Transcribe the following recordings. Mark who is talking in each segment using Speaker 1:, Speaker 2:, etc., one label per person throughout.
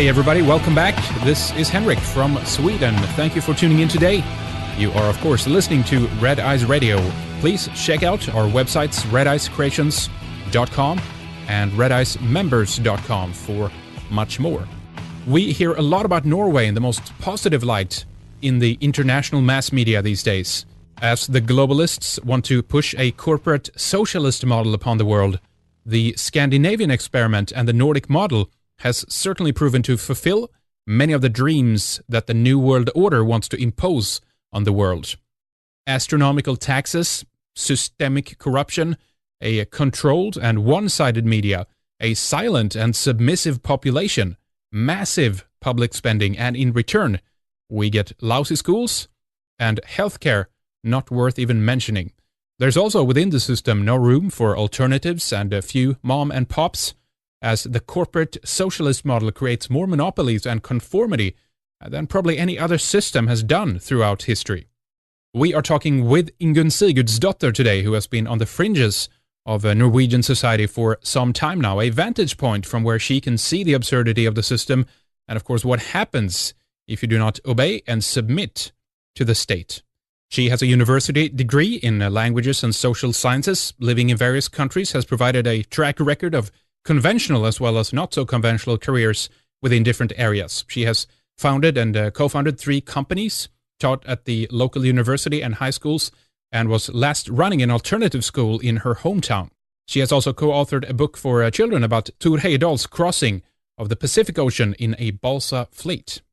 Speaker 1: Hey everybody, welcome back. This is Henrik from Sweden. Thank you for tuning in today. You are of course listening to Red Eyes Radio. Please check out our websites redeyescreations.com and redeyesmembers.com for much more. We hear a lot about Norway in the most positive light in the international mass media these days, as the globalists want to push a corporate socialist model upon the world. The Scandinavian experiment and the Nordic model has certainly proven to fulfill many of the dreams that the New World Order wants to impose on the world. Astronomical taxes, systemic corruption, a controlled and one-sided media, a silent and submissive population, massive public spending, and in return, we get lousy schools and healthcare not worth even mentioning. There's also within the system no room for alternatives and a few mom and pops, as the corporate socialist model creates more monopolies and conformity than probably any other system has done throughout history. We are talking with Ingunn Sigursdatter today, who has been on the fringes of Norwegian society for some time now, a vantage point from where she can see the absurdity of the system and, of course, what happens if you do not obey and submit to the state. She has a university degree in languages and social sciences, living in various countries, has provided a track record of conventional as well as not so conventional careers within different areas. She has founded and co-founded 3 companies, taught at the local university and high schools, and was last running an alternative school in her hometown. She has also co-authored a book for children about Thor Heyerdahl's crossing of the Pacific Ocean in a balsa fleet.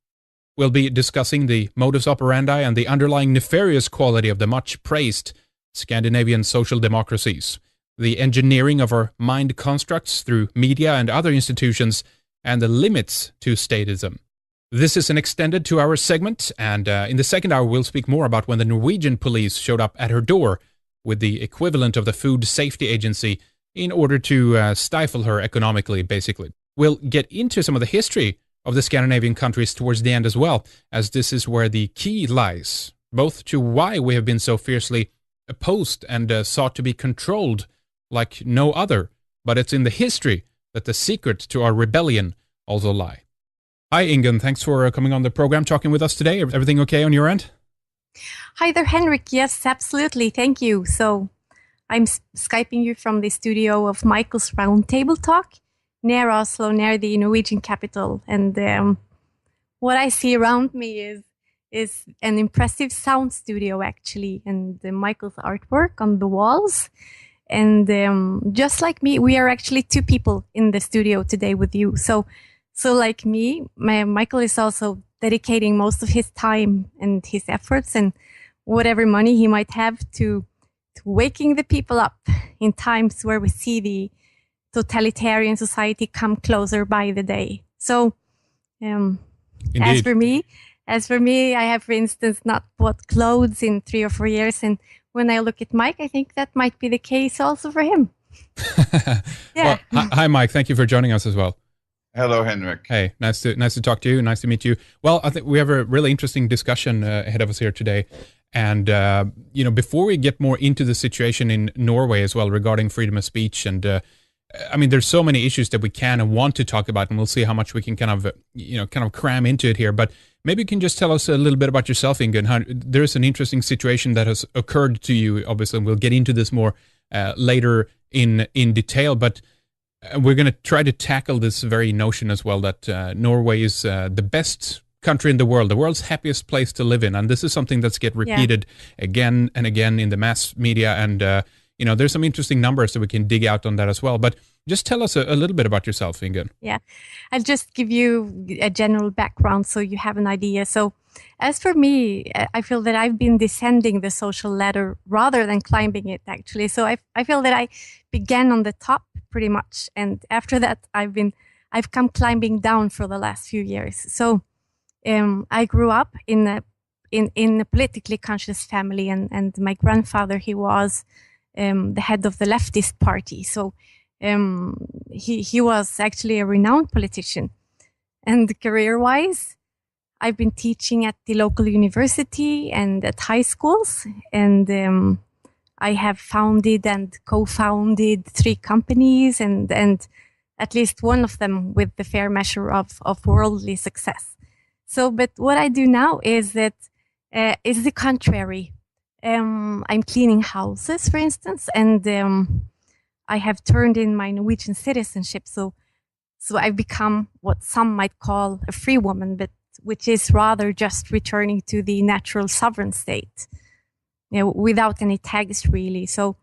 Speaker 1: We'll be discussing the modus operandi and the underlying nefarious quality of the much-praised Scandinavian social democracies, the engineering of our mind constructs through media and other institutions, and the limits to statism. This is an extended 2-hour segment, and in the second hour we'll speak more about when the Norwegian police showed up at her door with the equivalent of the Food Safety Agency in order to stifle her economically, basically. We'll get into some of the history of the Scandinavian countries towards the end as well, as this is where the key lies, both to why we have been so fiercely opposed and sought to be controlled like no other, but it's in the history that the secret to our rebellion also lie. Hi Ingunn, thanks for coming on the program, talking with us today. Everything okay on your end?
Speaker 2: Hi there, Henrik. Yes, absolutely. Thank you. So I'm Skyping you from the studio of Michael's Roundtable Talk near Oslo, near the Norwegian capital. And what I see around me is an impressive sound studio, actually, and Michael's artwork on the walls. And just like me, we are actually 2 people in the studio today with you. So like me, Michael is also dedicating most of his time and his efforts and whatever money he might have to waking the people up in times where we see the totalitarian society come closer by the day. So as for me, I have, for instance, not bought clothes in 3 or 4 years. And when I look at Mike, I think that might be the case also for him.
Speaker 1: Yeah. Well, hi, Mike. Thank you for joining us as well.
Speaker 3: Hello, Henrik.
Speaker 1: Hey, nice to talk to you. Nice to meet you. Well, I think we have a really interesting discussion ahead of us here today. And, before we get more into the situation in Norway as well regarding freedom of speech and there's so many issues that we can and want to talk about, and we'll see how much we can kind of cram into it here. But maybe you can just tell us a little bit about yourself, Ingunn. There's an interesting situation that has occurred to you, obviously, and we'll get into this more later in detail. But we're going to try to tackle this very notion as well that Norway is the best country in the world's happiest place to live in. And this is something that's get repeated again and again in the mass media. And there's some interesting numbers that we can dig out on that as well. But just tell us a little bit about yourself, Ingunn.
Speaker 2: Yeah, I'll just give you a general background so you have an idea. So as for me, I feel that I've been descending the social ladder rather than climbing it, actually. So I feel that I began on the top pretty much. And after that, I've come climbing down for the last few years. So I grew up in a politically conscious family, and my grandfather, he was the head of the leftist party. So he was actually a renowned politician. And career-wise, I've been teaching at the local university and at high schools. And I have founded and co-founded 3 companies. And at least one of them with the fair measure of worldly success. So, but what I do now is that is the contrary. I'm cleaning houses, for instance, and I have turned in my Norwegian citizenship. So I've become what some might call a free woman, but which is rather just returning to the natural sovereign state, without any tags really. So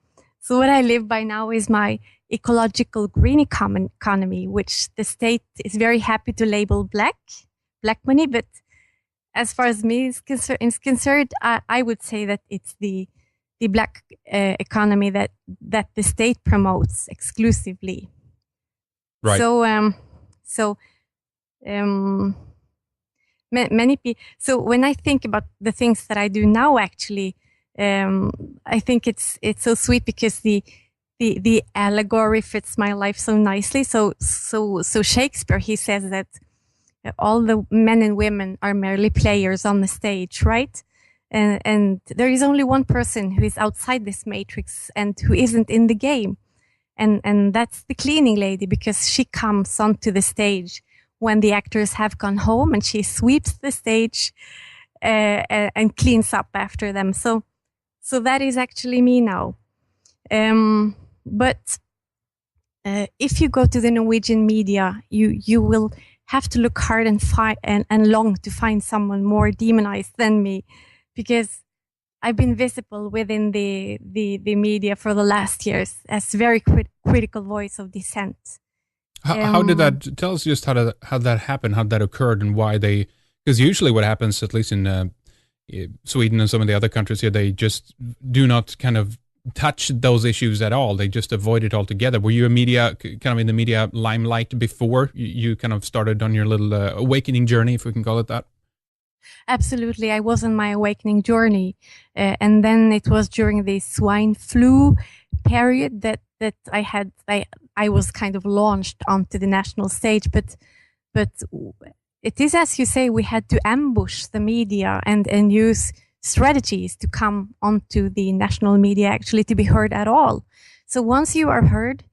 Speaker 2: what I live by now is my ecological green economy, which the state is very happy to label black money. But as far as me is concerned, I would say that it's the black economy that the state promotes exclusively.
Speaker 1: Right.
Speaker 2: So many people. So when I think about the things that I do now, actually, I think it's so sweet because the allegory fits my life so nicely. So Shakespeare, he says that all the men and women are merely players on the stage, right? And there is only one person who is outside this matrix and who isn't in the game. And that's the cleaning lady, because she comes onto the stage when the actors have gone home, and she sweeps the stage and cleans up after them. So that is actually me now. But if you go to the Norwegian media, you will have to look hard and long to find someone more demonized than me, because I've been visible within the media for the last years as very critical voice of dissent.
Speaker 1: How did that, tell us just how that happened, how that occurred, and why they, because usually what happens, at least in Sweden and some of the other countries here, they just do not kind of touch those issues at all. They just avoid it altogether. Were you kind of in the media limelight before you kind of started on your little awakening journey, if we can call it that?
Speaker 2: Absolutely. I was on my awakening journey. And then it was during the swine flu period that I was kind of launched onto the national stage. But it is, as you say, we had to ambush the media and use strategies to come onto the national media, actually, to be heard at all. So once you are heard,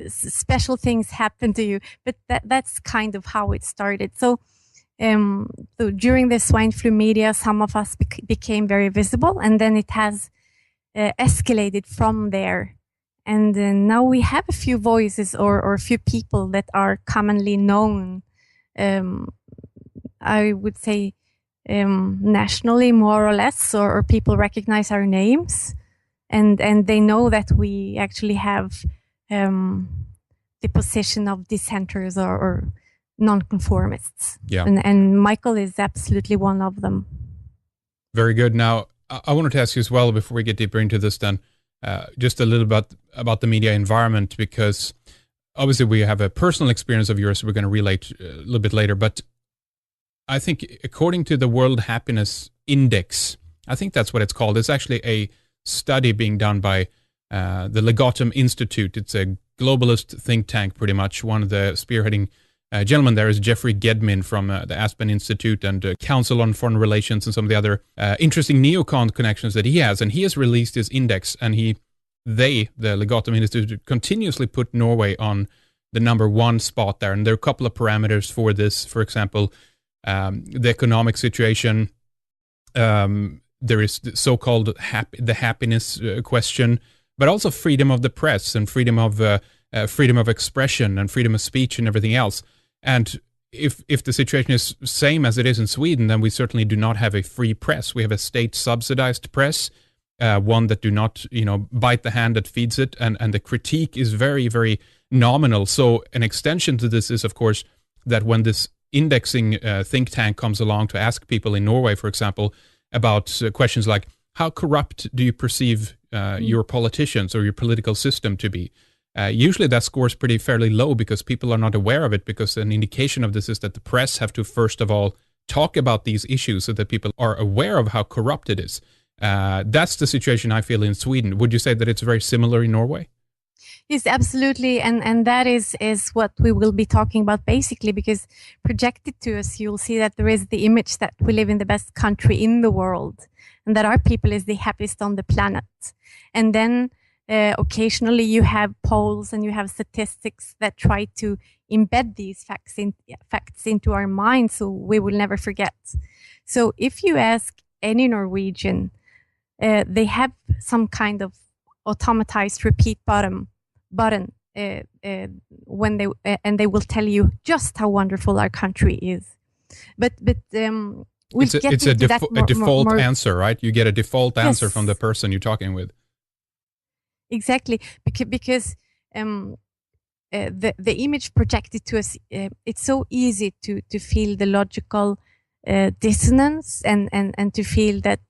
Speaker 2: special things happen to you. But that's kind of how it started. So during the swine flu media, some of us became very visible, and then it has escalated from there. And now we have a few voices or a few people that are commonly known, I would say, nationally, more or less, or people recognize our names, and they know that we actually have the position of dissenters or nonconformists.
Speaker 1: Yeah.
Speaker 2: And Michael is absolutely one of them.
Speaker 1: Very good. Now, I wanted to ask you as well, before we get deeper into this then, just a little bit about the media environment, because obviously we have a personal experience of yours we're going to relate a little bit later, but I think according to the World Happiness Index, I think that's what it's called. It's actually a study being done by the Legatum Institute. It's a globalist think tank, pretty much. One of the spearheading gentlemen there is Jeffrey Gedmin from the Aspen Institute and Council on Foreign Relations and some of the other interesting neocon connections that he has. And he has released his index, and the Legatum Institute, continuously put Norway on the -- 1 spot there. And there are a couple of parameters for this. For example, the economic situation. There is the so-called the happiness question, but also freedom of the press and freedom of expression and freedom of speech and everything else. And if the situation is same as it is in Sweden, then we certainly do not have a free press. We have a state-subsidized press, one that do not, bite the hand that feeds it, and the critique is very, very nominal. So an extension to this is, of course, that when this indexing think tank comes along to ask people in Norway, for example, about questions like, how corrupt do you perceive your politicians or your political system to be? Usually that scores pretty fairly low, because people are not aware of it, because an indication of this is that the press have to first of all talk about these issues so that people are aware of how corrupt it is. That's the situation I feel in Sweden. Would you say that it's very similar in Norway?
Speaker 2: Yes, absolutely. And that is what we will be talking about, basically, because projected to us, you'll see that there is the image that we live in the best country in the world, and that our people is the happiest on the planet. And then occasionally you have polls and you have statistics that try to embed these facts into our minds so we will never forget. So if you ask any Norwegian, they have some kind of automatized repeat button when they will tell you just how wonderful our country is. But
Speaker 1: it's a default answer, right? You get a default answer from the person you're talking with.
Speaker 2: Exactly, because the image projected to us, it's so easy to feel the logical dissonance and to feel that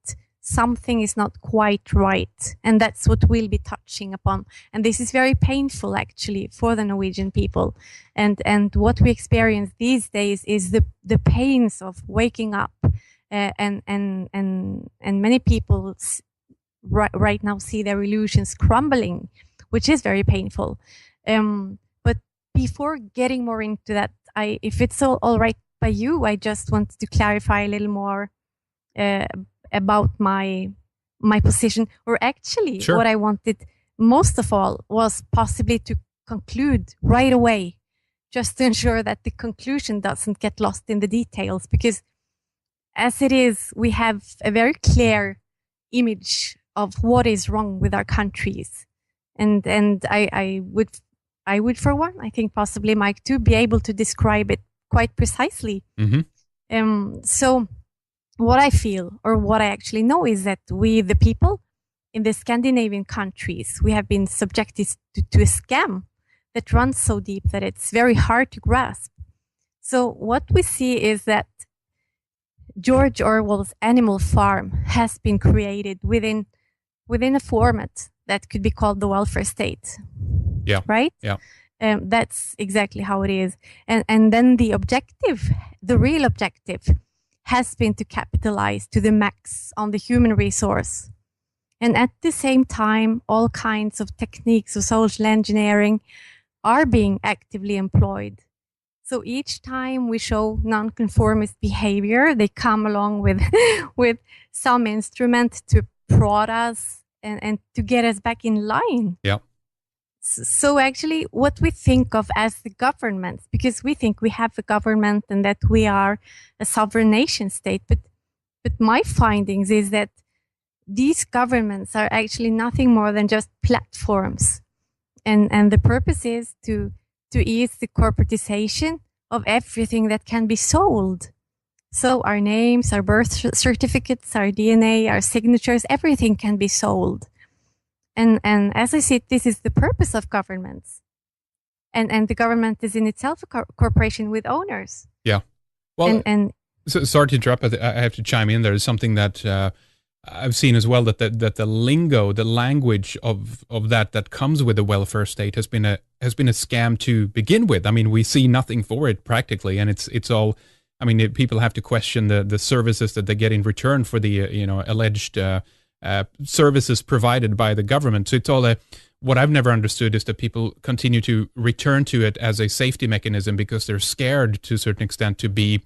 Speaker 2: something is not quite right, and that's what we'll be touching upon. And this is very painful, actually, for the Norwegian people. And what we experience these days is the pains of waking up, and many people right now see their illusions crumbling, which is very painful. But before getting more into that, if it's all right by you, I just wanted to clarify a little more about my position, or actually
Speaker 1: Sure.
Speaker 2: what I wanted most of all was possibly to conclude right away, just to ensure that the conclusion doesn't get lost in the details, because as it is, we have a very clear image of what is wrong with our countries. And I would for one, I think possibly Mike too, be able to describe it quite precisely.
Speaker 1: Mm-hmm.
Speaker 2: So what I feel, or what I actually know, is that we, the people in the Scandinavian countries, we have been subjected to a scam that runs so deep that it's very hard to grasp. So what we see is that George Orwell's Animal Farm has been created within a format that could be called the welfare state.
Speaker 1: Yeah.
Speaker 2: Right?
Speaker 1: Yeah.
Speaker 2: That's exactly how it is. And then the real objective has been to capitalize to the max on the human resource. And at the same time, all kinds of techniques of social engineering are being actively employed. So each time we show nonconformist behavior, they come along with some instrument to prod us and to get us back in line.
Speaker 1: Yeah.
Speaker 2: So actually what we think of as the government, because we think we have a government and that we are a sovereign nation state, but my findings is that these governments are actually nothing more than just platforms. And the purpose is to ease the corporatization of everything that can be sold. So our names, our birth certificates, our DNA, our signatures, everything can be sold. And as I see it, this is the purpose of governments. And the government is in itself a corporation with owners.
Speaker 1: Yeah. Well, so, sorry to interrupt, but I have to chime in. There is something that I've seen as well, that the lingo, the language of that comes with the welfare state has been a scam to begin with. I mean, we see nothing for it practically, and it's all. I mean, people have to question the services that they get in return for the alleged services provided by the government. So it's all what I've never understood is that people continue to return to it as a safety mechanism because they're scared to a certain extent to be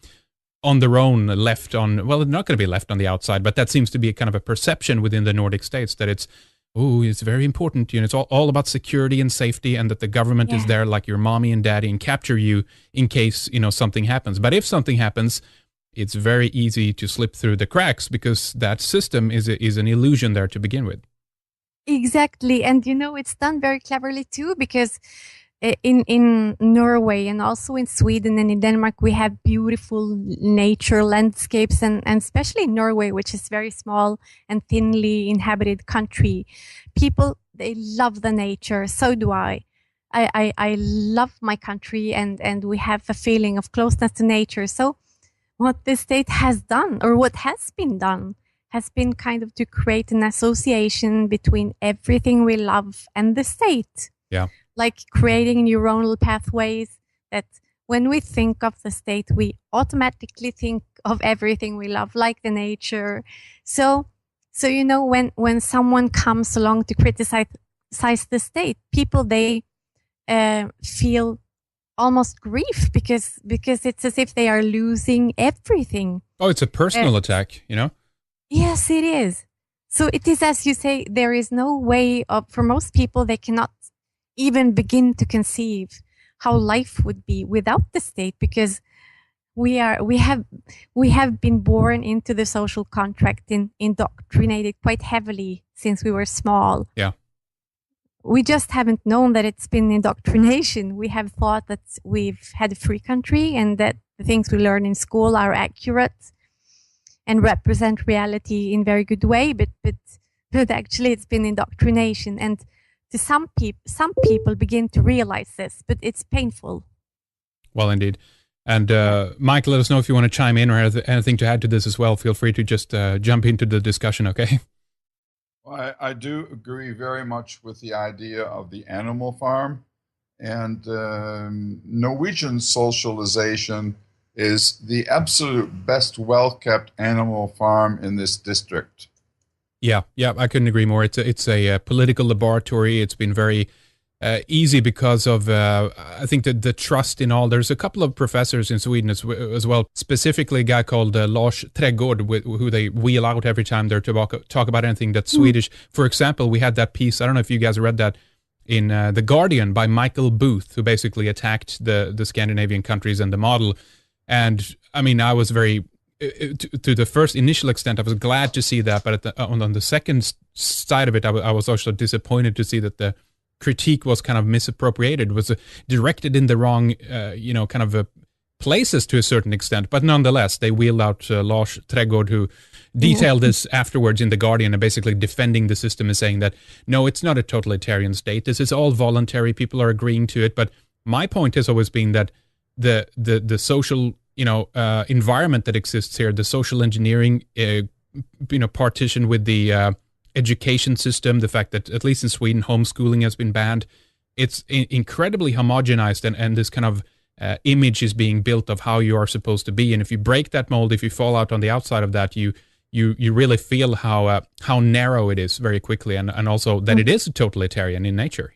Speaker 1: on their own, left on, well, they're not going to be left on the outside, but that seems to be a kind of a perception within the Nordic states that it's very important. It's all about security and safety, and that the government is there like your mommy and daddy and capture you in case, something happens. But if something happens, it's very easy to slip through the cracks because that system is an illusion there to begin with.
Speaker 2: Exactly. And, it's done very cleverly too, because in Norway and also in Sweden and in Denmark, we have beautiful nature landscapes, and especially in Norway, which is very small and thinly inhabited country. People, they love the nature. So do I. I love my country, and we have a feeling of closeness to nature. So what the state has done, or what has been done, has been kind of to create an association between everything we love and the state.
Speaker 1: Yeah.
Speaker 2: Like creating neuronal pathways that when we think of the state, we automatically think of everything we love, like the nature. So when someone comes along to criticize the state, people, they feel almost grief because it's as if they are losing everything.
Speaker 1: Oh, it's a personal attack,
Speaker 2: Yes, it is. So it is, as you say, there is no way of, for most people, they cannot even begin to conceive how life would be without the state, because we have been born into the social contract and indoctrinated quite heavily since we were small.
Speaker 1: Yeah.
Speaker 2: We just haven't known that it's been indoctrination. We have thought that we've had a free country and that the things we learn in school are accurate and represent reality in very good way, but actually it's been indoctrination. And to some people begin to realize this, but it's painful.
Speaker 1: Well, indeed. And Mike, let us know if you want to chime in or have anything to add to this as well. Feel free to just jump into the discussion, okay?
Speaker 3: Well, I do agree very much with the idea of the animal farm. And Norwegian socialization is the absolute best well-kept animal farm in this district.
Speaker 1: Yeah, I couldn't agree more. It's a political laboratory. It's been very easy because of, I think, the trust in all. There's a couple of professors in Sweden as well, specifically a guy called Lars Trädgård, who they wheel out every time they're to talk about anything that's Swedish. For example, we had that piece, I don't know if you guys read that, in The Guardian by Michael Booth, who basically attacked the Scandinavian countries and the model. And I mean, I was very... to the first initial extent, I was glad to see that, but on the second side of it, I was also disappointed to see that the critique was kind of misappropriated, was directed in the wrong, kind of places to a certain extent. But nonetheless, they wheeled out Lars Trädgård, who detailed this afterwards in The Guardian and basically defending the system and saying that, no, it's not a totalitarian state. This is all voluntary. People are agreeing to it. But my point has always been that the social environment that exists here, the social engineering, partition with the education system, the fact that at least in Sweden, homeschooling has been banned, it's incredibly homogenized, and this kind of image is being built of how you are supposed to be. And if you break that mold, if you fall out on the outside of that, you really feel how narrow it is very quickly, and also that it is totalitarian in nature,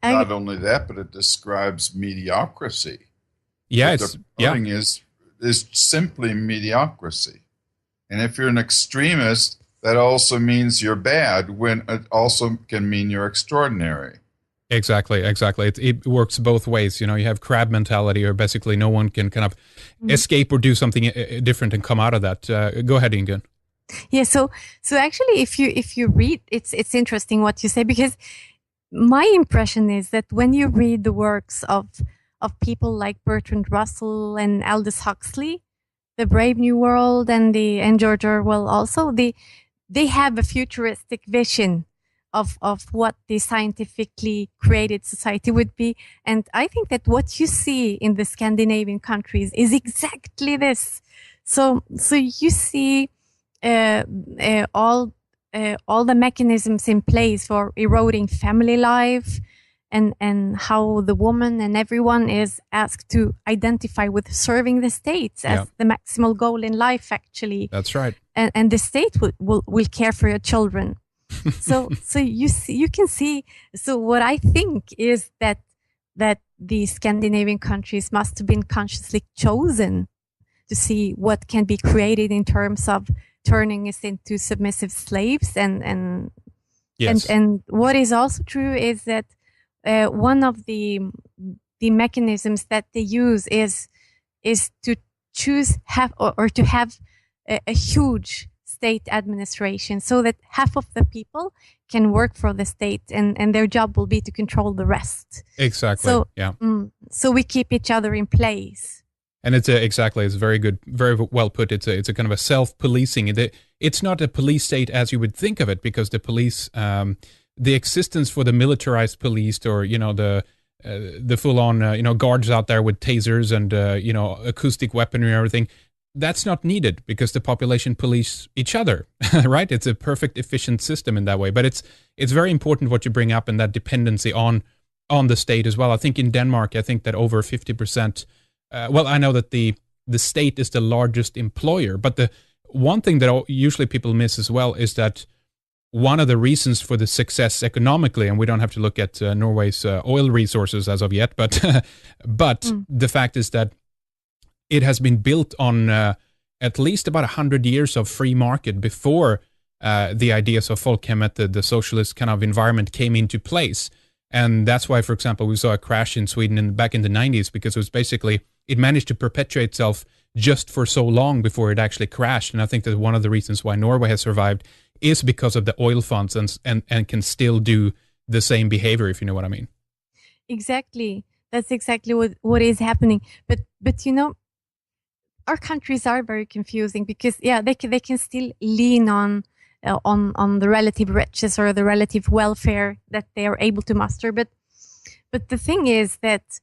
Speaker 3: Not only that, but it describes mediocrity.
Speaker 1: Yeah,
Speaker 3: the voting is simply mediocricy. And if you're an extremist, that also means you're bad, when it also can mean you're extraordinary.
Speaker 1: Exactly. It works both ways. You have crab mentality, or basically no one can kind of escape or do something different and come out of that. Go ahead, Ingunn.
Speaker 2: Yeah. So actually, if you read, it's interesting what you say, because my impression is that when you read the works of people like Bertrand Russell and Aldous Huxley, The Brave New World, and George Orwell also, they have a futuristic vision of what the scientifically created society would be. And I think that what you see in the Scandinavian countries is exactly this. So you see all the mechanisms in place for eroding family life, and how the woman and everyone is asked to identify with serving the state as the maximal goal in life, actually.
Speaker 1: That's right.
Speaker 2: And the state will care for your children. So you can see. So what I think is that the Scandinavian countries must have been consciously chosen to see what can be created in terms of turning us into submissive slaves. And what is also true is that one of the mechanisms that they use is to choose to have a huge state administration, so that half of the people can work for the state, and their job will be to control the rest.
Speaker 1: Exactly.
Speaker 2: So,
Speaker 1: yeah.
Speaker 2: So we keep each other in place. And
Speaker 1: it's very good, very well put. It's a kind of a self-policing. It's not a police state as you would think of it, because the police, the existence for the militarized police, or the full-on guards out there with tasers and acoustic weaponry and everything, that's not needed, because the population police each other, right? It's a perfect, efficient system in that way. But it's very important what you bring up, and that dependency on the state as well. I think in Denmark, that over 50%. I know that the state is the largest employer, but the one thing that usually people miss as well is that one of the reasons for the success economically, and we don't have to look at Norway's oil resources as of yet, but the fact is that it has been built on at least about 100 years of free market before the ideas of folkhemmet, the socialist kind of environment came into place. And that's why, for example, we saw a crash in Sweden back in the 90s, because it was basically, it managed to perpetuate itself just for so long before it actually crashed. And I think that one of the reasons why Norway has survived is because of the oil funds and can still do the same behavior, if you know what I mean.
Speaker 2: Exactly. That's exactly what is happening. But you know, our countries are very confusing because they can still lean on the relative riches or the relative welfare that they are able to muster. But the thing is that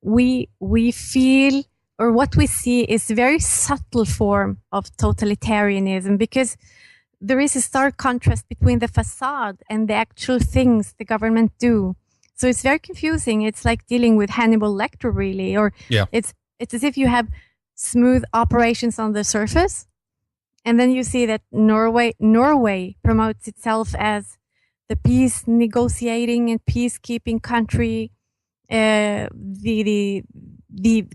Speaker 2: we feel, or what we see is a very subtle form of totalitarianism, because there is a stark contrast between the facade and the actual things the government do. So it's very confusing. It's like dealing with Hannibal Lecter, really, or it's as if you have smooth operations on the surface, and then you see that Norway promotes itself as the peace negotiating and peacekeeping country, the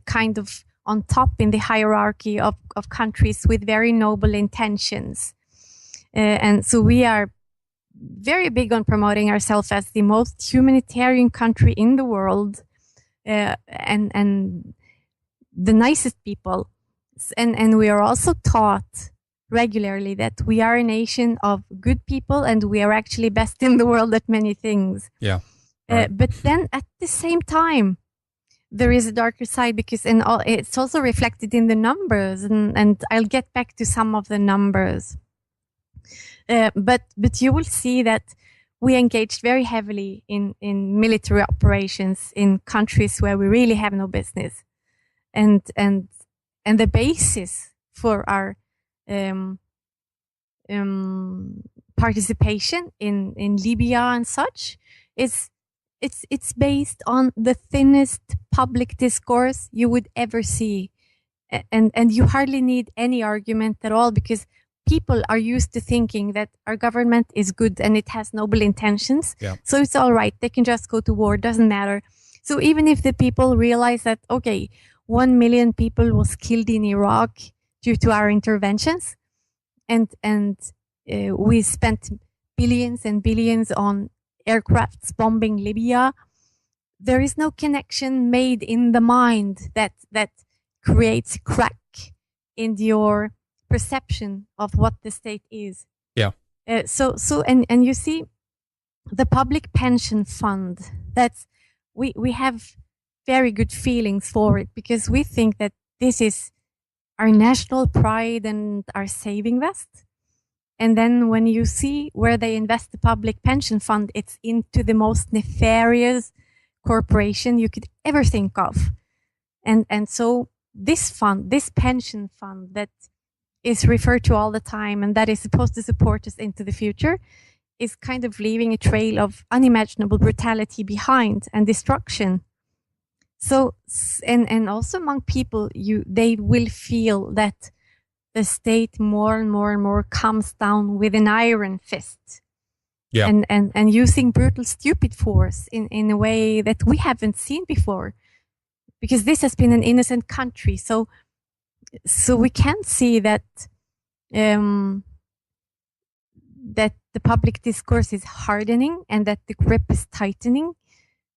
Speaker 2: kind of on top in the hierarchy of countries with very noble intentions. And so we are very big on promoting ourselves as the most humanitarian country in the world, and the nicest people. And we are also taught regularly that we are a nation of good people and we are actually best in the world at many things.
Speaker 1: Yeah. Right.
Speaker 2: But then at the same time, there is a darker side, because it's also reflected in the numbers, and I'll get back to some of the numbers. But you will see that we engaged very heavily in military operations in countries where we really have no business, and the basis for our participation in Libya and such is it's based on the thinnest public discourse you would ever see, and you hardly need any argument at all, because people are used to thinking that our government is good and it has noble intentions.
Speaker 1: Yeah.
Speaker 2: So it's all right. They can just go to war. Doesn't matter. So even if the people realize that, okay, 1 million people was killed in Iraq due to our interventions, and we spent billions and billions on aircrafts bombing Libya, there is no connection made in the mind that creates crack in your perception of what the state is.
Speaker 1: Yeah.
Speaker 2: So you see, the public pension fund, that's we have very good feelings for it, because we think that this is our national pride and our saving vest. And then when you see where they invest the public pension fund, it's into the most nefarious corporation you could ever think of. And so this fund, this pension fund that is referred to all the time and that is supposed to support us into the future, is kind of leaving a trail of unimaginable brutality behind and destruction. So, and also among people, they will feel that the state more and more and more comes down with an iron fist.
Speaker 1: Yeah.
Speaker 2: And using brutal, stupid force in a way that we haven't seen before, because this has been an innocent country. So we can see that that the public discourse is hardening and that the grip is tightening,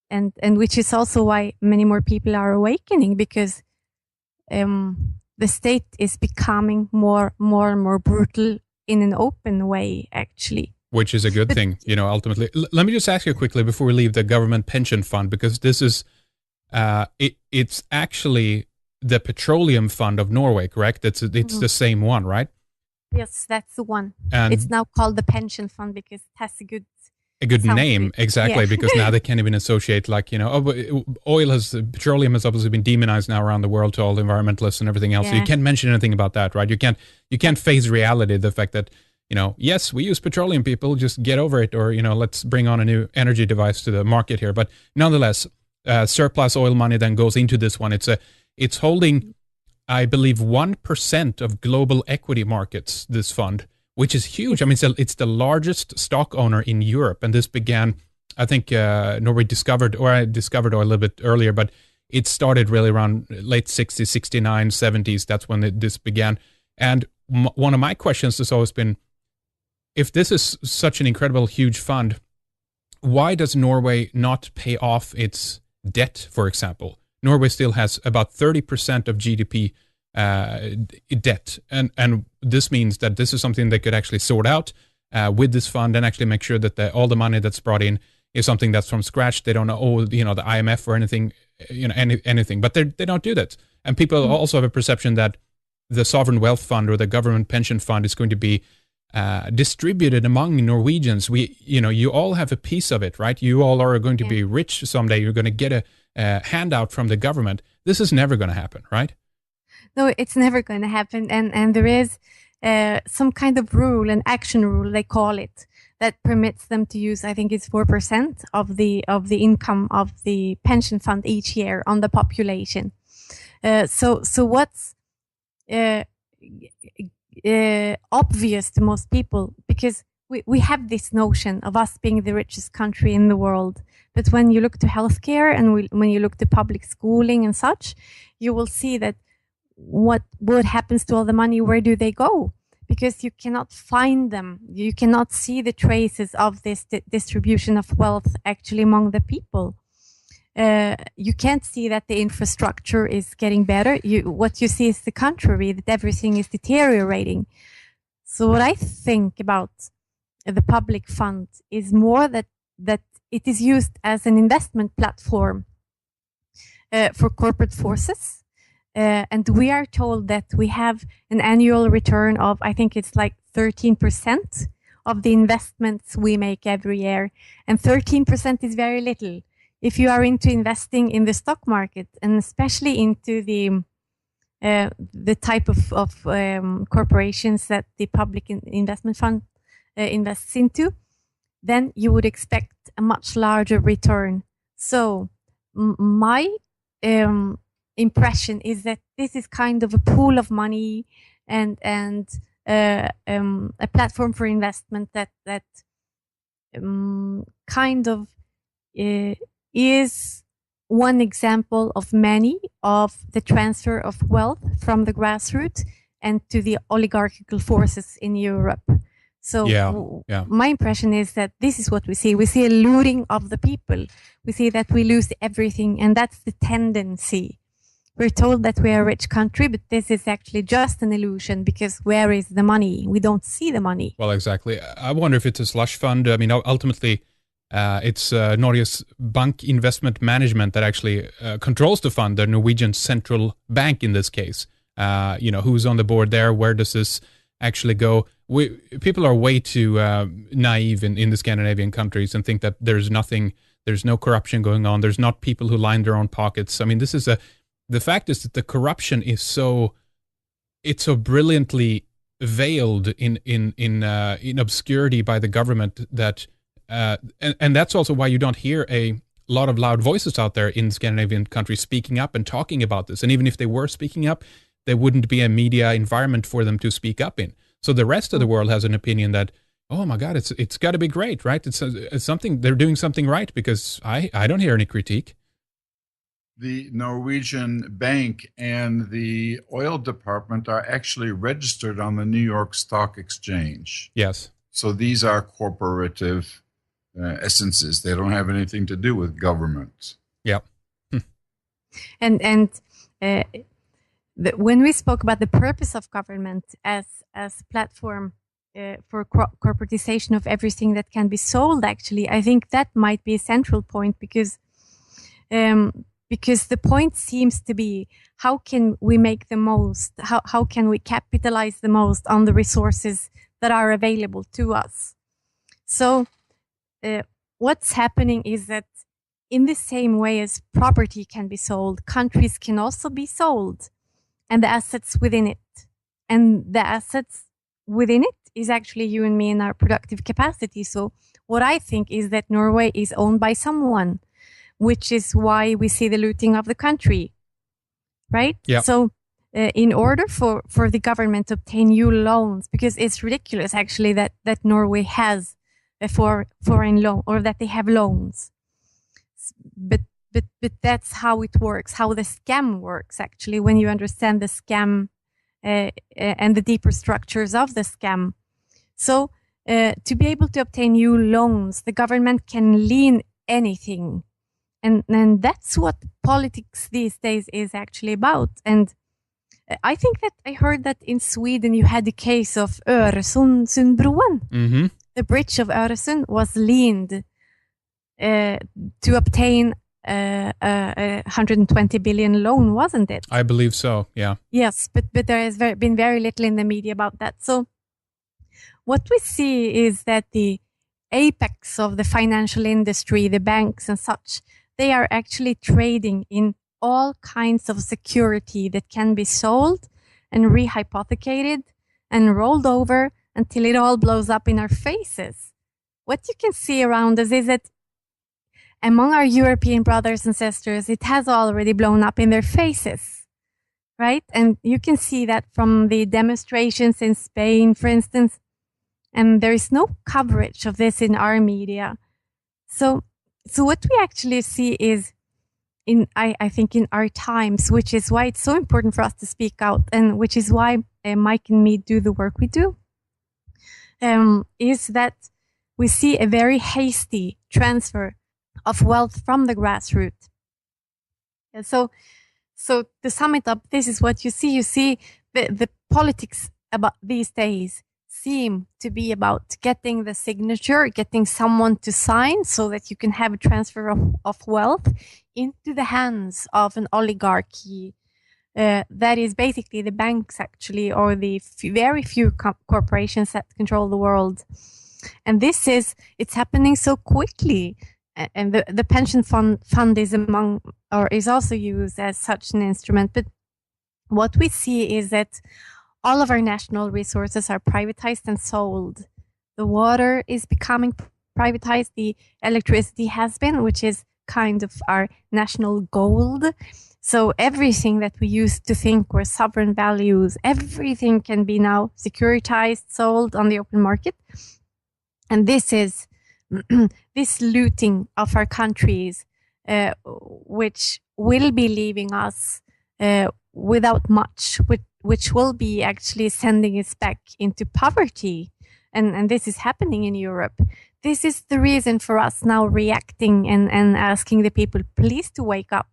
Speaker 2: and which is also why many more people are awakening, because the state is becoming more and more brutal in an open way, actually.
Speaker 1: Which is a good thing, ultimately. Let me just ask you quickly before we leave the government pension fund, because this is, it's actually the petroleum fund of Norway, correct? It's the same one, right?
Speaker 2: Yes, that's the one.
Speaker 1: And
Speaker 2: it's now called the pension fund because it has a good
Speaker 1: name, exactly, yeah. Because now they can't even associate, petroleum has obviously been demonized now around the world to all the environmentalists and everything else. Yeah. So you can't mention anything about that, right? You can't face reality, the fact that, yes, we use petroleum, people, just get over it, or, let's bring on a new energy device to the market here. But nonetheless, surplus oil money then goes into this one. It's holding, I believe, 1% of global equity markets, this fund, which is huge. I mean, it's the largest stock owner in Europe. And this began, I think, Norway discovered oil a little bit earlier, but it started really around late 60s, 69, 70s. That's when this began. And one of my questions has always been, if this is such an incredible, huge fund, why does Norway not pay off its debt, for example? Norway still has about 30% of GDP debt, and this means that this is something they could actually sort out with this fund and actually make sure that all the money that's brought in is something that's from scratch. They don't owe the IMF or anything, anything, but they don't do that. And people also have a perception that the sovereign wealth fund or the government pension fund is going to be distributed among Norwegians. You all have a piece of it, right? You all are going to be rich someday. You're going to get a handout from the government. This is never going to happen, right?
Speaker 2: No, it's never going to happen. And there is some kind of rule, an action rule, they call it, that permits them to use, I think it's 4% of the income of the pension fund each year on the population. So what's obvious to most people, because we have this notion of us being the richest country in the world. But when you look to healthcare and when you look to public schooling and such, you will see that what happens to all the money, where do they go? Because you cannot find them. You cannot see the traces of this distribution of wealth actually among the people. You can't see that the infrastructure is getting better. What you see is the contrary, that everything is deteriorating. So what I think about the public fund is more that it is used as an investment platform for corporate forces. And we are told that we have an annual return of, I think it's like 13% of the investments we make every year. And 13% is very little. If you are into investing in the stock market, and especially into the type of corporations that the public investment fund invests into, then you would expect a much larger return. So my impression is that this is kind of a pool of money and a platform for investment that kind of is one example of many of the transfer of wealth from the grassroots and to the oligarchical forces in Europe. So my impression is that this is what we see. We see a looting of the people. We see that we lose everything, and that's the tendency. We're told that we are a rich country, but this is actually just an illusion, because where is the money? We don't see the money.
Speaker 1: Well, exactly. I wonder if it's a slush fund. I mean, ultimately, it's Norges Bank Investment Management that actually controls the fund, the Norwegian central bank in this case. Who's on the board there? Where does this actually go? People are way too naive in the Scandinavian countries and think that there's no corruption going on. There's not people who line their own pockets. I mean, the fact is that the corruption is so brilliantly veiled in obscurity by the government that and that's also why you don't hear a lot of loud voices out there in Scandinavian countries speaking up and talking about this. And even if they were speaking up, there wouldn't be a media environment for them to speak up in. So the rest of the world has an opinion that, oh my God, it's got to be great, right? It's something, they're doing something right, because I don't hear any critique.
Speaker 3: The Norwegian bank and the oil department are actually registered on the New York Stock Exchange.
Speaker 1: Yes.
Speaker 3: So these are corporative essences. They don't have anything to do with government.
Speaker 1: Yeah.
Speaker 2: And when we spoke about the purpose of government as platform for corporatization of everything that can be sold, actually, I think that might be a central point, because the point seems to be, how can we make the most? How can we capitalize the most on the resources that are available to us? So what's happening is that in the same way as property can be sold, countries can also be sold, and the assets within it. And the assets within it is actually you and me in our productive capacity. So what I think is that Norway is owned by someone, which is why we see the looting of the country, right?
Speaker 1: Yeah.
Speaker 2: So in order for the government to obtain new loans, because it's ridiculous actually that Norway has a foreign loan, or that they have loans. But that's how it works, how the scam works actually, when you understand the scam and the deeper structures of the scam. So to be able to obtain new loans, the government can lien anything. And that's what politics these days is actually about. And I think that I heard that in Sweden you had the case of Öresundbron.
Speaker 1: Mm-hmm.
Speaker 2: The bridge of Öresund was liened to obtain a 120 billion loan, wasn't it?
Speaker 1: I believe so, yeah.
Speaker 2: Yes, but there has been very little in the media about that. So what we see is that the apex of the financial industry, the banks and such, they are actually trading in all kinds of security that can be sold and rehypothecated and rolled over until it all blows up in our faces. What you can see around us is that among our European brothers and sisters, it has already blown up in their faces, right? And you can see that from the demonstrations in Spain, for instance, and there is no coverage of this in our media. So what we actually see is, I think in our times, which is why it's so important for us to speak out, and which is why Mike and me do the work we do, is that we see a very hasty transfer of wealth from the grassroots. And so to sum it up, this is what you see. You see the politics about these days seem to be about getting the signature, getting someone to sign so that you can have a transfer of wealth into the hands of an oligarchy. That is basically the banks, actually, or the very few corporations that control the world. And it's happening so quickly. And the pension fund is also used as such an instrument. But what we see is that all of our national resources are privatized and sold. The water is becoming privatized. The electricity has been, which is kind of our national gold. So everything that we used to think were sovereign values, everything can be now securitized, sold on the open market. And this is this looting of our countries, which will be leaving us without much, which will be actually sending us back into poverty. And this is happening in Europe. This is the reason for us now reacting and asking the people, please to wake up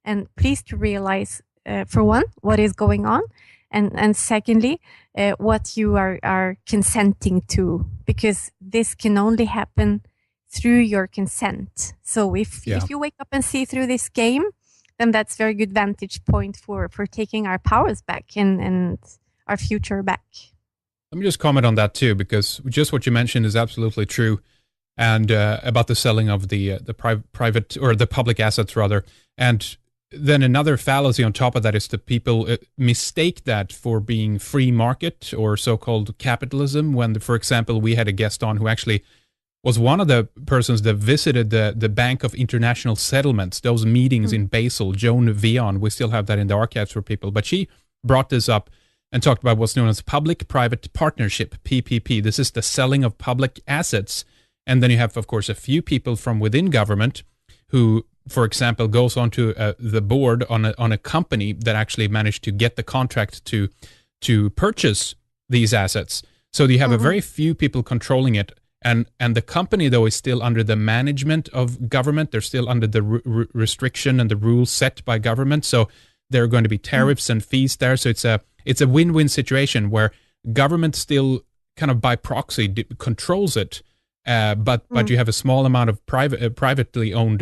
Speaker 2: and please to realize, for one, what is going on. And secondly, what you are consenting to, because this can only happen through your consent. So if you wake up and see through this game, then that's very good vantage point for taking our powers back and our future back.
Speaker 1: Let me just comment on that too, because just what you mentioned is absolutely true, and about the selling of the private or the public assets rather. And then another fallacy on top of that is that people mistake that for being free market or so-called capitalism. When, for example, we had a guest on who actually was one of the persons that visited the Bank of International Settlements, those meetings in Basel, Joan Vion. We still have that in the archives for people. But she brought this up and talked about what's known as public-private partnership, PPP. This is the selling of public assets. And then you have, of course, a few people from within government who, for example, goes onto the board on a company that actually managed to get the contract to purchase these assets. So you have a very few people controlling it. And the company, though, is still under the management of government. They're still under the restriction and the rules set by government. So there are going to be tariffs and fees there. So it's a win-win situation where government still kind of by proxy controls it. But you have a small amount of privately owned,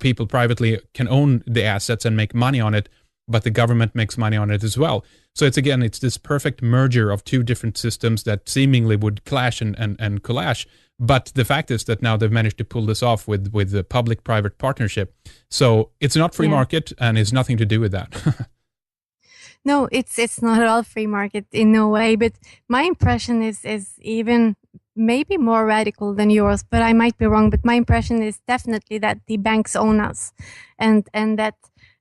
Speaker 1: people privately can own the assets and make money on it, but the government makes money on it as well. So it's this perfect merger of two different systems that seemingly would clash and collage. But the fact is that now they've managed to pull this off with the public-private partnership. So it's not free market, and it's nothing to do with that.
Speaker 2: No, it's not at all free market in no way. But my impression is even maybe more radical than yours, but I might be wrong. But my impression is definitely that the banks own us, and that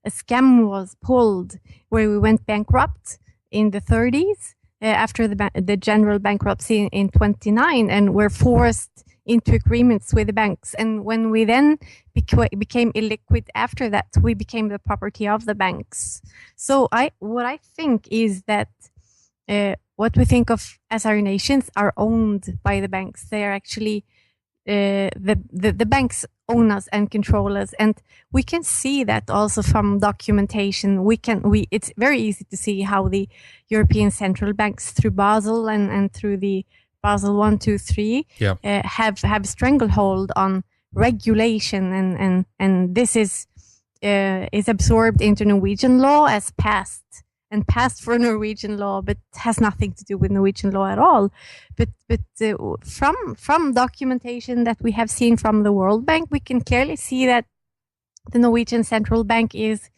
Speaker 2: a scam was pulled where we went bankrupt in the 30s after the general bankruptcy in 29, and were forced into agreements with the banks. And when we then became illiquid after that, we became the property of the banks. So what I think is that what we think of as our nations are owned by the banks. They are actually the banks own us and control us, and we can see that also from documentation. It's very easy to see how the European central banks through Basel and through the Basel 1, 2, 3 have stranglehold on regulation, and this is absorbed into Norwegian law as passed for Norwegian law, but has nothing to do with Norwegian law at all. But from documentation that we have seen from the World Bank, we can clearly see that the Norwegian Central Bank is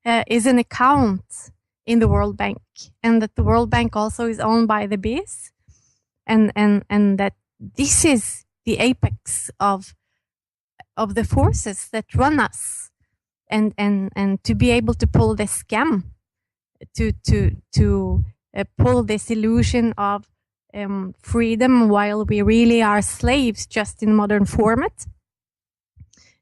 Speaker 2: an account in the World Bank, and that the World Bank also is owned by the BIS, and that this is the apex of the forces that run us, and to be able to pull this scam, to pull this illusion of freedom while we really are slaves, just in modern format.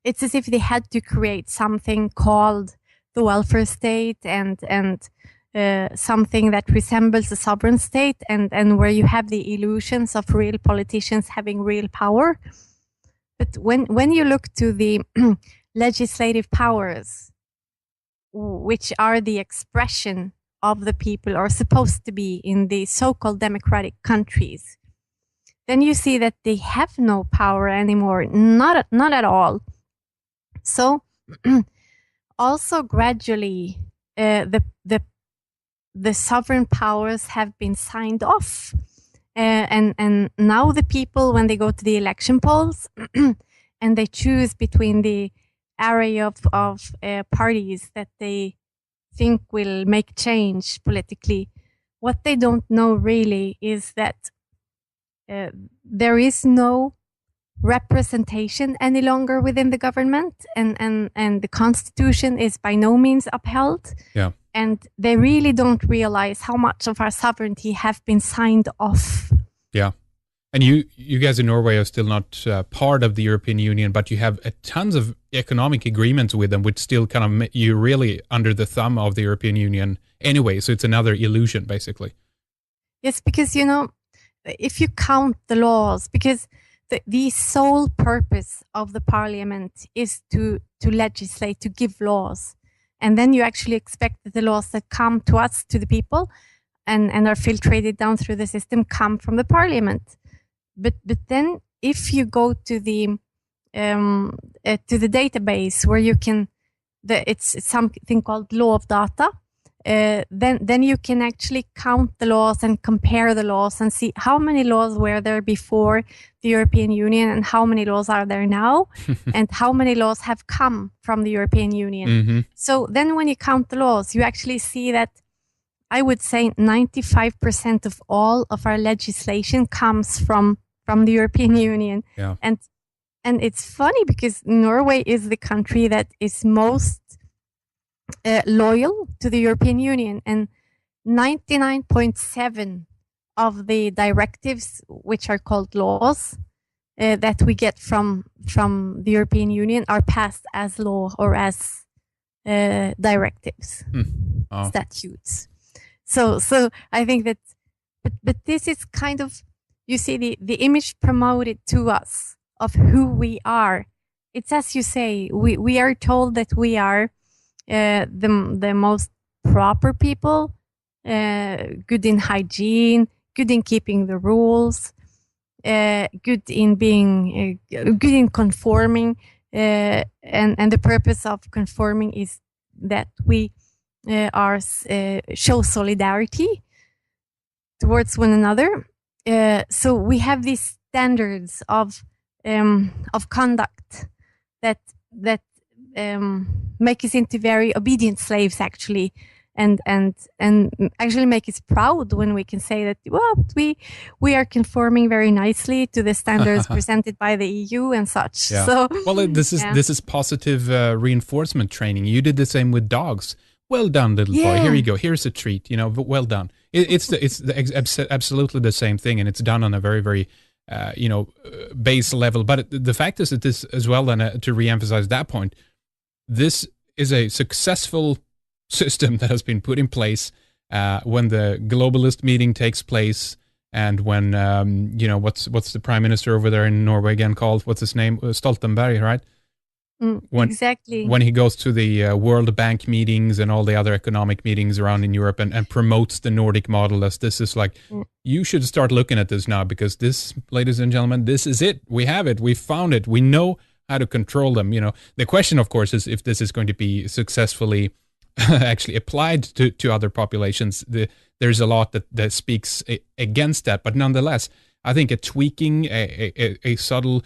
Speaker 2: It's as if they had to create something called the welfare state and something that resembles a sovereign state, and where you have the illusions of real politicians having real power. But when you look to the legislative powers, which are the expression of the people, or supposed to be, in the so-called democratic countries, then you see that they have no power anymore, not at all. So also gradually the sovereign powers have been signed off, and now the people, when they go to the election polls and they choose between the array of parties that they think will make change politically, what they don't know really is that there is no representation any longer within the government, and the constitution is by no means upheld.
Speaker 1: Yeah.
Speaker 2: And they really don't realize how much of our sovereignty have been signed off.
Speaker 1: Yeah. And you guys in Norway are still not part of the European Union, but you have tons of economic agreements with them, which still kind of you really under the thumb of the European Union anyway. So it's another illusion, basically.
Speaker 2: Yes, because, if you count the laws, because the sole purpose of the parliament is to legislate, to give laws. And then you actually expect that the laws that come to us, to the people, and are filtrated down through the system, come from the parliament. But then if you go to the database where you can, it's something called law of data, then you can actually count the laws and compare the laws and see how many laws were there before the European Union and how many laws are there now and how many laws have come from the European Union.
Speaker 1: Mm-hmm.
Speaker 2: So then when you count the laws, you actually see that I would say 95% of all of our legislation comes from the European Union.
Speaker 1: Yeah.
Speaker 2: And it's funny because Norway is the country that is most loyal to the European Union, and 99.7 of the directives, which are called laws, that we get from the European Union are passed as law or as directives, statutes. So I think that, but this is kind of, you see, the image promoted to us of who we are. It's as you say, we are told that we are the most proper people, good in hygiene, good in keeping the rules, good in being, good in conforming, and the purpose of conforming is that we show solidarity towards one another. So we have these standards of conduct that make us into very obedient slaves, actually, and actually make us proud when we can say that, well, we are conforming very nicely to the standards presented by the EU and such.
Speaker 1: Yeah.
Speaker 2: So,
Speaker 1: well, this is positive reinforcement training. You did the same with dogs. Well done, little boy. Here you go. Here's a treat. Well done. It's absolutely the same thing, and it's done on a very, very base level. But the fact is that this as well, and to reemphasize that point, this is a successful system that has been put in place when the globalist meeting takes place, and when what's the prime minister over there in Norway again called? What's his name? Stoltenberg, right?
Speaker 2: Exactly.
Speaker 1: When he goes to the World Bank meetings and all the other economic meetings around in Europe and promotes the Nordic model as this is like, you should start looking at this now, because this, ladies and gentlemen, this is it. We have it. We found it. We know how to control them. The question, of course, is if this is going to be successfully actually applied to other populations. There's a lot that speaks against that. But nonetheless, I think a tweaking, a subtle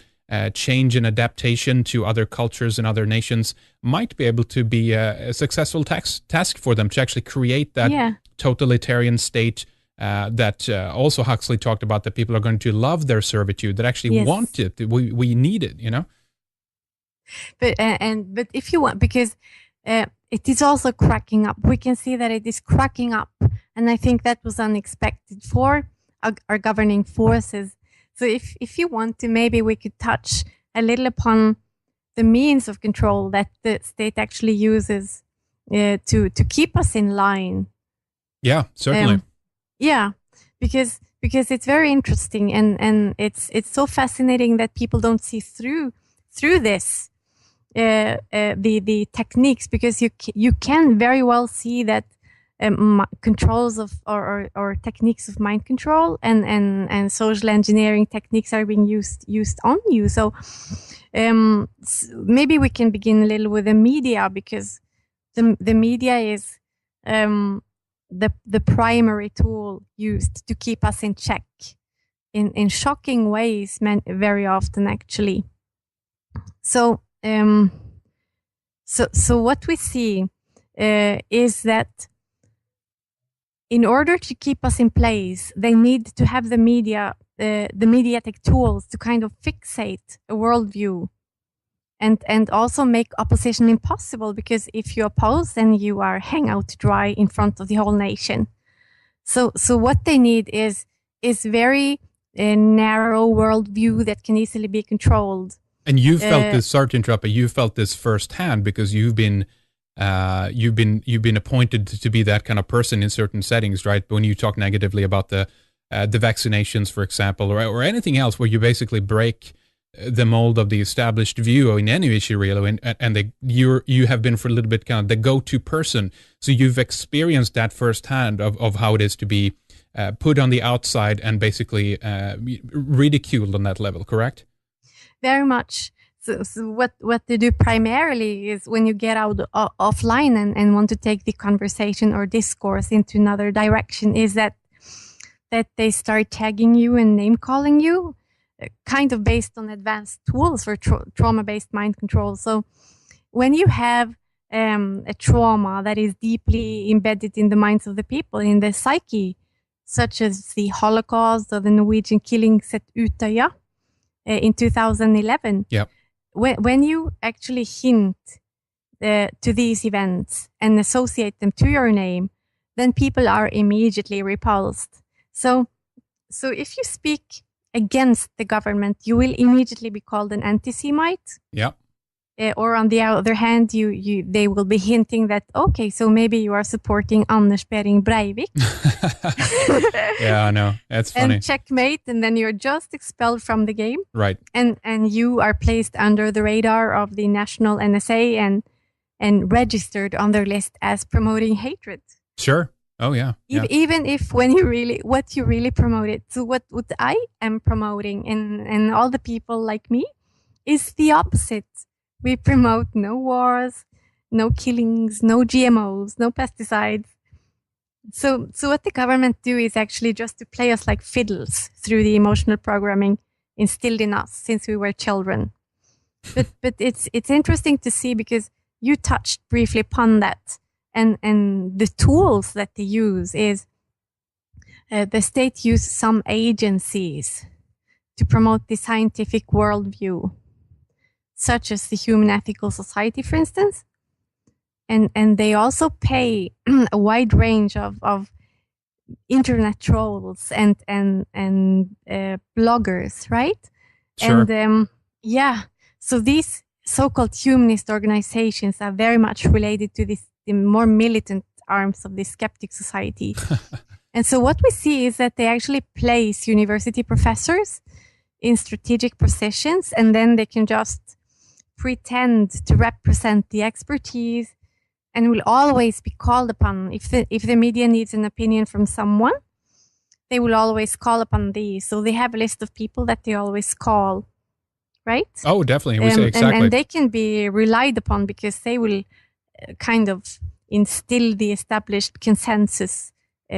Speaker 1: change and adaptation to other cultures and other nations might be able to be a successful task for them to actually create that totalitarian state that also Huxley talked about, that people are going to love their servitude, that actually want it. We need it,
Speaker 2: But if you want, because it is also cracking up. We can see that it is cracking up, and I think that was unexpected for our governing forces. So if you want to, maybe we could touch a little upon the means of control that the state actually uses to keep us in line.
Speaker 1: Yeah, certainly.
Speaker 2: Because it's very interesting, and it's so fascinating that people don't see through this the techniques, because you can very well see that controls of or techniques of mind control and social engineering techniques are being used on you. So maybe we can begin a little with the media, because the media is the primary tool used to keep us in check in shocking ways, very often actually. So what we see is that in order to keep us in place, they need to have the mediatic tools to kind of fixate a worldview and also make opposition impossible, because if you oppose, then you are hang out to dry in front of the whole nation. So what they need is very narrow worldview that can easily be controlled.
Speaker 1: And you felt this, sorry to interrupt, but you felt this firsthand, because you've been appointed to be that kind of person in certain settings, right? When you talk negatively about the vaccinations, for example, or anything else, where you basically break the mold of the established view in any issue, really, and you have been for a little bit kind of the go-to person. So you've experienced that firsthand of how it is to be put on the outside and basically ridiculed on that level, correct?
Speaker 2: Very much. So what they do primarily is, when you get out offline and want to take the conversation or discourse into another direction, is that they start tagging you and name calling you, kind of based on advanced tools for trauma-based mind control. So when you have a trauma that is deeply embedded in the minds of the people, in the psyche, such as the Holocaust or the Norwegian killings at Utøya in 2011, when you actually hint to these events and associate them to your name, then people are immediately repulsed. So if you speak against the government, you will immediately be called an anti-Semite.
Speaker 1: Yeah.
Speaker 2: Or on the other hand, they will be hinting that, okay, so maybe you are supporting Anders Behring Breivik.
Speaker 1: Yeah, I know. That's funny.
Speaker 2: And checkmate, and then you're just expelled from the game.
Speaker 1: Right.
Speaker 2: And you are placed under the radar of the national NSA and registered on their list as promoting hatred.
Speaker 1: Sure. Oh, yeah.
Speaker 2: Even if what you really promoted. So what I am promoting and all the people like me is the opposite. We promote no wars, no killings, no GMOs, no pesticides. So what the government do is actually just to play us like fiddles through the emotional programming instilled in us since we were children. But it's interesting to see, because you touched briefly upon that. And the tools that they use is the state uses some agencies to promote the scientific worldview, such as the Human Ethical Society, for instance. And they also pay a wide range of internet trolls and bloggers, right?
Speaker 1: Sure.
Speaker 2: And so these so-called humanist organizations are very much related to the more militant arms of the skeptic society. And so what we see is that they actually place university professors in strategic positions, and then they can just pretend to represent the expertise and will always be called upon. If the media needs an opinion from someone, they will always call upon these. So they have a list of people that they always call, right?
Speaker 1: Oh, definitely. We say exactly.
Speaker 2: And they can be relied upon because they will kind of instill the established consensus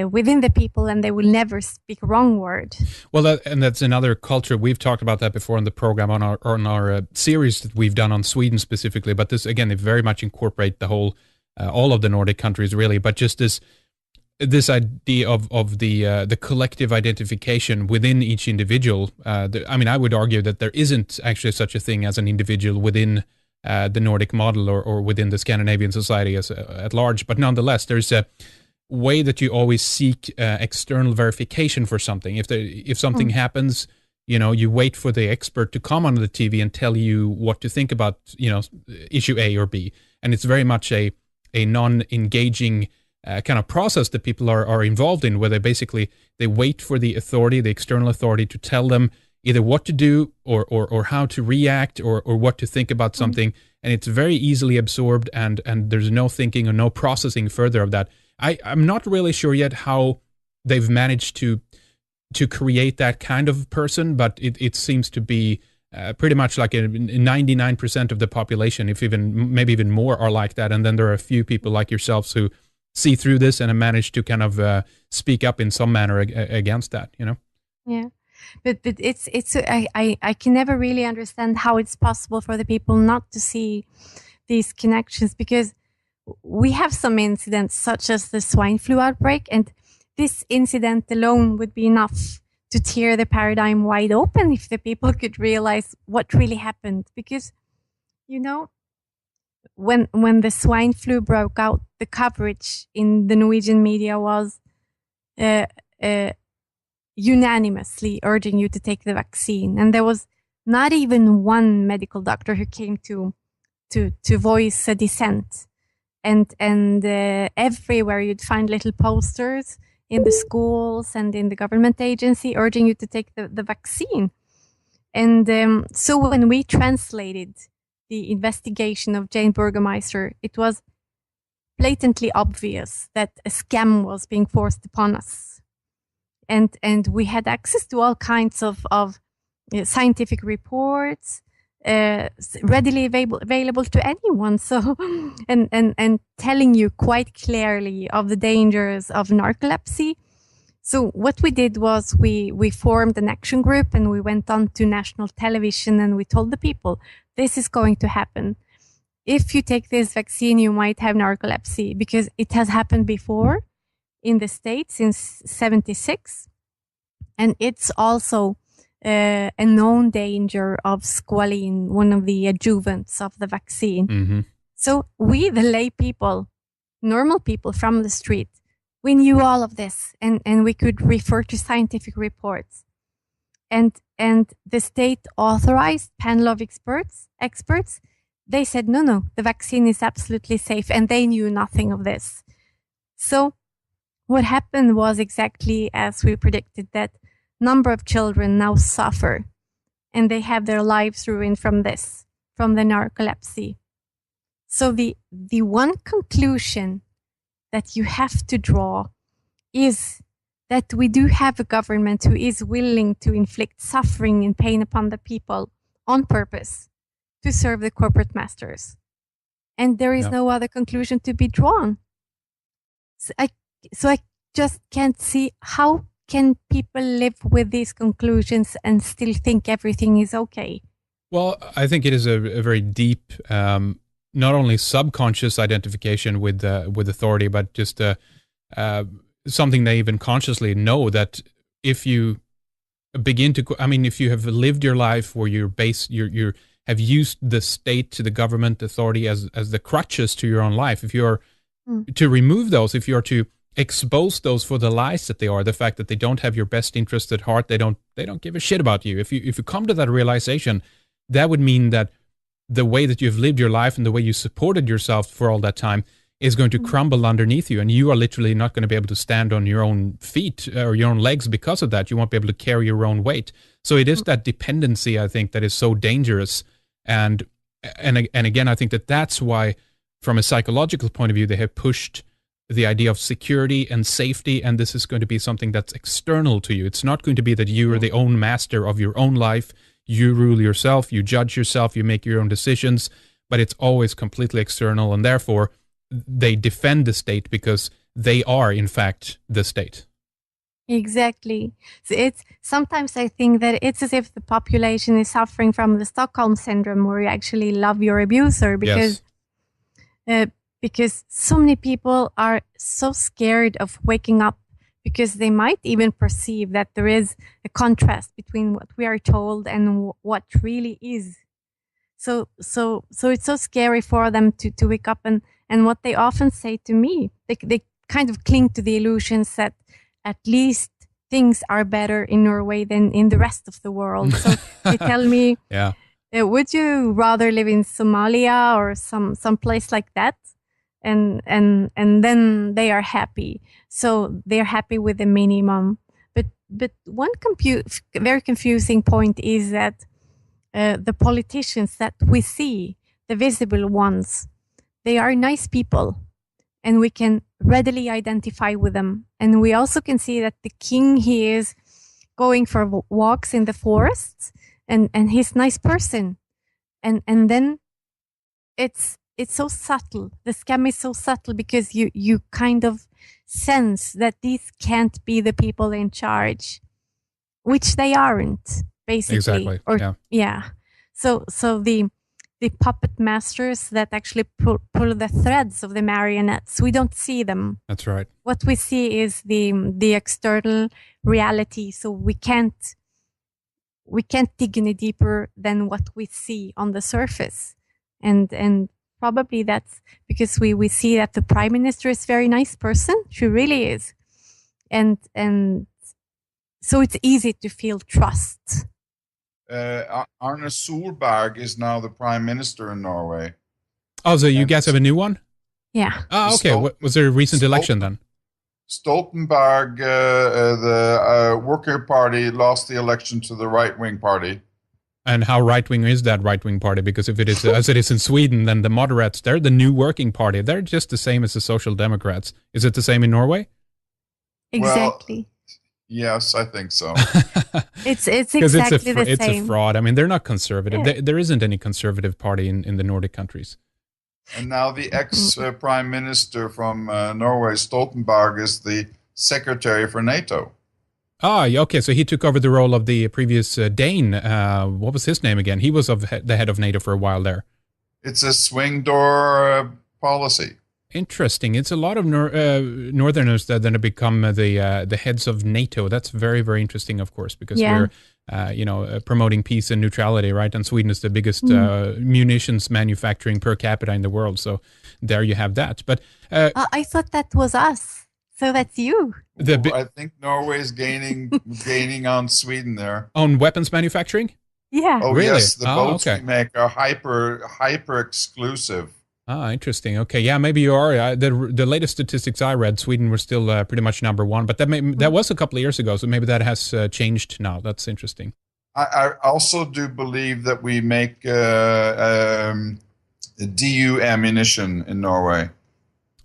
Speaker 2: within the people, and they will never speak a wrong word.
Speaker 1: Well, that's another culture. We've talked about that before on the program, on our series that we've done on Sweden specifically. But this, again, they very much incorporate the whole, all of the Nordic countries, really. But just this idea of the collective identification within each individual. I would argue that there isn't actually such a thing as an individual within the Nordic model or within the Scandinavian society at large. But nonetheless, there's a way that you always seek external verification for something. If something happens, you wait for the expert to come on the TV and tell you what to think about, issue A or B. And it's very much a non-engaging kind of process that people are involved in, where they wait for the external authority to tell them either what to do or how to react or what to think about something. And it's very easily absorbed, and there's no thinking or no processing further of that. I'm not really sure yet how they've managed to create that kind of person, but it seems to be pretty much like 99% of the population, maybe even more, are like that. And then there are a few people like yourselves who see through this and have managed to kind of speak up in some manner against that,
Speaker 2: Yeah, but I can never really understand how it's possible for the people not to see these connections, because we have some incidents such as the swine flu outbreak, and this incident alone would be enough to tear the paradigm wide open if the people could realize what really happened. Because, when the swine flu broke out, the coverage in the Norwegian media was unanimously urging you to take the vaccine. And there was not even one medical doctor who came to voice a dissent. And everywhere you'd find little posters in the schools and in the government agency urging you to take the vaccine. And so when we translated the investigation of Jane Burgermeister, it was blatantly obvious that a scam was being forced upon us. And we had access to all kinds of scientific reports, readily available to anyone. So, and telling you quite clearly of the dangers of narcolepsy. So what we did was we formed an action group, and we went on to national television, and we told the people, this is going to happen. If you take this vaccine, you might have narcolepsy, because it has happened before in the States since 1976. And it's also a known danger of squalene, one of the adjuvants of the vaccine.
Speaker 1: Mm-hmm.
Speaker 2: So we, the lay people, normal people from the street, we knew all of this, and we could refer to scientific reports. And the state authorized panel of experts, they said, no, the vaccine is absolutely safe, and they knew nothing of this. So what happened was exactly as we predicted, that number of children now suffer, and they have their lives ruined from this, from the narcolepsy. So the one conclusion that you have to draw is that we do have a government who is willing to inflict suffering and pain upon the people on purpose to serve the corporate masters. And there is no other conclusion to be drawn. So I just can't see how can people live with these conclusions and still think everything is okay?
Speaker 1: Well, I think it is a very deep, not only subconscious identification with authority, but just something they even consciously know, that if you begin to, if you have lived your life where you have used the state, to the government authority as the crutches to your own life, if you're to remove those, if you're to expose those for the lies that they are, the fact that they don't have your best interest at heart, they don't give a shit about you. If you come to that realization, that would mean that the way that you've lived your life and the way you supported yourself for all that time is going to crumble underneath you, and you are literally not going to be able to stand on your own feet or your own legs because of that. You won't be able to carry your own weight. So it is that dependency, I think, that is so dangerous. And again, I think that's why, from a psychological point of view, they have pushed the idea of security and safety, and this is going to be something that's external to you. It's not going to be that you are the own master of your own life. You rule yourself, you judge yourself, you make your own decisions, but it's always completely external, and therefore they defend the state because they are, in fact, the state.
Speaker 2: Exactly. So it's sometimes I think that it's as if the population is suffering from the Stockholm syndrome, where you actually love your abuser because so many people are so scared of waking up, because they might even perceive that there is a contrast between what we are told and what really is. So it's so scary for them to wake up, and what they often say to me, they kind of cling to the illusions that at least things are better in Norway than in the rest of the world. So they tell me, would you rather live in Somalia or some place like that? And then they are happy. So they're happy with the minimum. But one very confusing point is that the politicians that we see, the visible ones, they are nice people, and we can readily identify with them. And we also can see that the king, he is going for walks in the forests, and he's a nice person. And then it's so subtle. The scam is so subtle because you kind of sense that these can't be the people in charge, which they aren't, basically.
Speaker 1: Exactly.
Speaker 2: So the puppet masters that actually pull the threads of the marionettes, we don't see them.
Speaker 1: That's right.
Speaker 2: What we see is the external reality. So we can't dig any deeper than what we see on the surface. And probably that's because we see that the prime minister is a very nice person. She really is. And so it's easy to feel trust.
Speaker 3: Arne Solberg is now the prime minister in Norway.
Speaker 1: Oh, so you guys have a new one?
Speaker 2: Yeah.
Speaker 1: Oh, okay. Was there a recent election then?
Speaker 3: Stoltenberg, the Worker Party, lost the election to the right-wing party.
Speaker 1: And how right-wing is that right-wing party? Because if it is, as it is in Sweden, then the moderates, they're the new working party. They're just the same as the Social Democrats. Is it the same in Norway?
Speaker 2: Exactly.
Speaker 3: Well, yes, I think so.
Speaker 2: It's exactly the same.
Speaker 1: It's a fraud. I mean, they're not conservative. Yeah. There isn't any conservative party in the Nordic countries.
Speaker 3: And now the ex-prime minister from Norway, Stoltenberg, is the secretary for NATO.
Speaker 1: Ah, okay. So he took over the role of the previous Dane. What was his name again? He was the head of NATO for a while there.
Speaker 3: It's a swing door policy.
Speaker 1: Interesting. It's a lot of Northerners that then become the heads of NATO. That's very, very interesting, of course, because we're promoting peace and neutrality, right? And Sweden is the biggest munitions manufacturing per capita in the world. So there you have that. But
Speaker 2: I thought that was us. So that's you.
Speaker 3: I think Norway is gaining on Sweden there.
Speaker 1: On weapons manufacturing?
Speaker 2: Yeah.
Speaker 3: Oh,
Speaker 1: really?
Speaker 3: Yes. The boats we make are hyper exclusive.
Speaker 1: Ah, interesting. Okay, yeah, maybe you are. The latest statistics I read, Sweden was still pretty much number one, but that was a couple of years ago, so maybe that has changed now. That's interesting.
Speaker 3: I also do believe that we make DU ammunition in Norway.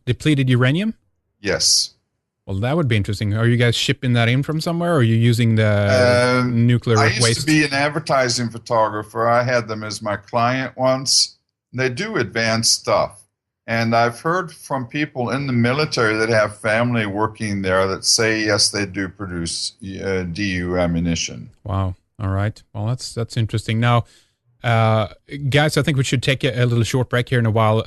Speaker 1: Depleted uranium?
Speaker 3: Yes.
Speaker 1: Well, that would be interesting. Are you guys shipping that in from somewhere, or are you using the nuclear waste?
Speaker 3: I used to be an advertising photographer. I had them as my client once. They do advanced stuff. And I've heard from people in the military that have family working there that say, yes, they do produce DU ammunition.
Speaker 1: Wow. All right. Well, that's interesting. Now, guys, I think we should take a little short break here in a while.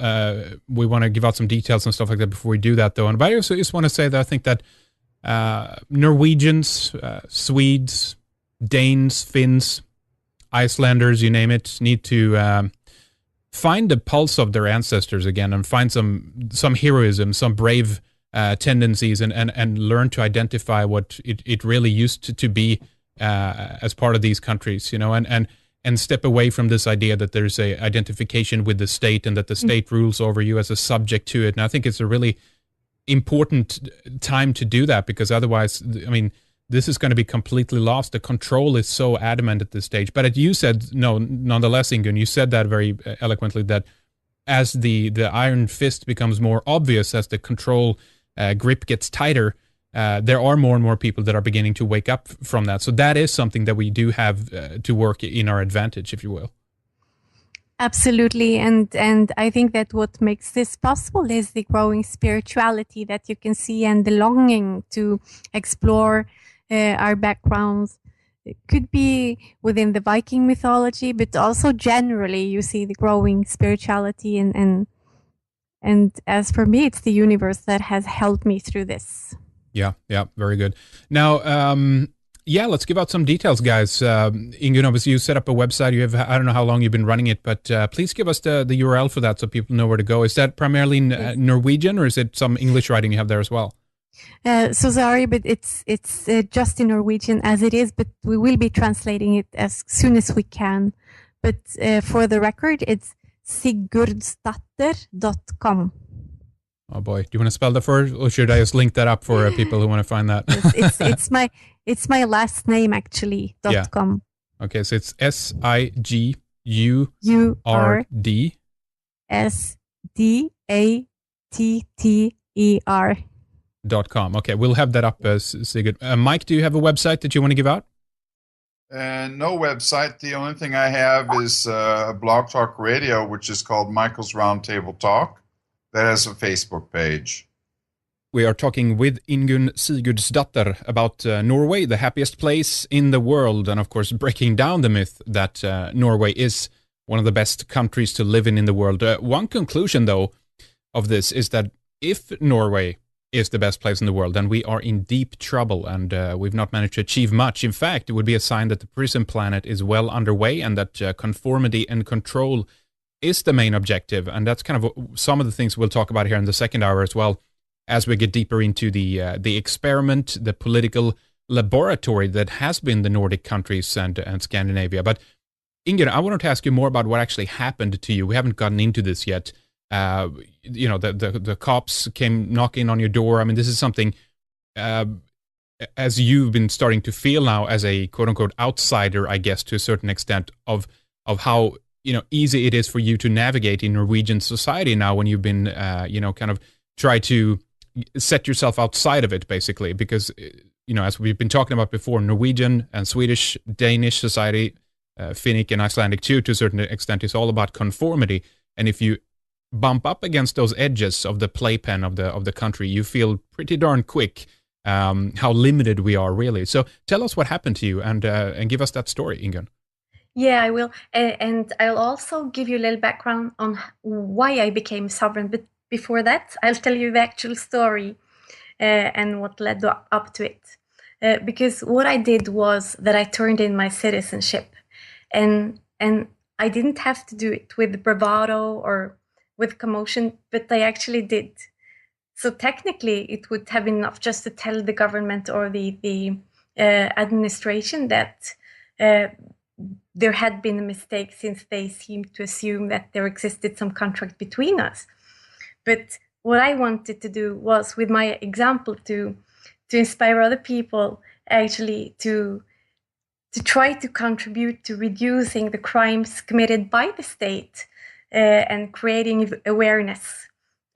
Speaker 1: We want to give out some details and stuff like that before we do that, though. And I also just want to say that I think that Norwegians, Swedes, Danes, Finns, Icelanders, you name it, need to find the pulse of their ancestors again and find some heroism, some brave tendencies, and learn to identify what it really used to be as part of these countries, you know, and and step away from this idea that there's a identification with the state and that the state rules over you as a subject to it. And I think it's a really important time to do that, because otherwise, I mean, this is going to be completely lost. The control is so adamant at this stage. But you said, no, nonetheless, Ingunn, you said that very eloquently, that as the iron fist becomes more obvious, as the control grip gets tighter, there are more and more people that are beginning to wake up from that. So that is something that we do have to work in our advantage, if you will.
Speaker 2: Absolutely. And I think that what makes this possible is the growing spirituality that you can see, and the longing to explore our backgrounds. It could be within the Viking mythology, but also generally you see the growing spirituality. And as for me, it's the universe that has helped me through this.
Speaker 1: Yeah, very good. Now, let's give out some details, guys. Ingunn, obviously you set up a website. You have, I don't know how long you've been running it, but please give us the URL for that so people know where to go. Is that primarily Norwegian, or is it some English writing you have there as well?
Speaker 2: So sorry, but it's just in Norwegian as it is, but we will be translating it as soon as we can. But for the record, it's Sigursdatter.com.
Speaker 1: Oh boy, do you want to spell that first, or should I just link that up for people who want to find that?
Speaker 2: it's my last name actually. .com.
Speaker 1: Okay, so it's SIGURD SDATTER.com. Okay, we'll have that up, Sigurd. Mike, do you have a website that you want to give out?
Speaker 3: No website. The only thing I have is a blog talk radio, which is called Michael's Roundtable Talk. That has a Facebook page.
Speaker 1: We are talking with Ingunn Sigursdatter about Norway, the happiest place in the world, and of course breaking down the myth that Norway is one of the best countries to live in the world. One conclusion, though, of this is that if Norway is the best place in the world, then we are in deep trouble, and we've not managed to achieve much. In fact, it would be a sign that the prison planet is well underway, and that conformity and control is the main objective. And that's kind of some of the things we'll talk about here in the second hour as well, as we get deeper into the experiment, the political laboratory that has been the Nordic countries and Scandinavia. But Ingunn, I wanted to ask you more about what actually happened to you. We haven't gotten into this yet. The cops came knocking on your door. I mean, this is something, as you've been starting to feel now as a quote-unquote outsider, I guess, to a certain extent, of how easy it is for you to navigate in Norwegian society now, when you've been, kind of try to set yourself outside of it, basically, because, as we've been talking about before, Norwegian and Swedish, Danish society, Finnic and Icelandic too, to a certain extent, is all about conformity. And if you bump up against those edges of the playpen of the country, you feel pretty darn quick how limited we are, really. So tell us what happened to you, and give us that story, Ingunn.
Speaker 2: Yeah, I will. And I'll also give you a little background on why I became sovereign. But before that, I'll tell you the actual story and what led up to it. Because what I did was that I turned in my citizenship. And I didn't have to do it with bravado or with commotion, but I actually did. So technically, it would have been enough just to tell the government or the administration that there had been a mistake, since they seemed to assume that there existed some contract between us. But what I wanted to do was, with my example, to inspire other people actually to try to contribute to reducing the crimes committed by the state and creating awareness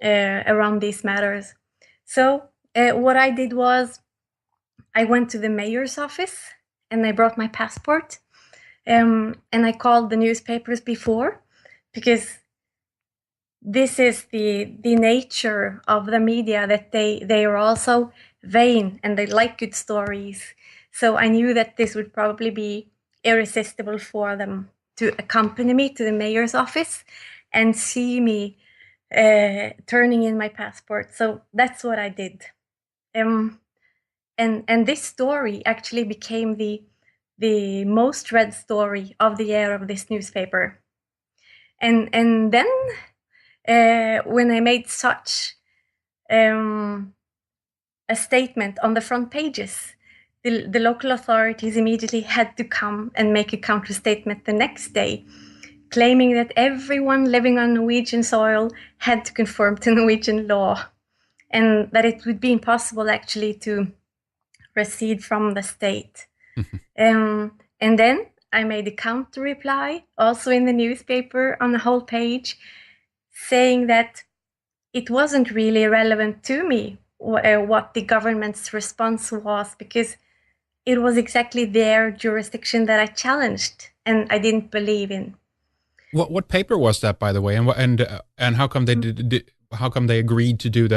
Speaker 2: around these matters. So what I did was, I went to the mayor's office and I brought my passport. And I called the newspapers before, because this is the nature of the media, that they are also vain and they like good stories. So I knew that this would probably be irresistible for them to accompany me to the mayor's office and see me turning in my passport. So that's what I did. And this story actually became the most read story of the year of this newspaper. And then when I made such a statement on the front pages, the local authorities immediately had to come and make a counter statement the next day, claiming that everyone living on Norwegian soil had to conform to Norwegian law, and that it would be impossible actually to recede from the state. And then I made a counter reply, also in the newspaper on the whole page, saying that it wasn't really relevant to me what the government's response was, because it was exactly their jurisdiction that I challenged and I didn't believe in.
Speaker 1: What paper was that, by the way, and how come they how come they agreed to do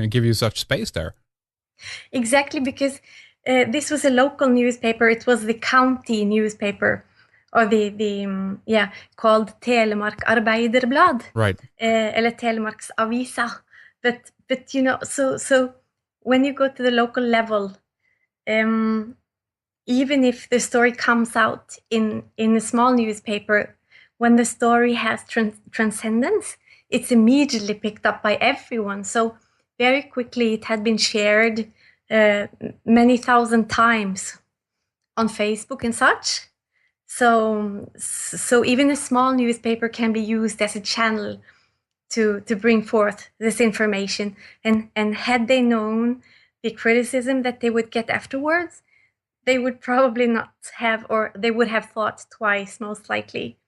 Speaker 1: give you such space there?
Speaker 2: Exactly, because this was a local newspaper. It was the county newspaper, or called Telemark Arbeiderblad,
Speaker 1: right?
Speaker 2: Eller Telemarks Avisa. But so when you go to the local level, even if the story comes out in a small newspaper, when the story has transcendence, it's immediately picked up by everyone. So very quickly it had been shared many thousand times on Facebook and such. So even a small newspaper can be used as a channel to bring forth this information. And had they known the criticism that they would get afterwards, they would probably not have, or they would have thought twice, most likely.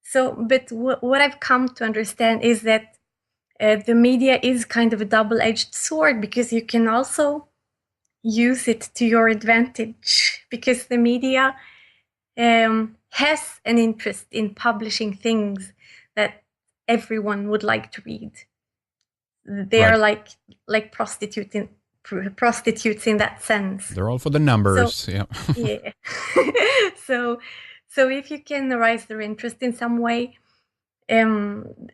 Speaker 2: So, but what I've come to understand is that the media is kind of a double-edged sword, because you can also use it to your advantage, because the media has an interest in publishing things that everyone would like to read. They are like prostitutes in that sense.
Speaker 1: They're all for the numbers.
Speaker 2: So,
Speaker 1: yeah.
Speaker 2: Yeah. So if you can arouse their interest in some way,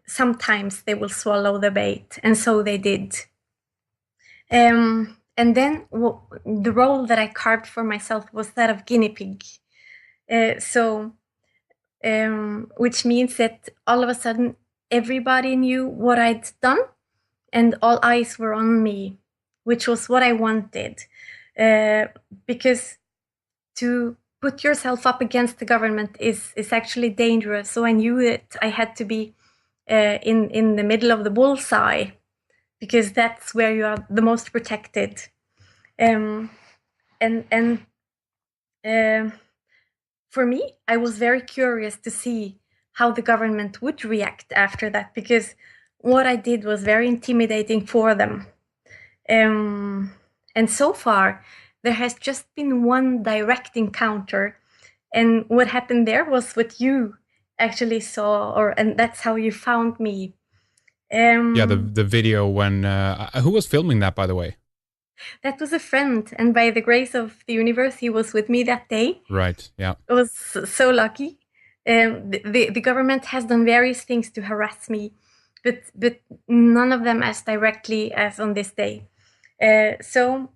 Speaker 2: sometimes they will swallow the bait, and so they did. And then the role that I carved for myself was that of guinea pig. Which means that all of a sudden everybody knew what I'd done, and all eyes were on me, which was what I wanted. Because to put yourself up against the government is actually dangerous. So I knew that I had to be in the middle of the bullseye, because that's where you are the most protected. For me, I was very curious to see how the government would react after that, because what I did was very intimidating for them. And so far, there has just been one direct encounter. And what happened there was what you actually saw, and that's how you found me.
Speaker 1: The video when who was filming that, by the way?
Speaker 2: That was a friend, and by the grace of the universe, he was with me that day.
Speaker 1: Right. Yeah.
Speaker 2: I was so lucky. The government has done various things to harass me, but none of them as directly as on this day. So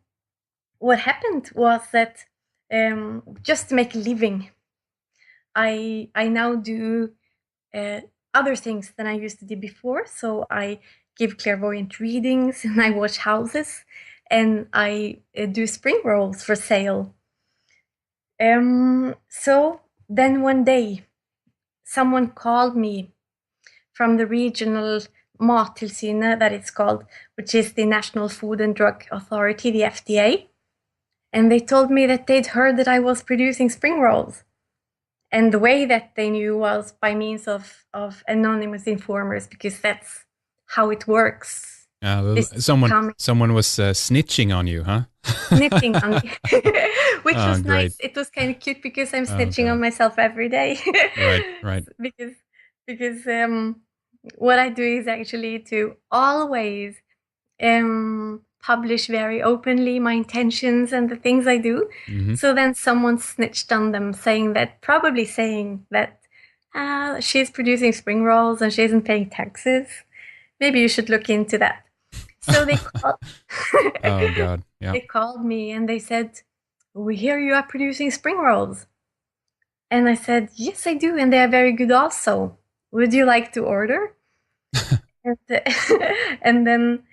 Speaker 2: what happened was that just to make a living, I now do other things than I used to do before. So I give clairvoyant readings, and I watch houses, and I do spring rolls for sale. So then one day, someone called me from the regional Mattilsynet, that it's called, which is the National Food and Drug Authority, the FDA. And they told me that they'd heard that I was producing spring rolls. And the way that they knew was by means of anonymous informers, because that's how it works.
Speaker 1: Someone was snitching on you, huh?
Speaker 2: Snitching on me, which was
Speaker 1: great.
Speaker 2: Nice. It was kind of cute, because I'm snitching on myself every day.
Speaker 1: Right.
Speaker 2: Because what I do is actually to always publish very openly my intentions and the things I do.
Speaker 1: Mm-hmm.
Speaker 2: So then someone snitched on them, probably saying that she's producing spring rolls and she isn't paying taxes. Maybe you should look into that. So they called.
Speaker 1: Oh God! Yeah.
Speaker 2: They called me and they said, "We hear you are producing spring rolls." And I said, "Yes, I do, and they are very good also. Would you like to order?" And then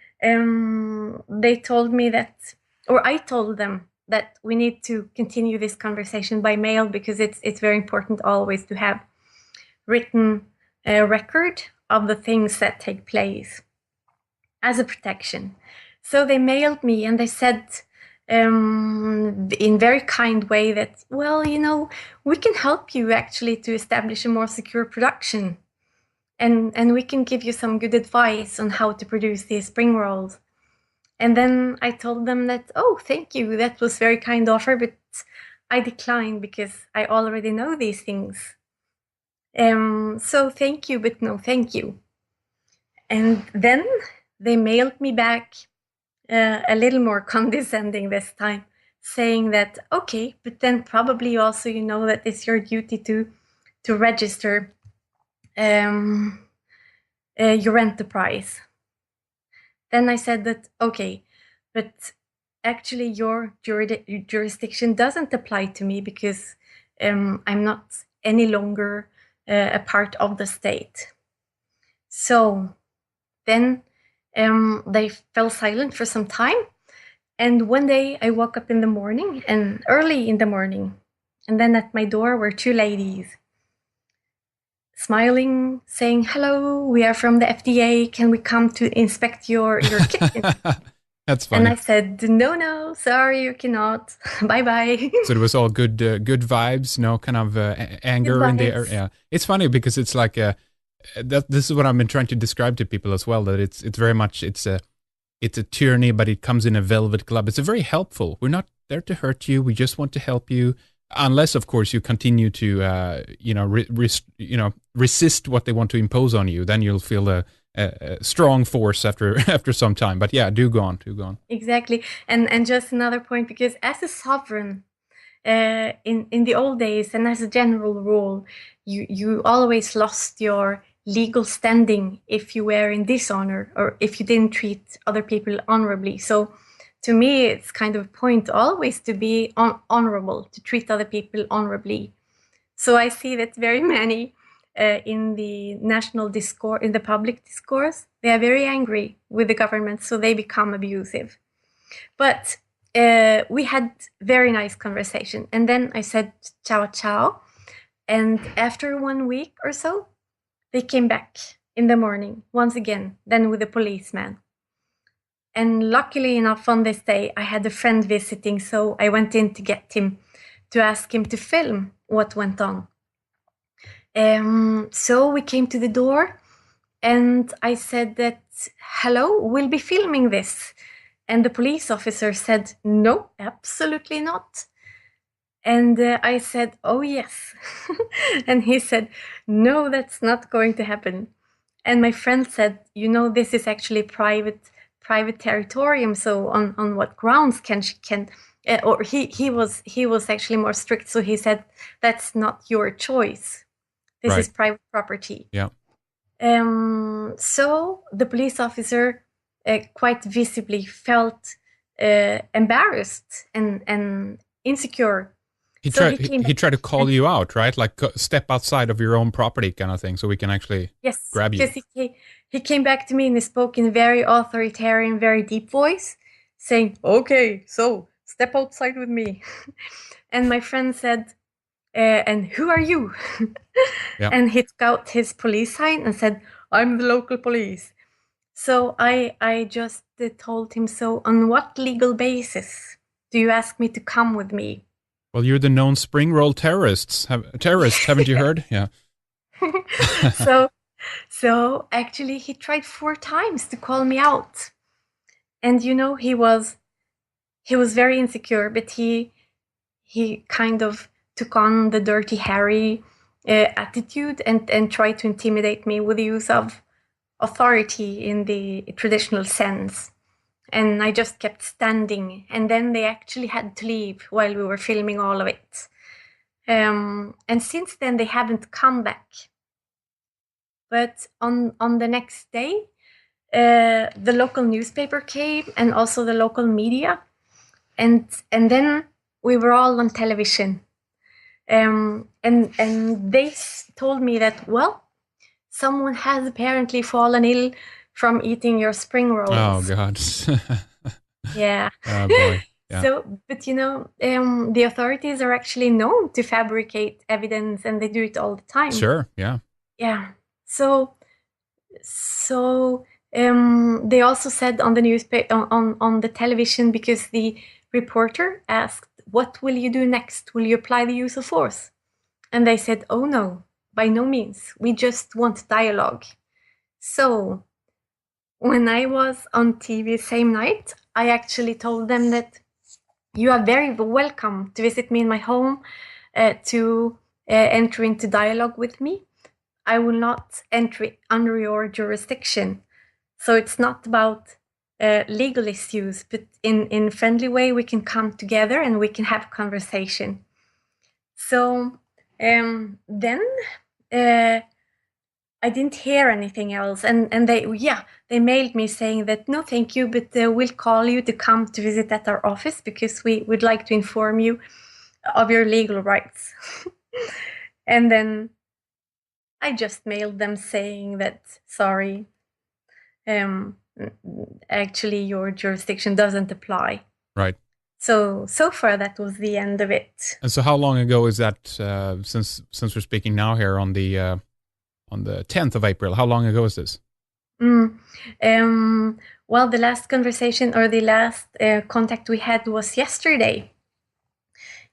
Speaker 2: they told me that, or I told them that we need to continue this conversation by mail because it's very important always to have written record of the things that take place as a protection. So they mailed me and they said in very kind way that, well, we can help you actually to establish a more secure production. And we can give you some good advice on how to produce these spring rolls. And then I told them that, oh, thank you. That was very kind offer, but I declined because I already know these things. So thank you, but no thank you. And then they mailed me back a little more condescending this time, saying that, okay, but then probably also that it's your duty to register your enterprise. Then I said that, okay, but actually your jurisdiction doesn't apply to me because I'm not any longer a part of the state. So then they fell silent for some time. And one day I woke up in the morning, and early in the morning, and then at my door were two ladies smiling, saying, hello, we are from the FDA. Can we come to inspect your kitchen?
Speaker 1: That's funny.
Speaker 2: And I said, no, sorry, you cannot. Bye-bye.
Speaker 1: So it was all good vibes, no kind of anger in the air. Yeah, it's funny because it's like this is what I've been trying to describe to people as well. That it's very much it's a tyranny, but it comes in a velvet glove. It's a very helpful. We're not there to hurt you. We just want to help you. Unless, of course, you continue to, resist what they want to impose on you, then you'll feel a strong force after some time. But yeah, do go on.
Speaker 2: Exactly, and just another point, because as a sovereign, in the old days, and as a general rule, you always lost your legal standing if you were in dishonor or if you didn't treat other people honorably. So to me, it's kind of a point always to be honorable, to treat other people honorably. So I see that very many in the national discourse, in the public discourse, they are very angry with the government, so they become abusive. But we had very nice conversation. And then I said, ciao, ciao. And after 1 week or so, they came back in the morning, once again, then with a policeman. And luckily enough, on this day, I had a friend visiting, so I went in to get him, to ask him to film what went on. So we came to the door, and I said that, hello, we'll be filming this. And the police officer said, no, absolutely not. And I said, oh, yes. And he said, no, that's not going to happen. And my friend said, this is actually private territorium, so on what grounds can or he was actually more strict, so he said that's not your choice, this
Speaker 1: right.
Speaker 2: is private property.
Speaker 1: Yeah.
Speaker 2: So the police officer quite visibly felt embarrassed and insecure.
Speaker 1: He tried to call you out, right? Like step outside of your own property kind of thing, so we can actually grab you.
Speaker 2: Yes, because he came back to me and he spoke in a very authoritarian, very deep voice, saying, okay, so step outside with me. And my friend said, and who are you? Yeah. And he took out his police sign and said, I'm the local police. So I just told him, so on what legal basis do you ask me to come with me?
Speaker 1: Well, you're the known spring roll terrorists, haven't you heard? Yeah.
Speaker 2: So actually he tried 4 times to call me out. And he was very insecure, but he kind of took on the Dirty Harry attitude and tried to intimidate me with the use of authority in the traditional sense. And I just kept standing, and then they actually had to leave while we were filming all of it. And since then, they haven't come back. But on the next day, the local newspaper came, and also the local media. And then we were all on television. And they told me that, well, someone has apparently fallen ill from eating your spring rolls.
Speaker 1: Oh, God.
Speaker 2: Yeah.
Speaker 1: Oh, boy. Yeah.
Speaker 2: So, but the authorities are actually known to fabricate evidence, and they do it all the time.
Speaker 1: Sure. Yeah.
Speaker 2: Yeah. So they also said on the newspaper, on the television, because the reporter asked, "What will you do next? Will you apply the use of force?" And they said, "Oh no, by no means. We just want dialogue." So when I was on TV same night, I actually told them that you are very welcome to visit me in my home, to enter into dialogue with me. I will not enter under your jurisdiction. So it's not about legal issues, but in friendly way, we can come together and we can have conversation. So then I didn't hear anything else. And they mailed me saying that, "No, thank you, but we'll call you to come to visit at our office because we would like to inform you of your legal rights." And then I just mailed them saying that, "Sorry, actually your jurisdiction doesn't apply."
Speaker 1: Right.
Speaker 2: So far that was the end of it.
Speaker 1: And so how long ago is that, since we're speaking now here on the 10th of April, how long ago is this?
Speaker 2: Well, the last conversation, or the last contact we had, was yesterday.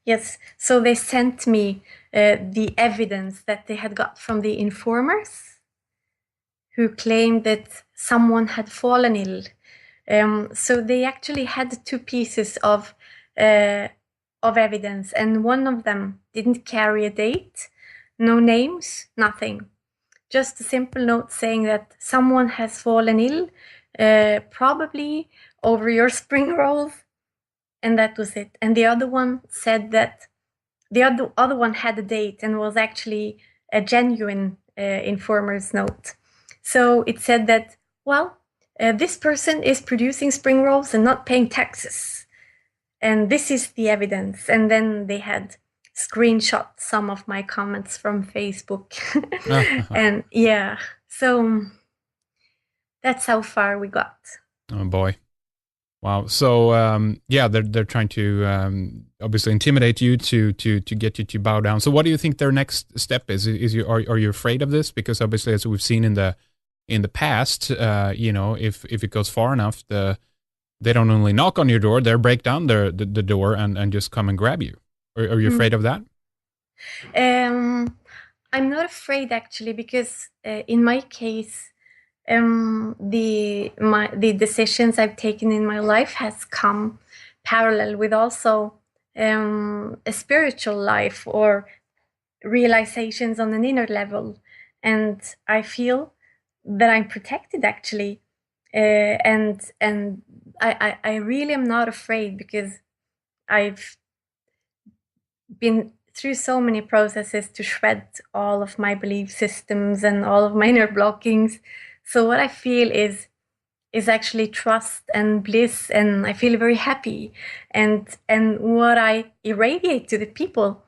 Speaker 2: Yes, so they sent me the evidence that they had got from the informers who claimed that someone had fallen ill. So they actually had two pieces of evidence, and one of them didn't carry a date, no names, nothing. Just a simple note saying that someone has fallen ill, probably over your spring rolls, and that was it. And the other one said that the other one had a date and was actually a genuine informer's note. So it said that, well, this person is producing spring rolls and not paying taxes. And this is the evidence. And then they had screenshot some of my comments from Facebook. And yeah, so that's how far we got.
Speaker 1: Oh boy. Wow. So they're trying to obviously intimidate you to get you to bow down. So what do you think their next step is? Are you afraid of this? Because obviously, as we've seen in the past, if it goes far enough, they don't only knock on your door, they break down the door and just come and grab you. Are you afraid of that?
Speaker 2: I'm not afraid, actually, because in my case, the decisions I've taken in my life has come parallel with also a spiritual life or realizations on an inner level, and I feel that I'm protected, actually, and I really am not afraid, because I've been through so many processes to shred all of my belief systems and all of my inner blockings. So what I feel is actually trust and bliss, and I feel very happy. And what I irradiate to the people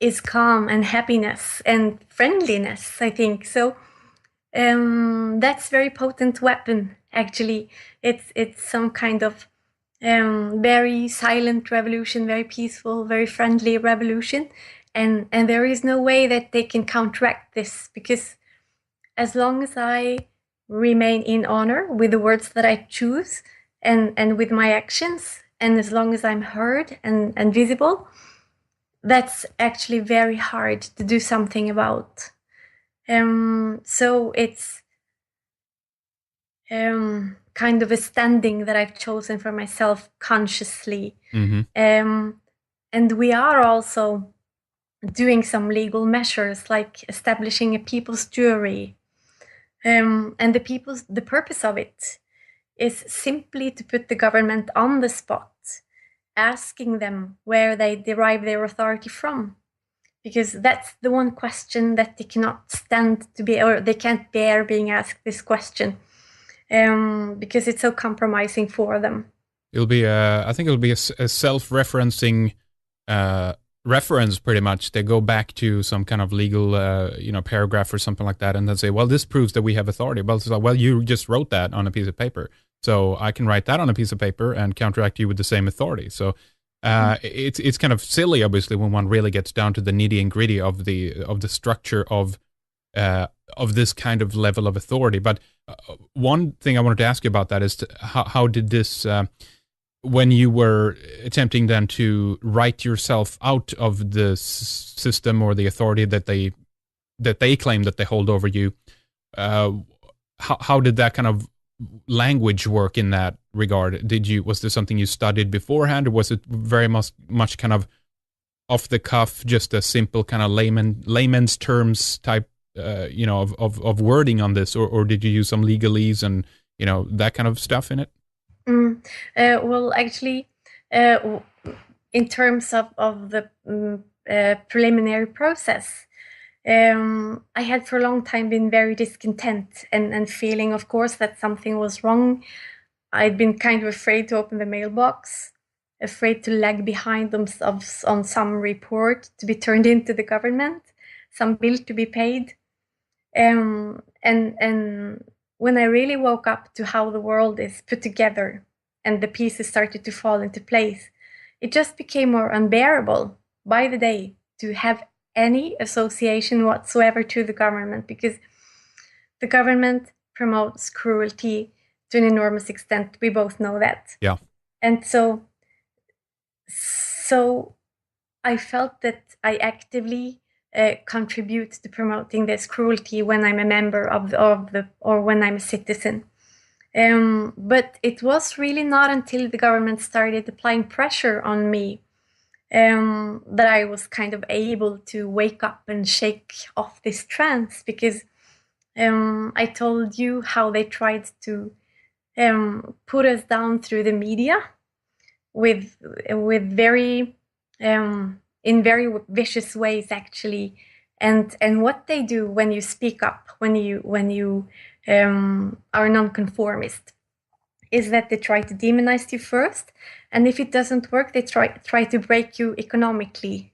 Speaker 2: is calm and happiness and friendliness, I think. So that's very potent weapon, actually. It's some kind of very silent revolution, very peaceful, very friendly revolution. And there is no way that they can counteract this, because as long as I remain in honor with the words that I choose and with my actions, and as long as I'm heard and visible, that's actually very hard to do something about. So it's kind of a standing that I've chosen for myself consciously.
Speaker 1: Mm-hmm.
Speaker 2: And we are also doing some legal measures, like establishing a people's jury. And the purpose of it is simply to put the government on the spot, asking them where they derive their authority from. Because that's the one question that they cannot stand to be, or they can't bear being asked this question, because it's so compromising for them.
Speaker 1: I think it'll be a self-referencing reference, pretty much. They go back to some kind of legal, paragraph or something like that, and then say, "Well, this proves that we have authority." Well, it's like, well, you just wrote that on a piece of paper. So I can write that on a piece of paper and counteract you with the same authority. So it's kind of silly, obviously, when one really gets down to the nitty and gritty of the structure of this kind of level of authority. But one thing I wanted to ask you about that is how did this, when you were attempting then to write yourself out of the system or the authority that they claim that they hold over you, how did that kind of language work in that regard? Was this something you studied beforehand, or was it very much kind of off the cuff, just a simple kind of layman's terms type, of wording on this, or did you use some legalese and that kind of stuff in it?
Speaker 2: Well, actually, in terms of the preliminary process, I had for a long time been very discontent and feeling, of course, that something was wrong. I'd been kind of afraid to open the mailbox, afraid to lag behind on some report to be turned into the government, some bill to be paid. And when I really woke up to how the world is put together and the pieces started to fall into place, it just became more unbearable by the day to have any association whatsoever to the government, because the government promotes cruelty to an enormous extent. We both know that.
Speaker 1: Yeah.
Speaker 2: And so I felt that I actively contribute to promoting this cruelty when I'm a member or when I'm a citizen. But it was really not until the government started applying pressure on me that I was kind of able to wake up and shake off this trance, because I told you how they tried to put us down through the media with very in very vicious ways, actually, and what they do when you speak up, when you are nonconformist, is that they try to demonize you first, and if it doesn't work, they try to break you economically.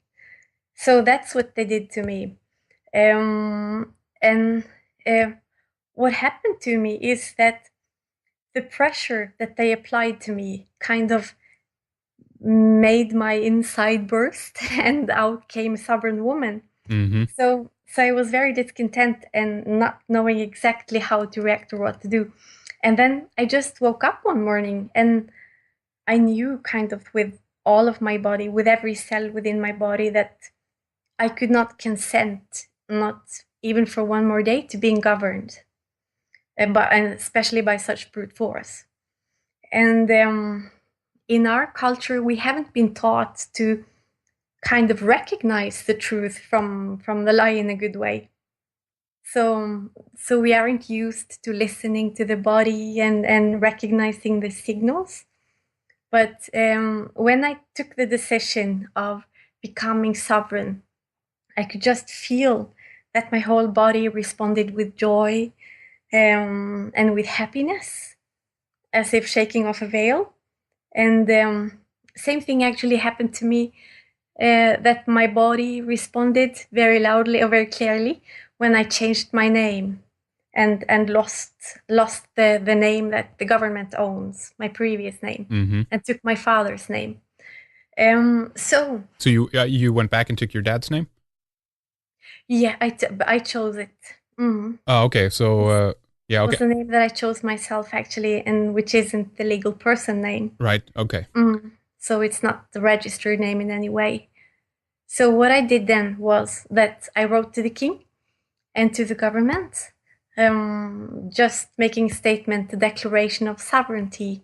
Speaker 2: So that's what they did to me. What happened to me is that the pressure that they applied to me kind of made my inside burst, and out came a sovereign woman.
Speaker 1: Mm-hmm.
Speaker 2: So I was very discontent and not knowing exactly how to react or what to do. And then I just woke up one morning and I knew kind of with all of my body, with every cell within my body, that I could not consent, not even for one more day, to being governed, and especially by such brute force. And in our culture, we haven't been taught to kind of recognize the truth from the lie in a good way. So we aren't used to listening to the body and recognizing the signals. But when I took the decision of becoming sovereign, I could just feel that my whole body responded with joy and with happiness, as if shaking off a veil. And same thing actually happened to me, that my body responded very loudly or very clearly when I changed my name and lost the name that the government owns, my previous name,
Speaker 1: mm-hmm.
Speaker 2: and took my father's name. So
Speaker 1: you went back and took your dad's name?
Speaker 2: Yeah, I chose it. Mm-hmm.
Speaker 1: Oh, okay. So yeah, okay.
Speaker 2: It was the name that I chose myself, actually, and which isn't the legal person name.
Speaker 1: Right. Okay.
Speaker 2: Mm-hmm. So it's not the registered name in any way. So what I did then was that I wrote to the king and to the government, just making a statement, a declaration of sovereignty,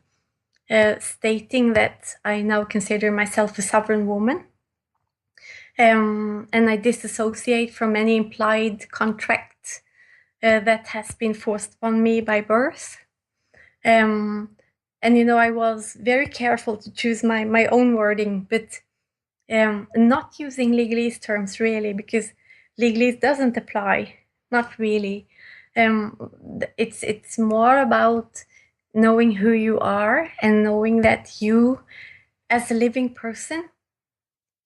Speaker 2: stating that I now consider myself a sovereign woman, and I disassociate from any implied contract that has been forced upon me by birth. And I was very careful to choose my own wording, but not using legalese terms, really, because legalese doesn't apply. Not really. It's more about knowing who you are and knowing that you, as a living person,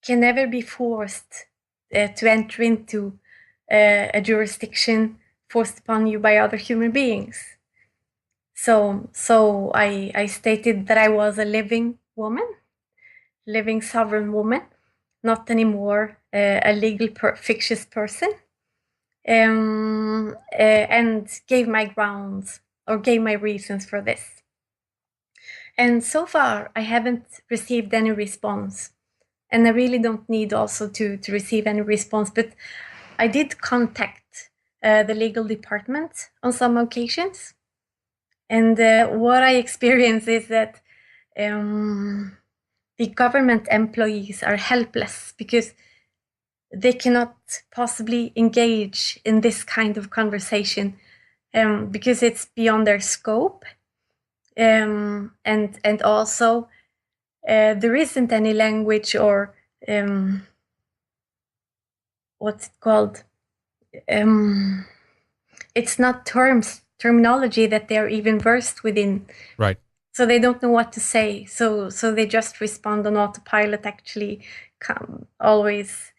Speaker 2: can never be forced to enter into a jurisdiction forced upon you by other human beings. So I stated that I was a living woman, living sovereign woman, not anymore a legal fictitious person, and gave my grounds or gave my reasons for this. And so far, I haven't received any response. And I really don't need also to receive any response. But I did contact the legal department on some occasions. And what I experience is that the government employees are helpless because they cannot possibly engage in this kind of conversation because it's beyond their scope. And also there isn't any language or what's it called? It's not terminology that they're even versed within.
Speaker 1: Right.
Speaker 2: So they don't know what to say. So they just respond on autopilot, actually always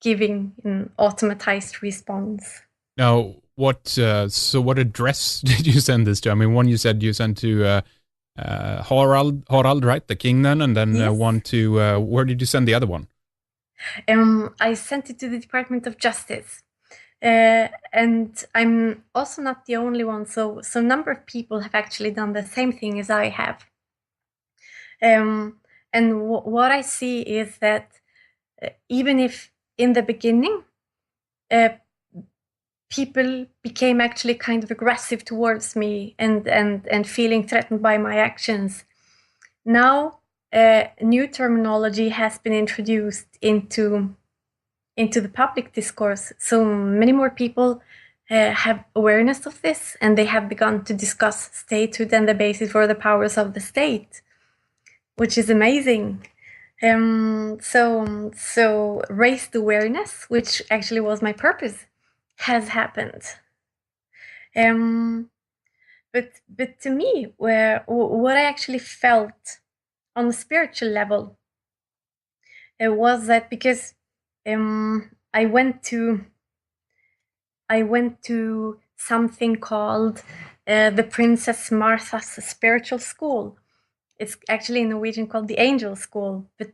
Speaker 2: giving an automatized response.
Speaker 1: Now, what address did you send this to? I mean, one you said you sent to Harald, right, the king then, and then
Speaker 2: Yes.
Speaker 1: one to where did you send the other one?
Speaker 2: I sent it to the Department of Justice, and I'm also not the only one. So a number of people have actually done the same thing as I have. And what I see is that even if in the beginning people became actually kind of aggressive towards me and feeling threatened by my actions, now new terminology has been introduced into the public discourse. So many more people have awareness of this, and they have begun to discuss statehood and the basis for the powers of the state, which is amazing. So raised awareness, which actually was my purpose, has happened. But to me, what I actually felt on a spiritual level, it was that because I went to something called the Princess Martha's Spiritual School. It's actually in Norwegian called the Angel School, but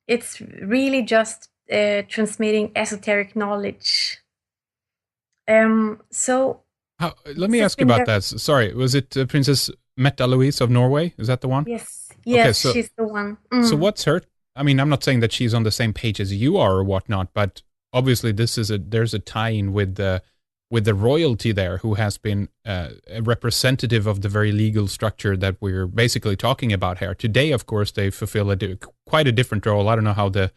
Speaker 2: it's really just transmitting esoteric knowledge. So
Speaker 1: let me ask you about that. Sorry, was it Princess Mette Louise of Norway? Is that the one?
Speaker 2: Yes,
Speaker 1: Okay, so,
Speaker 2: she's the one.
Speaker 1: So what's her? I mean, I'm not saying that she's on the same page as you are or whatnot, but obviously there's a tie-in with the royalty there, who has been a representative of the very legal structure that we're basically talking about here today. Of course, they fulfill quite a different role. I don't know how the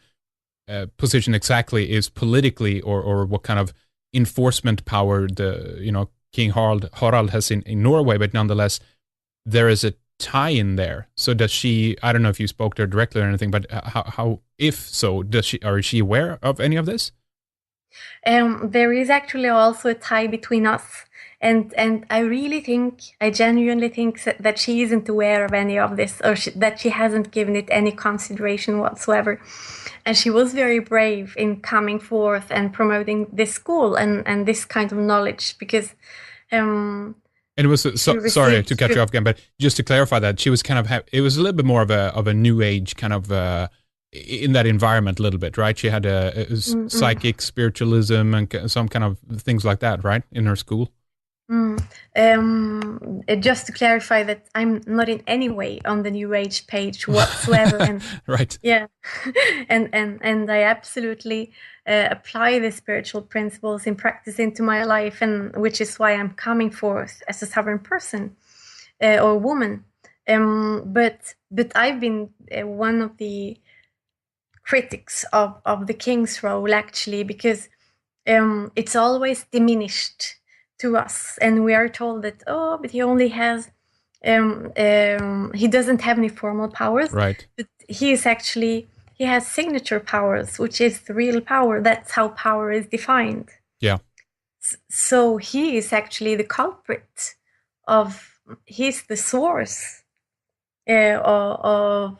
Speaker 1: position exactly is politically, or what kind of enforcement power King Harald has in Norway, but nonetheless, there is a tie-in there. So does she? I don't know if you spoke to her directly or anything, but how if so, does she? Or is she aware of any of this?
Speaker 2: There is actually also a tie between us, and I genuinely think that she isn't aware of any of this, or that she hasn't given it any consideration whatsoever. And she was very brave in coming forth and promoting this school and this kind of knowledge, because
Speaker 1: and it was sorry to cut you off again, but just to clarify that, she was kind of it was a little bit more of a new age kind of in that environment a little bit, right? She had a psychic spiritualism and some kind of things like that, right, in her school.
Speaker 2: Just to clarify that I'm not in any way on the New Age page whatsoever. And,
Speaker 1: right.
Speaker 2: Yeah, and I absolutely apply the spiritual principles in practice into my life, and which is why I'm coming forth as a sovereign person or woman. But I've been one of the critics of the king's role, actually, because it's always diminished to us, and we are told that but he only has he doesn't have any formal powers,
Speaker 1: right?
Speaker 2: But he has signature powers, which is the real power. That's how power is defined.
Speaker 1: Yeah.
Speaker 2: So he is actually the culprit he's the source of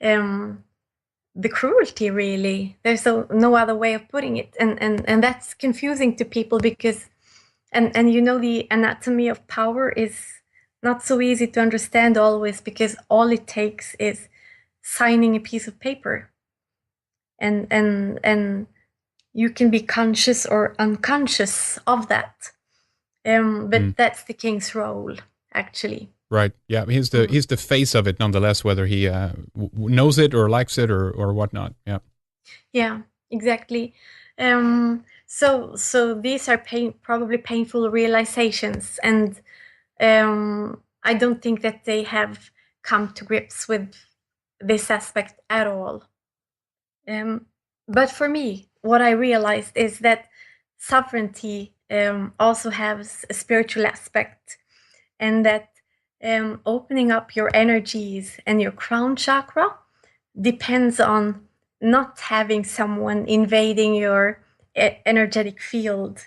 Speaker 2: the cruelty, really. There's no other way of putting it, and that's confusing to people, because And you know, the anatomy of power is not so easy to understand always, because all it takes is signing a piece of paper, and you can be conscious or unconscious of that. But that's the king's role, actually.
Speaker 1: Right. Yeah. He's the face of it, nonetheless, whether he knows it or likes it or whatnot. Yeah.
Speaker 2: Yeah. Exactly. So these are probably painful realizations, and I don't think that they have come to grips with this aspect at all. But for me, what I realized is that sovereignty also has a spiritual aspect, and that opening up your energies and your crown chakra depends on not having someone invading your energetic field.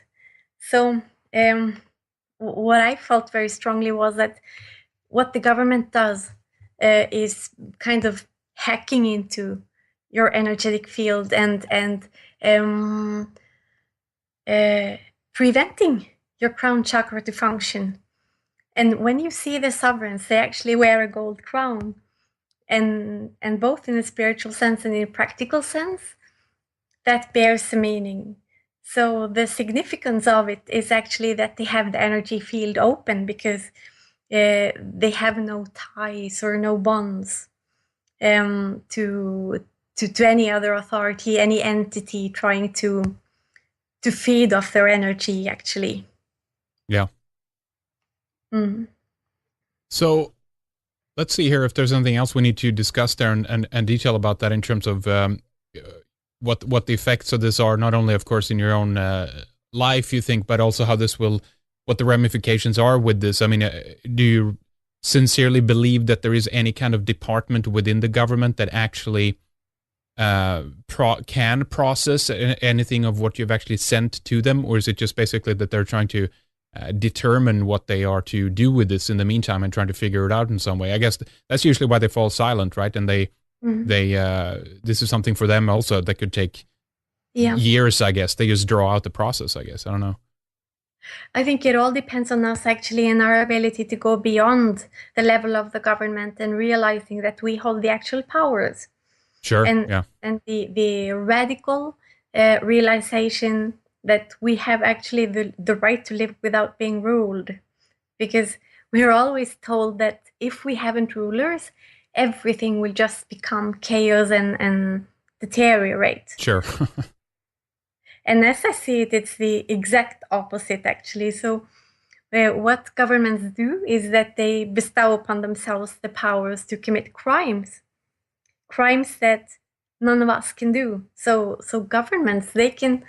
Speaker 2: So what I felt very strongly was that what the government does is kind of hacking into your energetic field and preventing your crown chakra to function. And when you see the sovereigns, they actually wear a gold crown. And both in a spiritual sense and in a practical sense, that bears a meaning. So the significance of it is actually that they have the energy field open, because they have no ties or no bonds to any other authority, any entity trying to feed off their energy, actually.
Speaker 1: Yeah. So let's see here if there's anything else we need to discuss there and detail about that in terms of what the effects of this are, not only, of course, in your own life, you think, but also how this will, what the ramifications are with this. I mean, do you sincerely believe that there is any kind of department within the government that actually can process anything of what you've actually sent to them, or is it just basically that they're trying to determine what they are to do with this in the meantime and trying to figure it out in some way? I guess that's usually why they fall silent, right? And they this is something for them also that could take years, I guess. They just draw out the process, I guess. I don't know.
Speaker 2: I think it all depends on us, actually, and our ability to go beyond the level of the government and realizing that we hold the actual powers.
Speaker 1: Sure.
Speaker 2: And the radical realization that we have actually the right to live without being ruled. Because we're always told that if we haven't rulers, everything will just become chaos and deteriorate.
Speaker 1: Sure.
Speaker 2: And as I see it, it's the exact opposite, actually. So what governments do is that they bestow upon themselves the powers to commit crimes that none of us can do. So governments, they can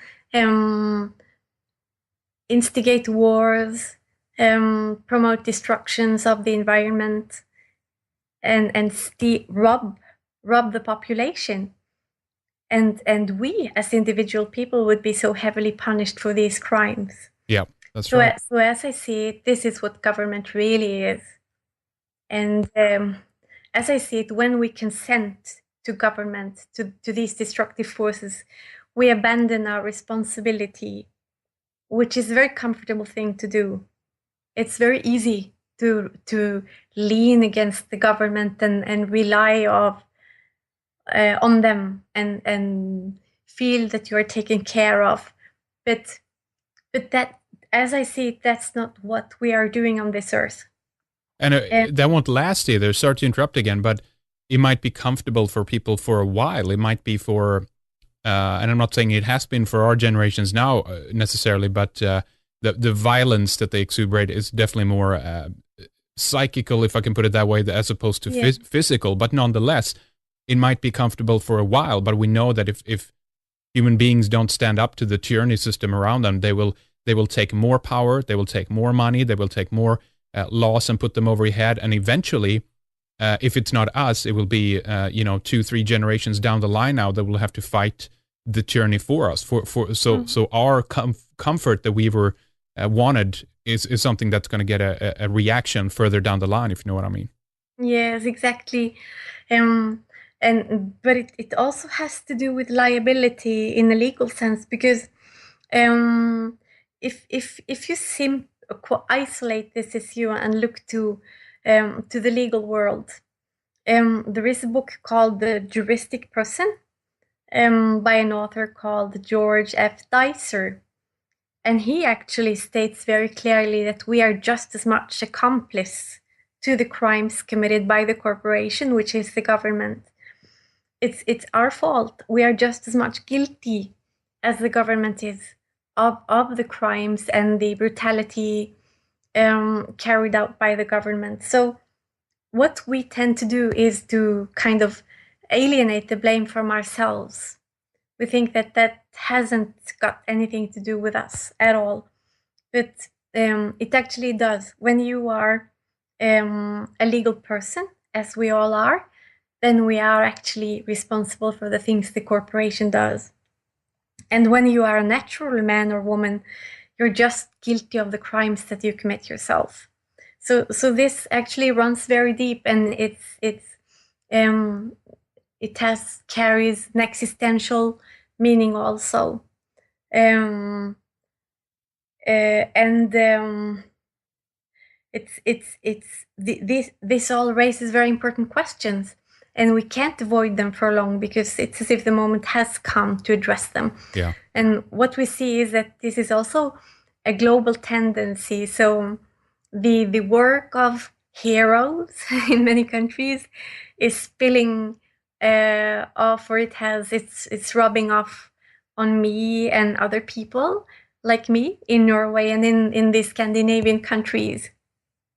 Speaker 2: instigate wars, promote destructions of the environment, and rob the population. And we as individual people would be so heavily punished for these crimes.
Speaker 1: Yeah, that's right.
Speaker 2: So as I see it, this is what government really is. And as I see it, when we consent to government, to these destructive forces, we abandon our responsibility, which is a very comfortable thing to do. It's very easy to lean against the government and rely on them and feel that you are taken care of. But that, as I see it, that's not what we are doing on this earth.
Speaker 1: And that won't last either. Sorry to interrupt again, but it might be comfortable for people for a while. It might be for, and I'm not saying it has been for our generations now necessarily, but the violence that they exuberate is definitely more psychical, if I can put it that way, as opposed to physical. But nonetheless, it might be comfortable for a while. But we know that if human beings don't stand up to the tyranny system around them, they will take more power, they will take more money, they will take more laws and put them over your head, and eventually, if it's not us, it will be 2-3 generations down the line now that will have to fight the tyranny for us. So our comfort that we were wanted is something that's going to get a reaction further down the line, if you know what I mean.
Speaker 2: Yes, exactly. But it also has to do with liability in a legal sense, because if you isolate this issue and look to the legal world, there is a book called The Juristic Person by an author called George F. Dicer. And he actually states very clearly that we are just as much accomplice to the crimes committed by the corporation, which is the government. It's our fault. We are just as much guilty as the government is of the crimes and the brutality carried out by the government. So what we tend to do is to kind of alienate the blame from ourselves. We think that hasn't got anything to do with us at all. But it actually does. When you are a legal person, as we all are, then we are actually responsible for the things the corporation does. And when you are a natural man or woman, you're just guilty of the crimes that you commit yourself. So this actually runs very deep, and it carries an existential meaning also. This all raises very important questions, and we can't avoid them for long because it's as if the moment has come to address them.
Speaker 1: Yeah.
Speaker 2: And what we see is that this is also a global tendency. So the work of heroes in many countries is spilling off, or it's rubbing off on me and other people like me in Norway and in the Scandinavian countries.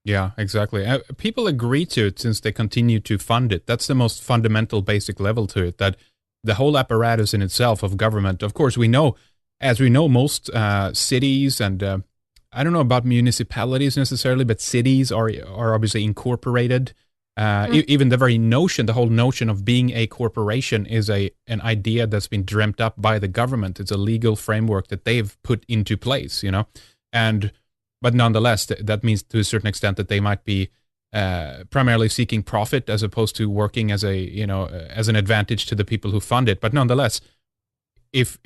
Speaker 1: Yeah, exactly. People agree to it since they continue to fund it. That's the most fundamental, basic level to it, that the whole apparatus in itself of government, of course, as we know, most cities and I don't know about municipalities necessarily, but cities are obviously incorporated. Even the whole notion of being a corporation is an idea that's been dreamt up by the government. It's a legal framework that they've put into place, but nonetheless, that means to a certain extent that they might be primarily seeking profit as opposed to working as as an advantage to the people who fund it. But nonetheless, if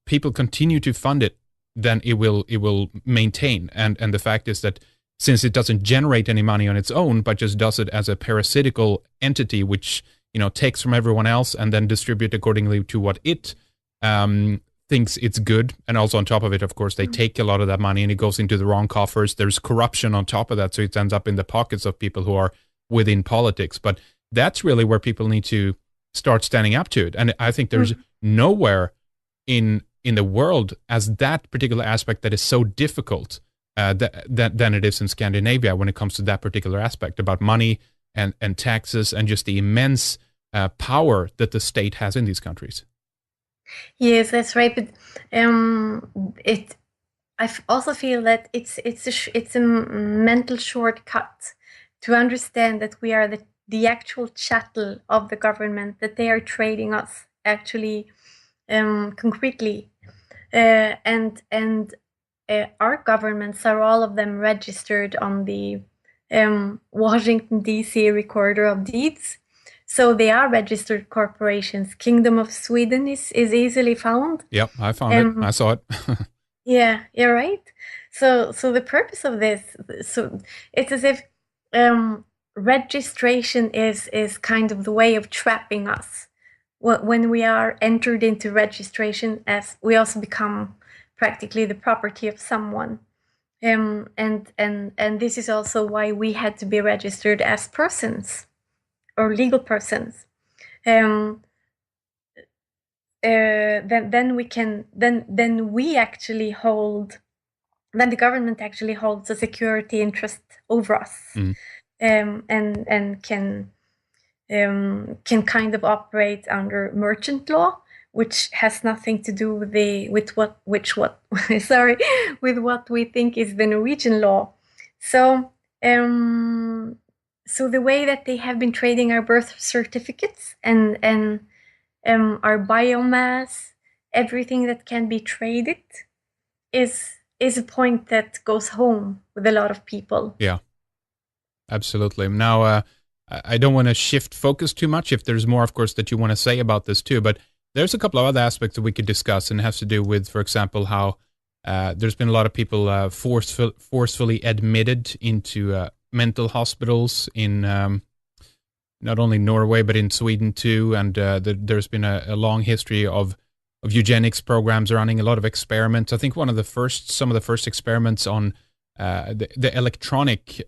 Speaker 1: people continue to fund it, then it will maintain. And the fact is that since it doesn't generate any money on its own, but just does it as a parasitical entity, which takes from everyone else and then distribute accordingly to what it thinks it's good. And also on top of it, of course, they take a lot of that money and it goes into the wrong coffers. There's corruption on top of that, so it ends up in the pockets of people who are within politics. But that's really where people need to start standing up to it. And I think there's nowhere in the world as that particular aspect that is so difficult than it is in Scandinavia when it comes to that particular aspect about money and taxes and just the immense power that the state has in these countries.
Speaker 2: Yes, that's right. But I also feel that it's a mental shortcut to understand that we are the actual chattel of the government, that they are trading us actually concretely, and our governments are all of them registered on the Washington D.C. Recorder of Deeds. So they are registered corporations. Kingdom of Sweden is easily found.
Speaker 1: Yep, I found it. I saw it.
Speaker 2: Yeah, you're right. So the purpose of this, so it's as if registration is kind of the way of trapping us. When we are entered into registration, as we also become practically the property of someone. And this is also why we had to be registered as persons or legal persons. Then the government actually holds a security interest over us, and can kind of operate under merchant law, which has nothing to do with what we think is the Norwegian law. So the way that they have been trading our birth certificates and our biomass, everything that can be traded, is a point that goes home with a lot of people.
Speaker 1: Yeah, absolutely. Now, I don't want to shift focus too much. If there's more, of course, that you want to say about this too, but there's a couple of other aspects that we could discuss, and it has to do with, for example, how There's been a lot of people forcefully admitted into mental hospitals in not only Norway but in Sweden too. And there's been a long history of eugenics programs running, a lot of experiments. I think some of the first experiments on the electronic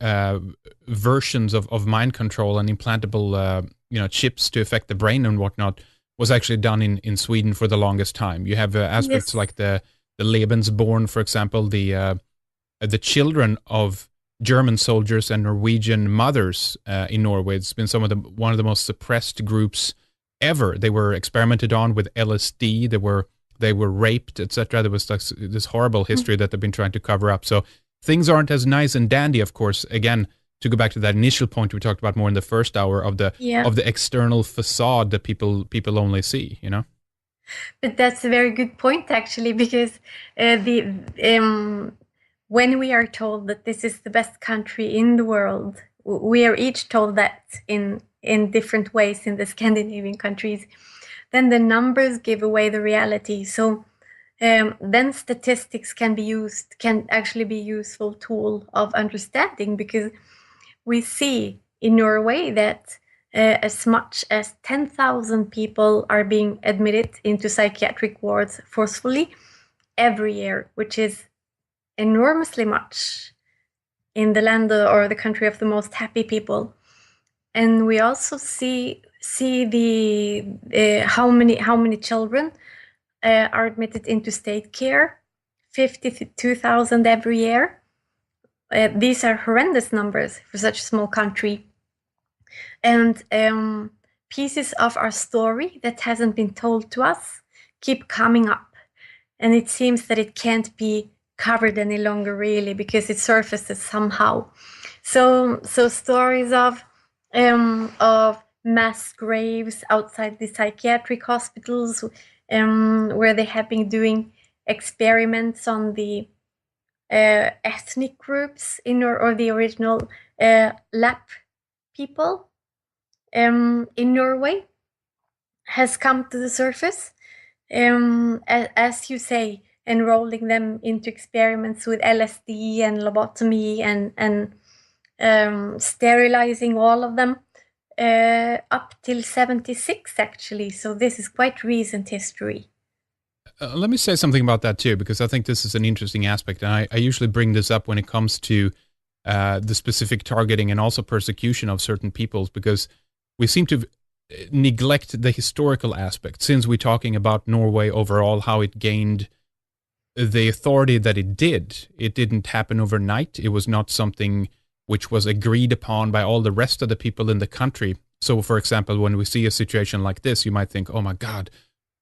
Speaker 1: versions of mind control and implantable chips to affect the brain and whatnot was actually done in Sweden for the longest time. You have aspects like the Lebensborn, for example, the children of German soldiers and Norwegian mothers in Norway. It's been one of the most suppressed groups ever. They were experimented on with LSD. They were raped, etc. There was this horrible history that they've been trying to cover up. So things aren't as nice and dandy, of course. Again, to go back to that initial point we talked about more in the first hour of the external facade that people only see, you know.
Speaker 2: But that's a very good point, actually, because when we are told that this is the best country in the world, we are each told that in different ways in the Scandinavian countries, then the numbers give away the reality. So then statistics can actually be a useful tool of understanding, because we see in Norway that as much as 10,000 people are being admitted into psychiatric wards forcefully every year, which is enormously much in the land or the country of the most happy people. And we also see the how many children are admitted into state care, 52,000 every year. These are horrendous numbers for such a small country. And pieces of our story that hasn't been told to us keep coming up, and it seems that it can't be covered any longer, really, because it surfaces somehow. So stories of mass graves outside the psychiatric hospitals, where they have been doing experiments on the ethnic groups or the original Lapp people in Norway, has come to the surface. As you say, enrolling them into experiments with LSD and lobotomy and sterilizing all of them up till 76, actually. So this is quite recent history.
Speaker 1: Let me say something about that too, because I think this is an interesting aspect. And I usually bring this up when it comes to the specific targeting and also persecution of certain peoples, because we seem to neglect the historical aspect. Since we're talking about Norway overall, how it gained the authority that it didn't happen overnight. It was not something which was agreed upon by all the rest of the people in the country. So, for example, when we see a situation like this, you might think, oh my God,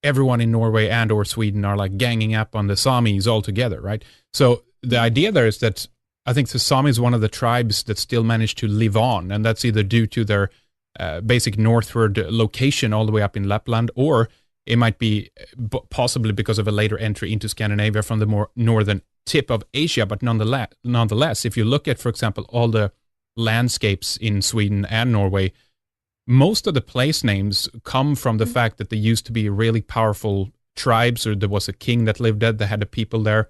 Speaker 1: everyone in Norway and or Sweden are like ganging up on the Samis all together, right? So the idea there is that I think the Sami is one of the tribes that still managed to live on, and that's either due to their basic northward location all the way up in Lapland, or it might be possibly because of a later entry into Scandinavia from the more northern tip of Asia. But nonetheless, if you look at, for example, all the landscapes in Sweden and Norway, most of the place names come from the fact that there used to be really powerful tribes, or there was a king that lived there, that had a people there.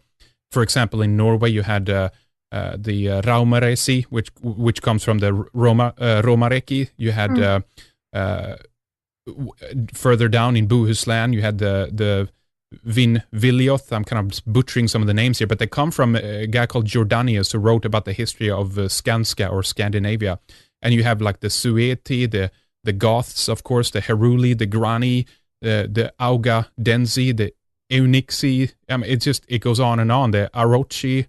Speaker 1: For example, in Norway, you had the Raumaresi, which comes from the Romareki. You had further down in Bohuslän, you had the Vinvilioth. I'm kind of butchering some of the names here, but they come from a guy called Jordanius, who wrote about the history of Skanska or Scandinavia. And you have like the Sueti, the Goths, of course, the Heruli, the Grani, the Auga Denzi, the Eunixi. I mean, it goes on and on. The Arochi,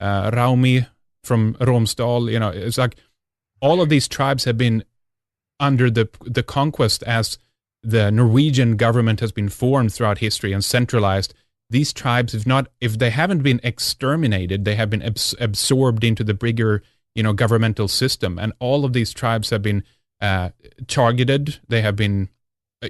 Speaker 1: Raumi from Romsdal. You know, it's like all of these tribes have been under the conquest as the Norwegian government has been formed throughout history and centralized. These tribes, if they haven't been exterminated, they have been absorbed into the bigger, governmental system. And all of these tribes have been targeted. They have been,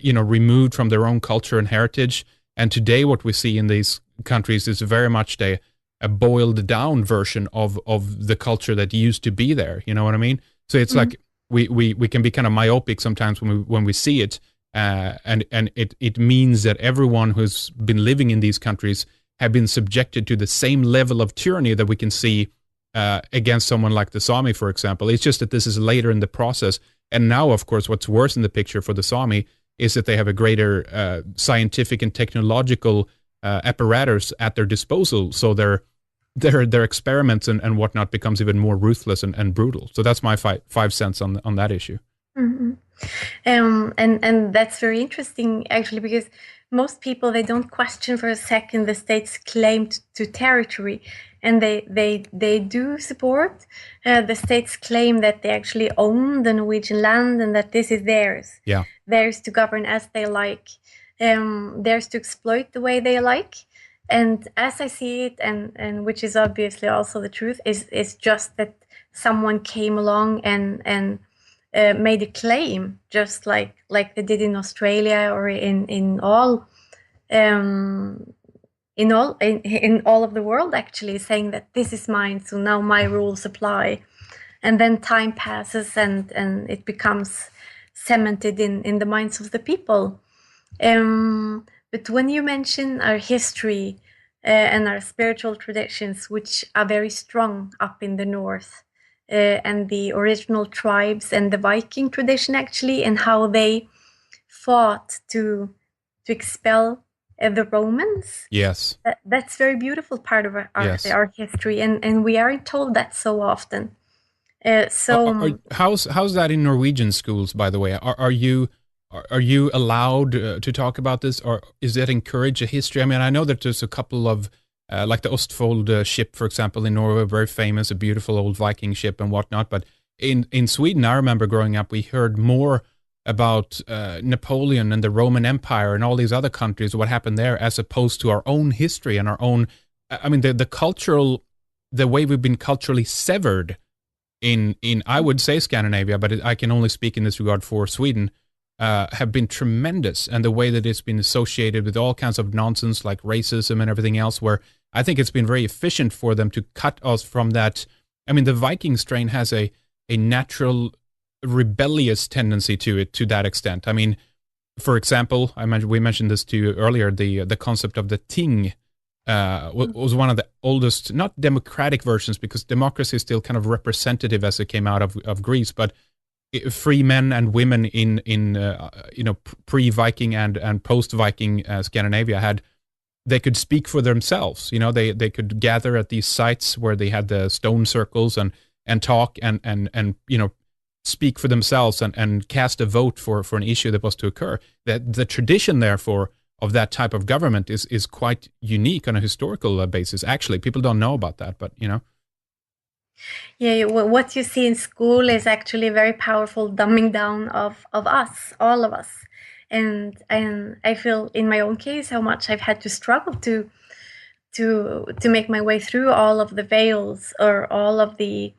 Speaker 1: removed from their own culture and heritage. And today what we see in these countries is very much a boiled down version of the culture that used to be there. You know what I mean? So it's like we can be kind of myopic sometimes when we see it. And it means that everyone who's been living in these countries have been subjected to the same level of tyranny that we can see against someone like the Sami, for example. It's just that this is later in the process. And now, of course, what's worse in the picture for the Sami is that they have a greater scientific and technological apparatus at their disposal. So their experiments and whatnot becomes even more ruthless and brutal. So that's my 5 cents on that issue.
Speaker 2: Mm-hmm. And that's very interesting, actually, because most people, they don't question for a second the state's claim to territory, and they do support the state's claim that they actually own the Norwegian land and that this is theirs.
Speaker 1: Yeah,
Speaker 2: theirs to govern as they like, theirs to exploit the way they like. And as I see it, and which is obviously also the truth, is just that someone came along and made a claim, just like they did in Australia or in all of the world, actually, saying that this is mine, so now my rules apply. And then time passes and it becomes cemented in the minds of the people. But when you mention our history and our spiritual traditions, which are very strong up in the north, and the original tribes and the Viking tradition, actually, and how they fought to expel the Romans.
Speaker 1: yes.
Speaker 2: That's a very beautiful part of
Speaker 1: Yes.
Speaker 2: our history, and we aren't told that so often.
Speaker 1: How's that in Norwegian schools, by the way? Are you allowed to talk about this, or is that encourage a history? I mean, I know that there's a couple of like the Ostfold ship, for example, in Norway, very famous, a beautiful old Viking ship and whatnot. But in Sweden, I remember growing up, we heard more about Napoleon and the Roman Empire and all these other countries, what happened there, as opposed to our own history and our own. I mean, the way we've been culturally severed in I would say Scandinavia, but I can only speak in this regard for Sweden. Have been tremendous, and the way that it's been associated with all kinds of nonsense like racism and everything else, where I think it's been very efficient for them to cut us from that. I mean, the Viking strain has a natural rebellious tendency to it to that extent. I mean, for example, we mentioned this to you earlier, the concept of the ting was one of the oldest, not democratic versions, because democracy is still kind of representative as it came out of Greece, but free men and women in pre-Viking and post-Viking Scandinavia they could speak for themselves. They could gather at these sites where they had the stone circles and talk and speak for themselves and cast a vote for an issue that was to occur. That the tradition, therefore, of that type of government is quite unique on a historical basis. Actually, people don't know about that, but
Speaker 2: Yeah, what you see in school is actually a very powerful dumbing down of us, all of us. And I feel in my own case how much I've had to struggle to make my way through all of the veils or all of the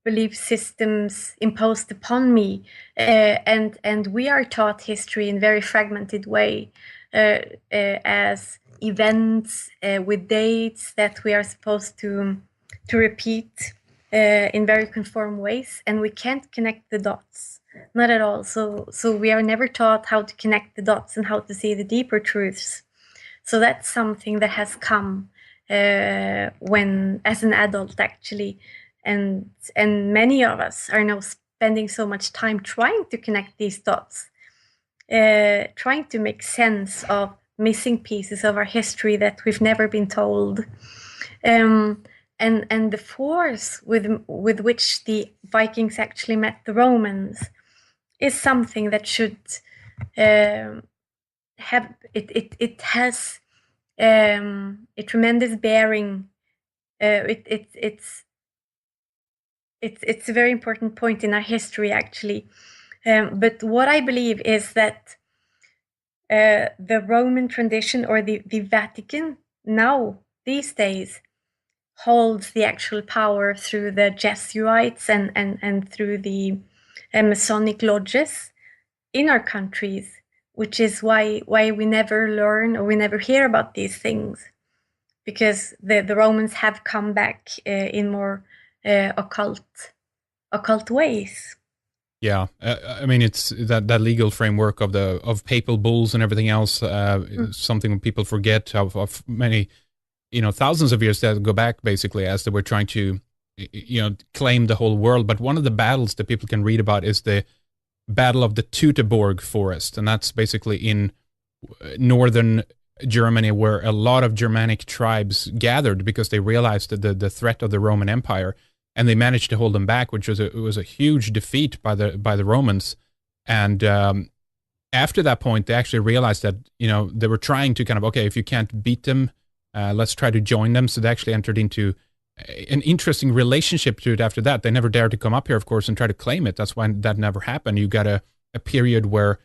Speaker 2: belief systems imposed upon me. And we are taught history in very fragmented way as events with dates that we are supposed to repeat in very conform ways, and we can't connect the dots, not at all. So we are never taught how to connect the dots and how to see the deeper truths. So that's something that has come when, as an adult, actually, and many of us are now spending so much time trying to connect these dots, trying to make sense of missing pieces of our history that we've never been told, and the force with which the Vikings actually met the Romans is something that should have it has a tremendous bearing. It's a very important point in our history, actually. But what I believe is that the Roman tradition, or the Vatican now these days, holds the actual power through the Jesuits and through the Masonic lodges in our countries, which is why we never learn or we never hear about these things, because the Romans have come back in more occult ways.
Speaker 1: Yeah, I mean, it's that legal framework of papal bulls and everything else. Something people forget of many, thousands of years that go back, basically, as they were trying to, claim the whole world. But one of the battles that people can read about is the Battle of the Teutoburg Forest, and that's basically in northern Germany, where a lot of Germanic tribes gathered because they realized that the threat of the Roman Empire, and they managed to hold them back, which was a huge defeat by the Romans. And after that point, they actually realized that they were trying to kind of, okay, if you can't beat them, let's try to join them. So they actually entered into an interesting relationship to it after that. They never dared to come up here, of course, and try to claim it. That's why that never happened. You got a period where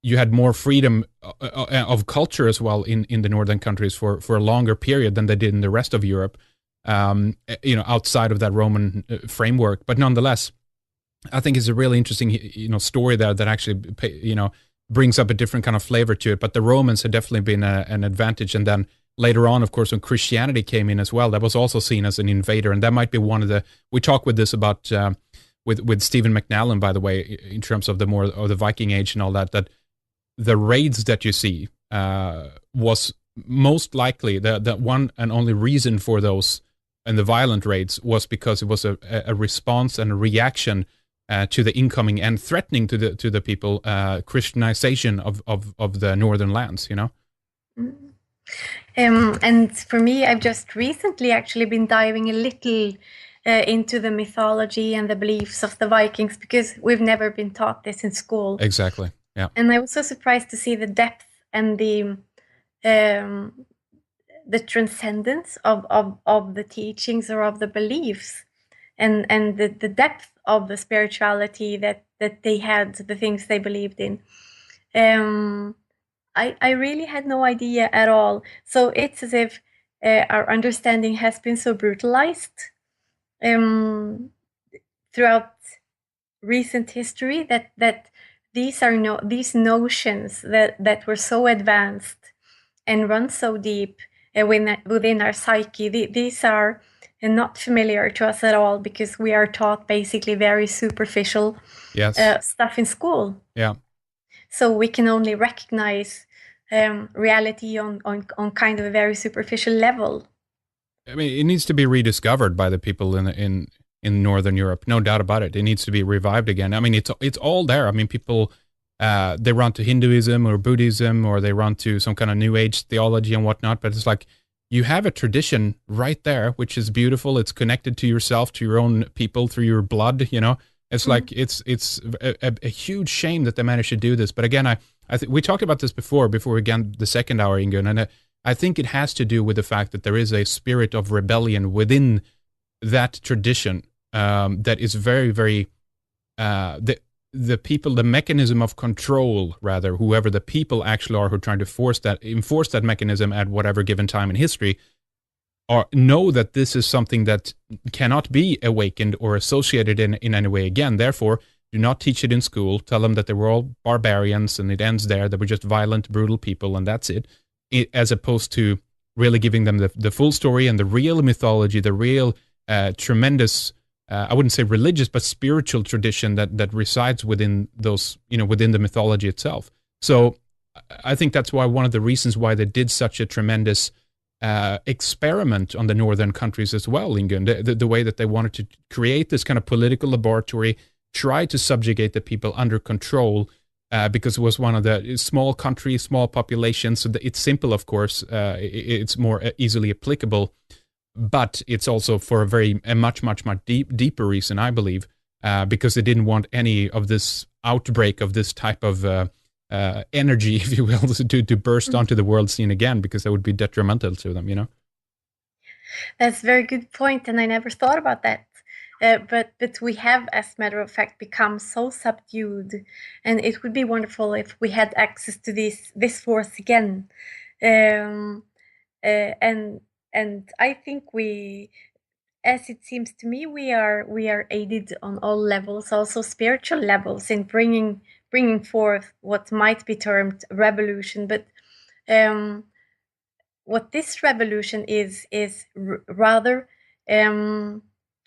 Speaker 1: you had more freedom of culture as well in the northern countries for a longer period than they did in the rest of Europe, outside of that Roman framework. But nonetheless, I think it's a really interesting, story there that actually, brings up a different kind of flavor to it. But the Romans had definitely been an advantage. And then later on, of course, when Christianity came in as well, that was also seen as an invader. And that might be one of we talk with this about, with Stephen McNallen, by the way, in terms of the Viking Age and all that the raids that you see was most likely the one and only reason for those and the violent raids was because it was a response and a reaction to the incoming and threatening to the people Christianization of the northern lands.
Speaker 2: And for me, I've just recently actually been diving a little into the mythology and the beliefs of the Vikings, because we've never been taught this in school.
Speaker 1: Exactly. Yeah.
Speaker 2: And I was so surprised to see the depth and the transcendence of the teachings or of the beliefs, and the depth of the spirituality that they had, the things they believed in. I really had no idea at all. So it's as if our understanding has been so brutalized throughout recent history that these notions that were so advanced and run so deep within our psyche, these are not familiar to us at all, because we are taught basically very superficial stuff in school.
Speaker 1: Yeah.
Speaker 2: So we can only recognize reality on kind of a very superficial level.
Speaker 1: I mean, it needs to be rediscovered by the people in Northern Europe, no doubt about it. It needs to be revived again. I mean, it's all there. I mean, people they run to Hinduism or Buddhism, or they run to some kind of New Age theology and whatnot. But it's like you have a tradition right there, which is beautiful. It's connected to yourself, to your own people, through your blood. It's like it's a huge shame that they managed to do this. But again, I think we talked about this before we began the second hour, Ingunn, and I think it has to do with the fact that there is a spirit of rebellion within that tradition that is very, very the people, the mechanism of control, rather, whoever the people actually are who are trying to enforce that mechanism at whatever given time in history, know that this is something that cannot be awakened or associated in any way again. Therefore, do not teach it in school. Tell them that they were all barbarians and it ends there. They were just violent, brutal people, and that's it. As opposed to really giving them the full story and the real mythology, the real tremendous, I wouldn't say religious, but spiritual tradition that resides within those, within the mythology itself. So I think that's why one of the reasons why they did such a tremendous experiment on the northern countries as well, Ingunn, the way that they wanted to create this kind of political laboratory, try to subjugate the people under control, because it was one of the small countries, small populations. So it's simple, of course. It's more easily applicable, but it's also for a much deeper reason, I believe, because they didn't want any of this outbreak of this type of energy, if you will, to burst onto the world scene again, because that would be detrimental to them.
Speaker 2: That's a very good point, and I never thought about that. But we have, as a matter of fact, become so subdued, and it would be wonderful if we had access to this force again. And I think we, as it seems to me, we are aided on all levels, also spiritual levels, in bringing forth what might be termed revolution. But what this revolution is rather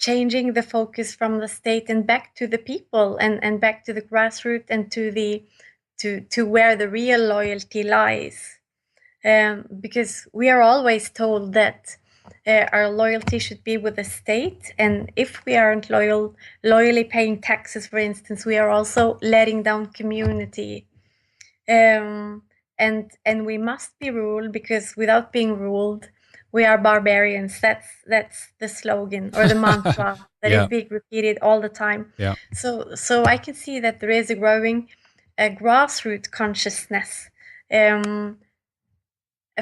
Speaker 2: changing the focus from the state and back to the people, and back to the grassroots, and to where the real loyalty lies. Because we are always told that our loyalty should be with the state, and if we aren't loyally paying taxes, for instance, we are also letting down community. And we must be ruled, because without being ruled, we are barbarians. That's the slogan or the mantra that is being repeated all the time.
Speaker 1: Yeah.
Speaker 2: So I can see that there is a growing grassroots consciousness, a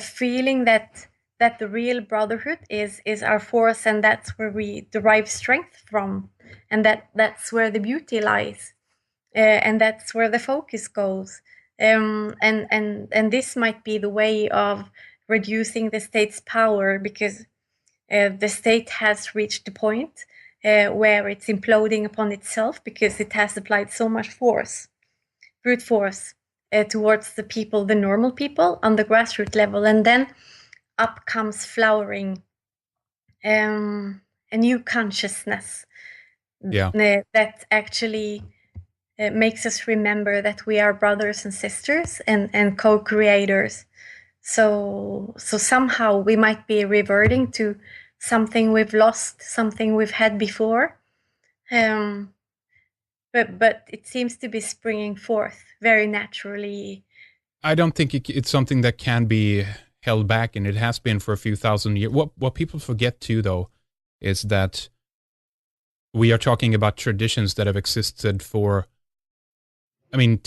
Speaker 2: feeling that the real brotherhood is our force, and that's where we derive strength from, and that's where the beauty lies, and that's where the focus goes. And this might be the way of reducing the state's power, because the state has reached a point where it's imploding upon itself, because it has applied so much force, brute force, towards the people, the normal people on the grassroots level. And then up comes flowering a new consciousness that actually makes us remember that we are brothers and sisters and co-creators. So somehow we might be reverting to something we've lost, something we've had before. But it seems to be springing forth very naturally.
Speaker 1: I don't think it's something that can be held back, and it has been for a few thousand years. What people forget too, though, is that we are talking about traditions that have existed for, I mean,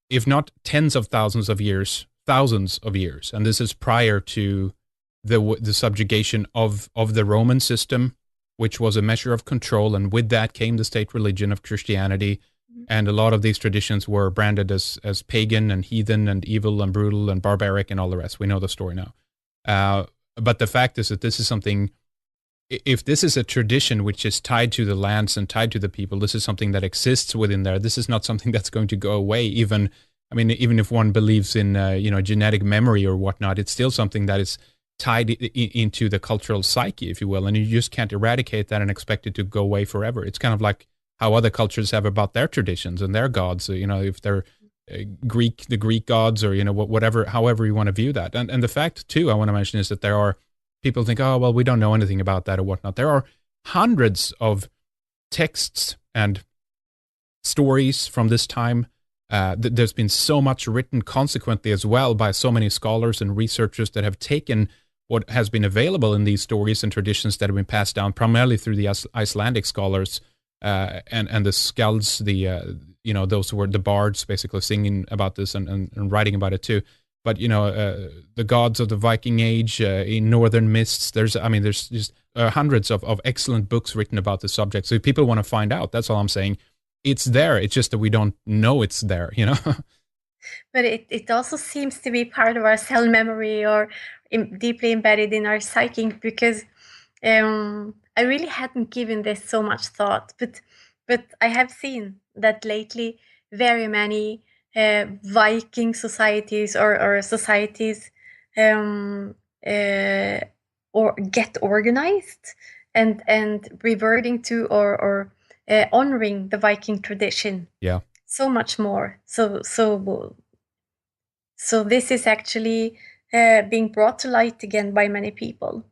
Speaker 1: if not tens of thousands of years, thousands of years. And this is prior to the subjugation of the Roman system, which was a measure of control. And with that came the state religion of Christianity. And a lot of these traditions were branded as pagan and heathen and evil and brutal and barbaric and all the rest. We know the story now. But the fact is that this is something, if this is a tradition which is tied to the lands and tied to the people, this is something that exists within there. This is not something that's going to go away. Even if one believes in genetic memory or whatnot, it's still something that is tied into the cultural psyche, if you will, and you just can't eradicate that and expect it to go away forever. It's kind of like how other cultures have about their traditions and their gods. If they're the Greek gods, or whatever, however you want to view that. And the fact too, I want to mention, is that there are people think, oh well, we don't know anything about that or whatnot. There are hundreds of texts and stories from this time. There's been so much written consequently as well by so many scholars and researchers that have taken what has been available in these stories and traditions that have been passed down primarily through the Icelandic scholars and the skalds, those who were the bards, basically singing about this and writing about it too. But the gods of the Viking Age, in Northern Mists, there's just hundreds of excellent books written about the subject. So if people want to find out, that's all I'm saying. It's there. It's just that we don't know it's there,
Speaker 2: But it also seems to be part of our cell memory, or deeply embedded in our psyche, because I really hadn't given this so much thought, but I have seen that lately very many Viking societies or societies or get organized and reverting to or honoring the Viking tradition.
Speaker 1: Yeah.
Speaker 2: So much more. So this is actually being brought to light again by many people.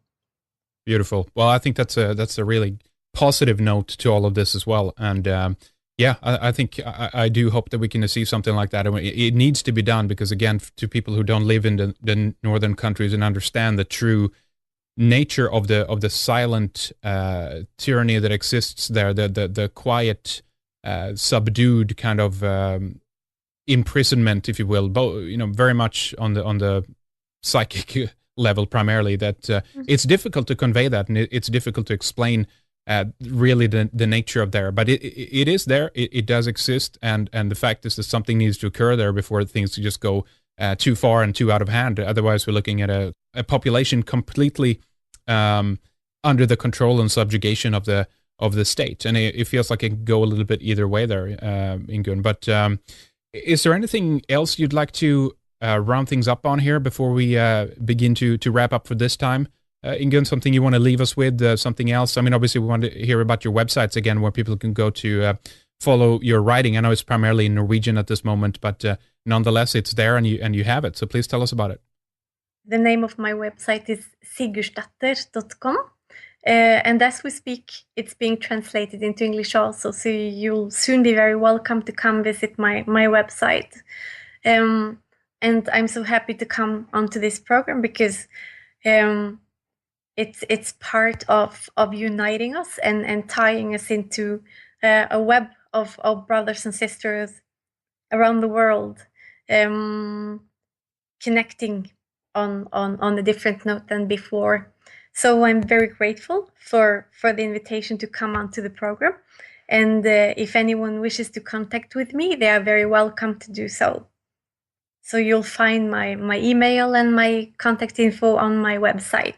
Speaker 1: Beautiful. Well, I think that's a really positive note to all of this as well. And I think I do hope that we can see something like that. It needs to be done, because again, to people who don't live in the northern countries and understand the true nature of the silent tyranny that exists there, the quiet, subdued kind of imprisonment, if you will, very much on the psychic level primarily, that it's difficult to convey that, and it's difficult to explain really the nature of there. But it is there, it does exist, and the fact is that something needs to occur there before things just go too far and too out of hand. Otherwise, we're looking at a population completely under the control and subjugation of the state, and it feels like it can go a little bit either way there, Ingunn. But is there anything else you'd like to round things up on here before we begin to wrap up for this time? Ingunn, something you want to leave us with, something else? I mean, obviously, we want to hear about your websites again, where people can go to follow your writing. I know it's primarily in Norwegian at this moment, but nonetheless, it's there and you have it. So please tell us about it.
Speaker 2: The name of my website is Sigursdatter.com. And as we speak, it's being translated into English also. So you'll soon be very welcome to come visit my website. And I'm so happy to come onto this program because it's part of uniting us and tying us into a web of brothers and sisters around the world, connecting on a different note than before. So I'm very grateful for the invitation to come onto the program. And if anyone wishes to contact with me, they are very welcome to do so. So you'll find my email and my contact info on my website.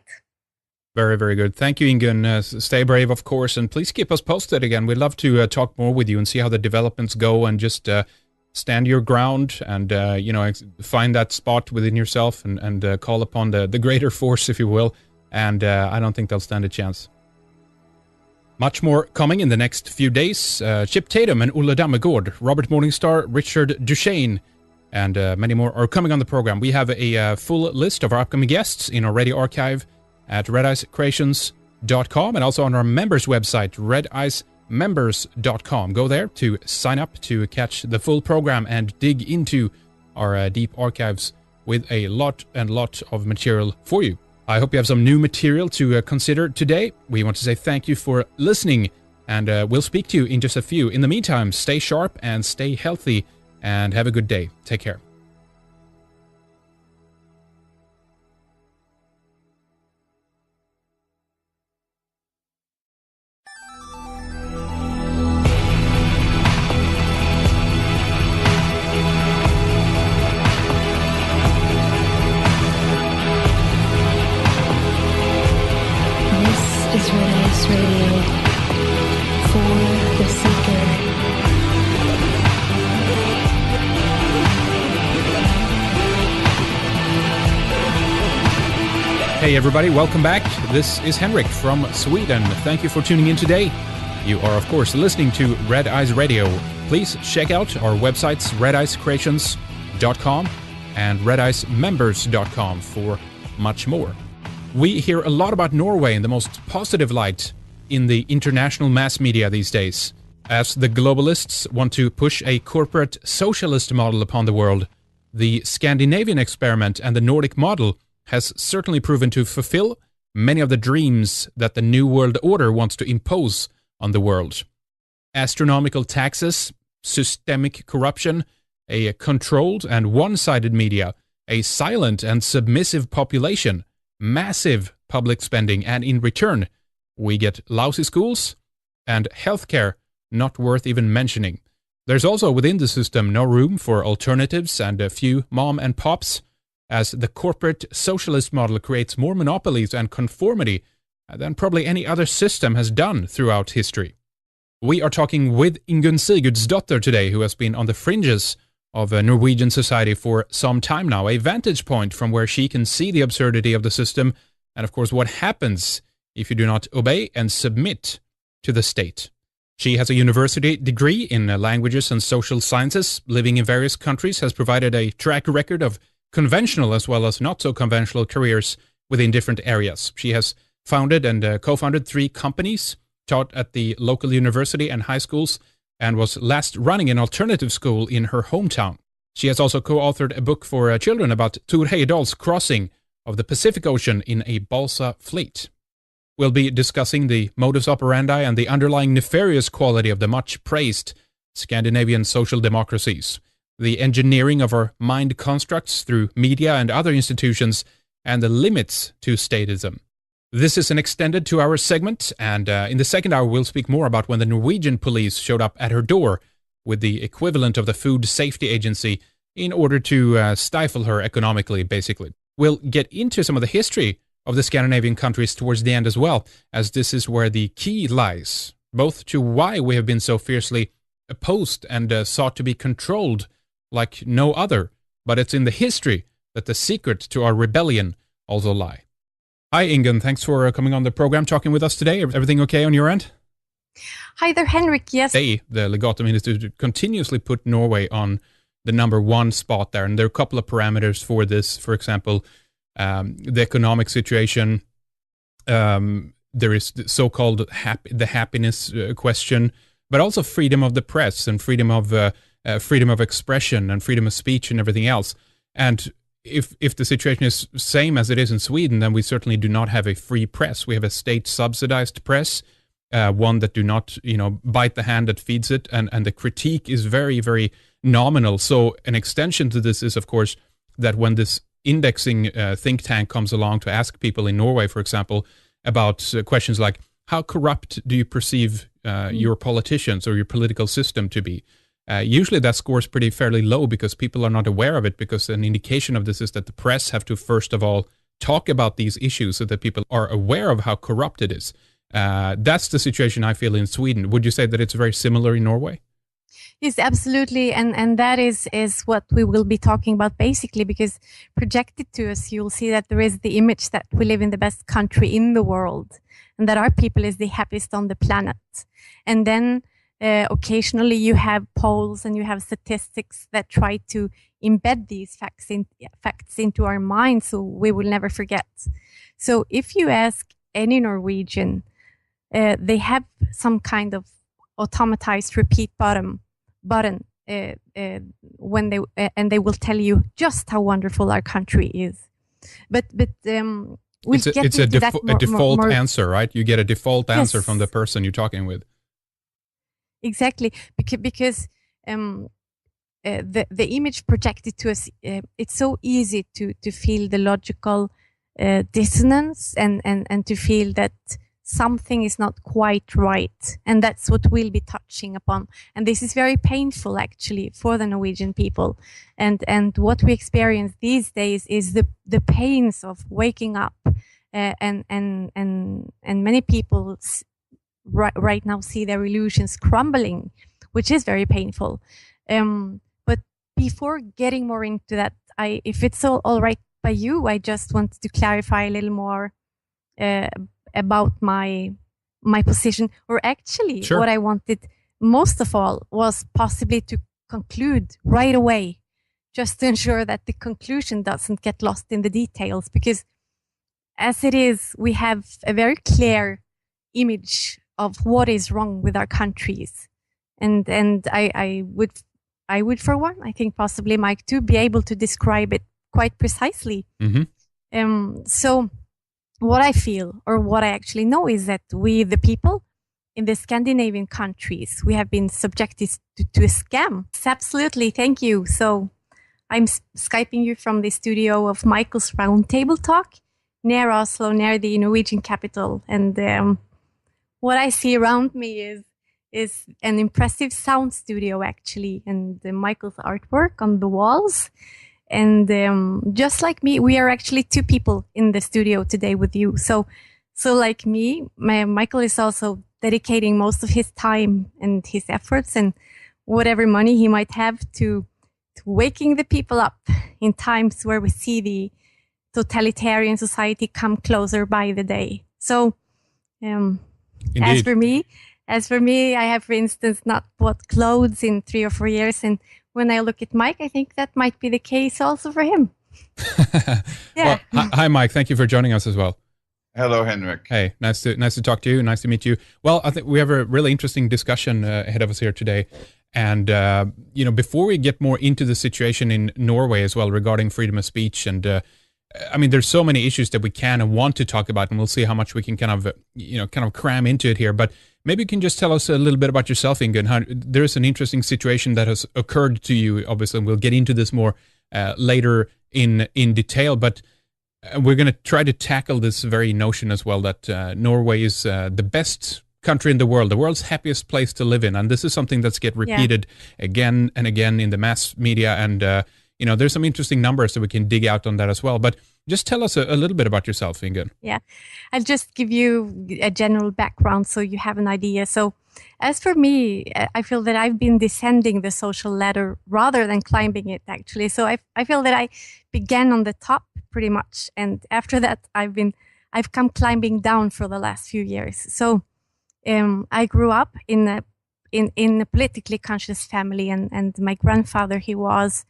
Speaker 1: Very, very good. Thank you, Ingunn. Stay brave, of course, and please keep us posted again. We'd love to talk more with you and see how the developments go, and just stand your ground and, find that spot within yourself and call upon the greater force, if you will. And I don't think they'll stand a chance. Much more coming in the next few days. Chip Tatum and Ulla Dammegård, Robert Morningstar, Richard Duchesne, and many more are coming on the program. We have a full list of our upcoming guests in our radio archive at redicecreations.com and also on our members website, redicemembers.com. Go there to sign up to catch the full program and dig into our deep archives with a lot of material for you. I hope you have some new material to consider today. We want to say thank you for listening, and we'll speak to you in just a few. In the meantime, stay sharp and stay healthy, and have a good day. Take care.
Speaker 4: Is Red Ice Radio for the seeker.
Speaker 1: Hey everybody, welcome back. This is Henrik from Sweden. Thank you for tuning in today. You are of course listening to Red Eyes Radio. Please check out our websites redicecreations.com and redicemembers.com for much more. We hear a lot about Norway in the most positive light in the international mass media these days, as the globalists want to push a corporate socialist model upon the world. The Scandinavian experiment and the Nordic model has certainly proven to fulfill many of the dreams that the New World Order wants to impose on the world. Astronomical taxes, systemic corruption, a controlled and one-sided media, a silent and submissive population, massive public spending, and in return, we get lousy schools and healthcare not worth even mentioning. There's also within the system no room for alternatives and a few mom and pops, as the corporate socialist model creates more monopolies and conformity than probably any other system has done throughout history. We are talking with Ingunn Sigursdatter today, who has been on the fringes of Norwegian society for some time now, a vantage point from where she can see the absurdity of the system and, of course, what happens if you do not obey and submit to the state. She has a university degree in languages and social sciences, living in various countries, has provided a track record of conventional as well as not-so-conventional careers within different areas. She has founded and co-founded 3 companies, taught at the local university and high schools, and was last running an alternative school in her hometown. She has also co-authored a book for children about Thor Heyerdahl's crossing of the Pacific Ocean in a balsa fleet. We'll be discussing the modus operandi and the underlying nefarious quality of the much-praised Scandinavian social democracies, the engineering of our mind constructs through media and other institutions, and the limits to statism. This is an extended 2-hour segment, and in the second hour we'll speak more about when the Norwegian police showed up at her door with the equivalent of the Food Safety Agency in order to stifle her economically, basically. We'll get into some of the history of the Scandinavian countries towards the end as well, as this is where the key lies, both to why we have been so fiercely opposed and sought to be controlled like no other, but it's in the history that the secret to our rebellion also lie. Hi, Ingunn. Thanks for coming on the program, talking with us today. Everything okay on your end?
Speaker 2: Hi there, Henrik. Yes.
Speaker 1: They, the Legatum Institute, continuously put Norway on the number one spot there. And there are a couple of parameters for this. For example, the economic situation. There is the so-called the happiness question, but also freedom of the press and freedom of expression and freedom of speech and everything else. And if the situation is same as it is in Sweden, then we certainly do not have a free press. We have a state-subsidized press, one that do not, bite the hand that feeds it, and the critique is very, very nominal. So an extension to this is, of course, that when this indexing think tank comes along to ask people in Norway, for example, about questions like, how corrupt do you perceive your politicians or your political system to be? Usually that scores pretty fairly low because people are not aware of it, because an indication of this is that the press have to first of all talk about these issues so that people are aware of how corrupt it is. That's the situation I feel in Sweden. Would you say that it's very similar in Norway?
Speaker 2: Yes, absolutely. And that is what we will be talking about basically, because projected to us, you'll see that there is the image that we live in the best country in the world and that our people is the happiest on the planet. And then occasionally you have polls and you have statistics that try to embed these facts into our minds so we will never forget. So if you ask any Norwegian, they have some kind of automatized repeat button when they will tell you just how wonderful our country is. But we'll
Speaker 1: it's a default answer, right? You get a default answer from the person you're talking with.
Speaker 2: Exactly, because the image projected to us, it's so easy to feel the logical dissonance and to feel that something is not quite right. And that's what we'll be touching upon. And this is very painful, actually, for the Norwegian people. And what we experience these days is the pains of waking up. And many people right now see their illusions crumbling, which is very painful. But before getting more into that, if it's all right by you, I just wanted to clarify a little more about my position, or actually what I wanted most of all was possibly to conclude right away, just to ensure that the conclusion doesn't get lost in the details, because as it is, we have a very clear image of what is wrong with our countries. And I would for one, I think possibly Mike too, be able to describe it quite precisely. Mm-hmm. So what I feel, or what I actually know, is that we, the people in the Scandinavian countries, we have been subjected to a scam. Absolutely, thank you. So I'm Skyping you from the studio of Michael's Roundtable Talk near Oslo, near the Norwegian capital. And what I see around me is an impressive sound studio, actually, and Michael's artwork on the walls. And just like me, we are actually two people in the studio today with you. So like me, Michael is also dedicating most of his time and his efforts and whatever money he might have to waking the people up in times where we see the totalitarian society come closer by the day. So as for me, I have, for instance, not bought clothes in 3 or 4 years, and when I look at Mike, I think that might be the case also for him.
Speaker 1: Yeah. Well, hi, Mike. Thank you for joining us as well.
Speaker 3: Hello, Henrik.
Speaker 1: Hey, nice to talk to you. Nice to meet you. Well, I think we have a really interesting discussion ahead of us here today. And, before we get more into the situation in Norway as well regarding freedom of speech, and there's so many issues that we can and want to talk about, and we'll see how much we can kind of cram into it here. But maybe you can just tell us a little bit about yourself, Ingunn. There's an interesting situation that has occurred to you, obviously, and we'll get into this more later in detail. But we're going to try to tackle this very notion as well, that Norway is the best country in the world's happiest place to live in. And this is something that's get repeated again and again in the mass media. And, there's some interesting numbers that we can dig out on that as well. But just tell us a little bit about yourself, Ingunn.
Speaker 2: Yeah, I'll just give you a general background so you have an idea. So as for me, I feel that I've been descending the social ladder rather than climbing it, actually. So I feel that I began on the top pretty much. And after that, I've I've come climbing down for the last few years. So I grew up in a politically conscious family, and my grandfather, he was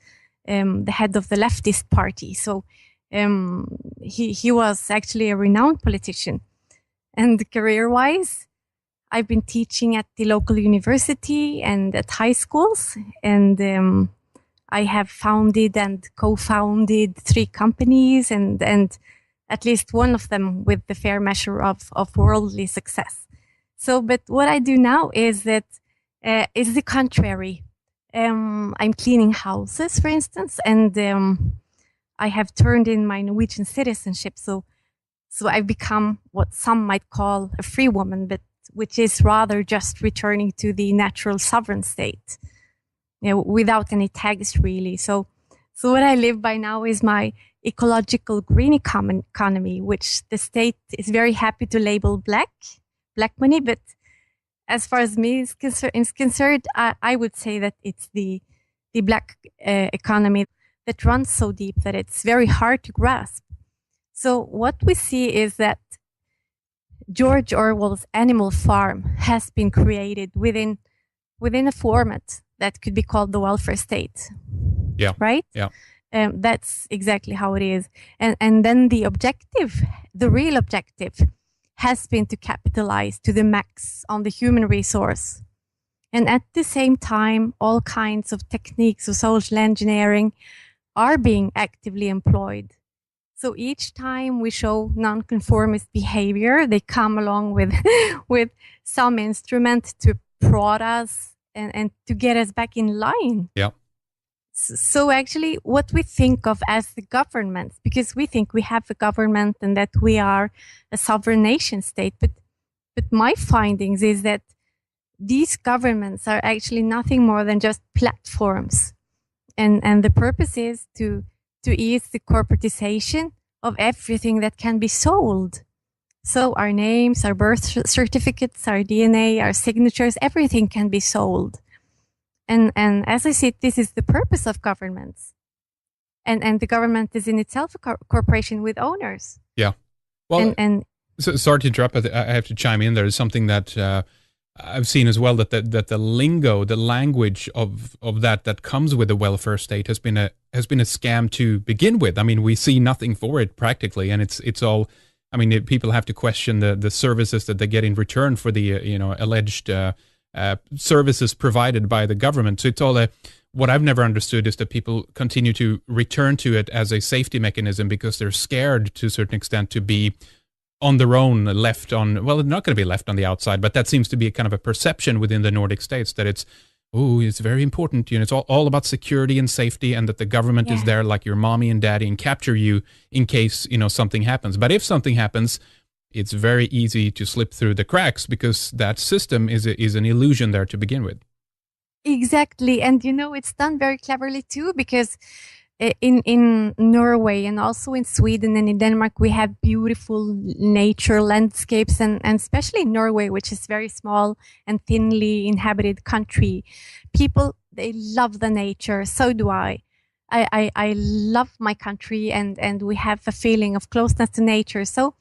Speaker 2: the head of the leftist party. So he was actually a renowned politician. And career-wise, I've been teaching at the local university and at high schools, and I have founded and co-founded 3 companies, and at least one of them with the fair measure of worldly success. So, but what I do now is that is the contrary. I'm cleaning houses, for instance, and I have turned in my Norwegian citizenship. So I've become what some might call a free woman, but which is rather just returning to the natural sovereign state, without any tags really. So what I live by now is my ecological green economy, which the state is very happy to label black money. But as far as me is concerned, I would say that it's the black economy that runs so deep that it's very hard to grasp. So what we see is that George Orwell's Animal Farm has been created within a format that could be called the welfare state.
Speaker 1: Yeah.
Speaker 2: Right?
Speaker 1: Yeah.
Speaker 2: That's exactly how it is. And then the real objective has been to capitalize to the max on the human resource. And at the same time, all kinds of techniques of social engineering are being actively employed. So each time we show nonconformist behavior, they come along with some instrument to prod us and to get us back in line.
Speaker 1: Yeah.
Speaker 2: So actually what we think of as the government, because we think we have a government and that we are a sovereign nation state, but my findings is that these governments are actually nothing more than just platforms. And the purpose is to ease the corporatization of everything that can be sold. So our names, our birth certificates, our DNA, our signatures, everything can be sold. And as I see, this is the purpose of governments. And the government is in itself a corporation with owners.
Speaker 1: Yeah. Well, so, sorry to interrupt, but I have to chime in. There is something that I've seen as well, that the lingo, the language of that comes with the welfare state has been a scam to begin with. I mean, we see nothing for it practically, and it's all. I mean, people have to question the services that they get in return for the alleged services provided by the government. So it's all what I've never understood is that people continue to return to it as a safety mechanism because they're scared to a certain extent to be on their own, left on, well, they're not going to be left on the outside, but that seems to be a kind of a perception within the Nordic states that it's very important. It's all about security and safety, and that the government is there like your mommy and daddy and capture you in case, something happens. But if something happens, it's very easy to slip through the cracks because that system is an illusion there to begin with.
Speaker 2: Exactly. And, it's done very cleverly too, because in Norway and also in Sweden and in Denmark, we have beautiful nature landscapes, and especially in Norway, which is very small and thinly inhabited country. People, they love the nature. So do I. I love my country, and we have a feeling of closeness to nature. So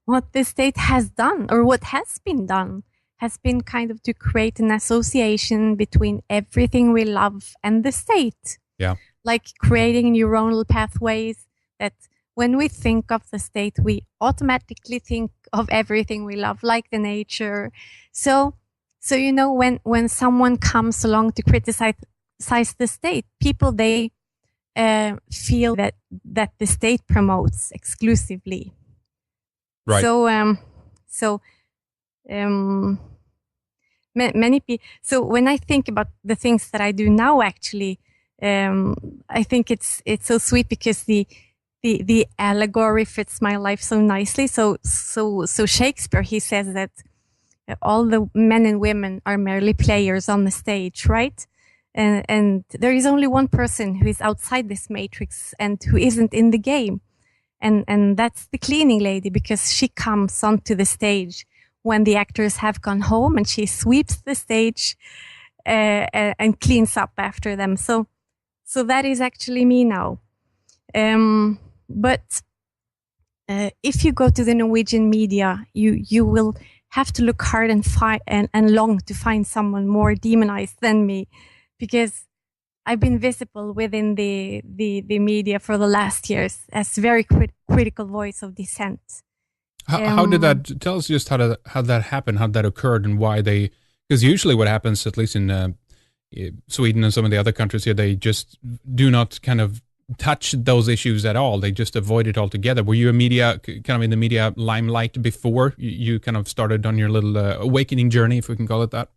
Speaker 2: what the state has done, or what has been done, has been kind of to create an association between everything we love and the state.
Speaker 1: Yeah.
Speaker 2: Like creating neuronal pathways that when we think of the state, we automatically think of everything we love, like the nature. So when someone comes along to criticize the state, people, they feel that the state promotes exclusively.
Speaker 1: Right.
Speaker 2: So many people. So when I think about the things that I do now, actually, I think it's so sweet because the allegory fits my life so nicely. So Shakespeare, he says that all the men and women are merely players on the stage, right? And there is only one person who is outside this matrix and who isn't in the game. And that's the cleaning lady, because she comes onto the stage when the actors have gone home, and she sweeps the stage and cleans up after them. So that is actually me now. But if you go to the Norwegian media, you will have to look hard and long to find someone more demonized than me, because I've been visible within the media for the last years as very critical voice of dissent.
Speaker 1: How did that, tell us just how that happened, how that occurred, and why they, because usually what happens, at least in Sweden and some of the other countries here, they just do not kind of touch those issues at all. They just avoid it altogether. Were you kind of in the media limelight before you kind of started on your little awakening journey, if we can call it that?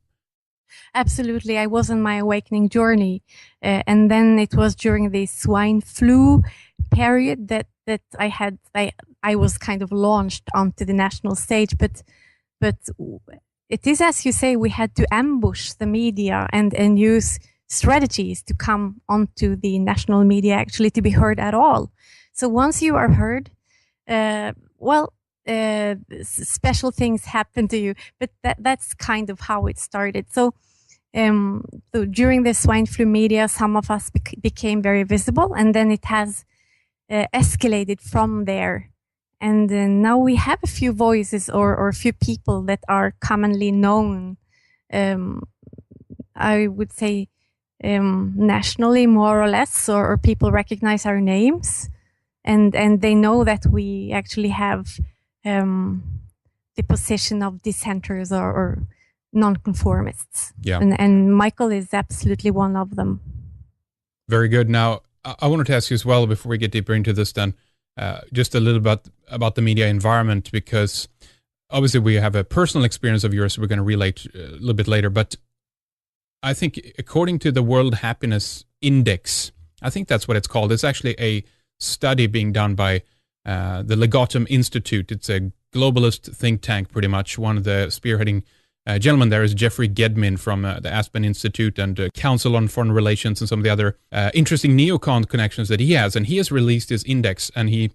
Speaker 2: Absolutely. I was on my awakening journey. And then it was during the swine flu period that I was kind of launched onto the national stage. But it is, as you say, we had to ambush the media and use strategies to come onto the national media, actually to be heard at all. So once you are heard, special things happen to you. But that's kind of how it started. So during the swine flu media, some of us became very visible, and then it has escalated from there. And now we have a few voices or a few people that are commonly known, I would say, nationally, more or less, or people recognize our names, and they know that we actually have the position of dissenters or nonconformists.
Speaker 1: Yeah.
Speaker 2: And Michael is absolutely one of them.
Speaker 1: Very good. Now, I wanted to ask you as well, before we get deeper into this then, just a little bit about the media environment, because obviously we have a personal experience of yours we're going to relate a little bit later, but I think according to the World Happiness Index, I think that's what it's called. It's actually a study being done by the Legatum Institute. It's a globalist think tank, pretty much. One of the spearheading gentlemen there is Jeffrey Gedmin from the Aspen Institute and Council on Foreign Relations and some of the other interesting neocon connections that he has. And he has released his index, and he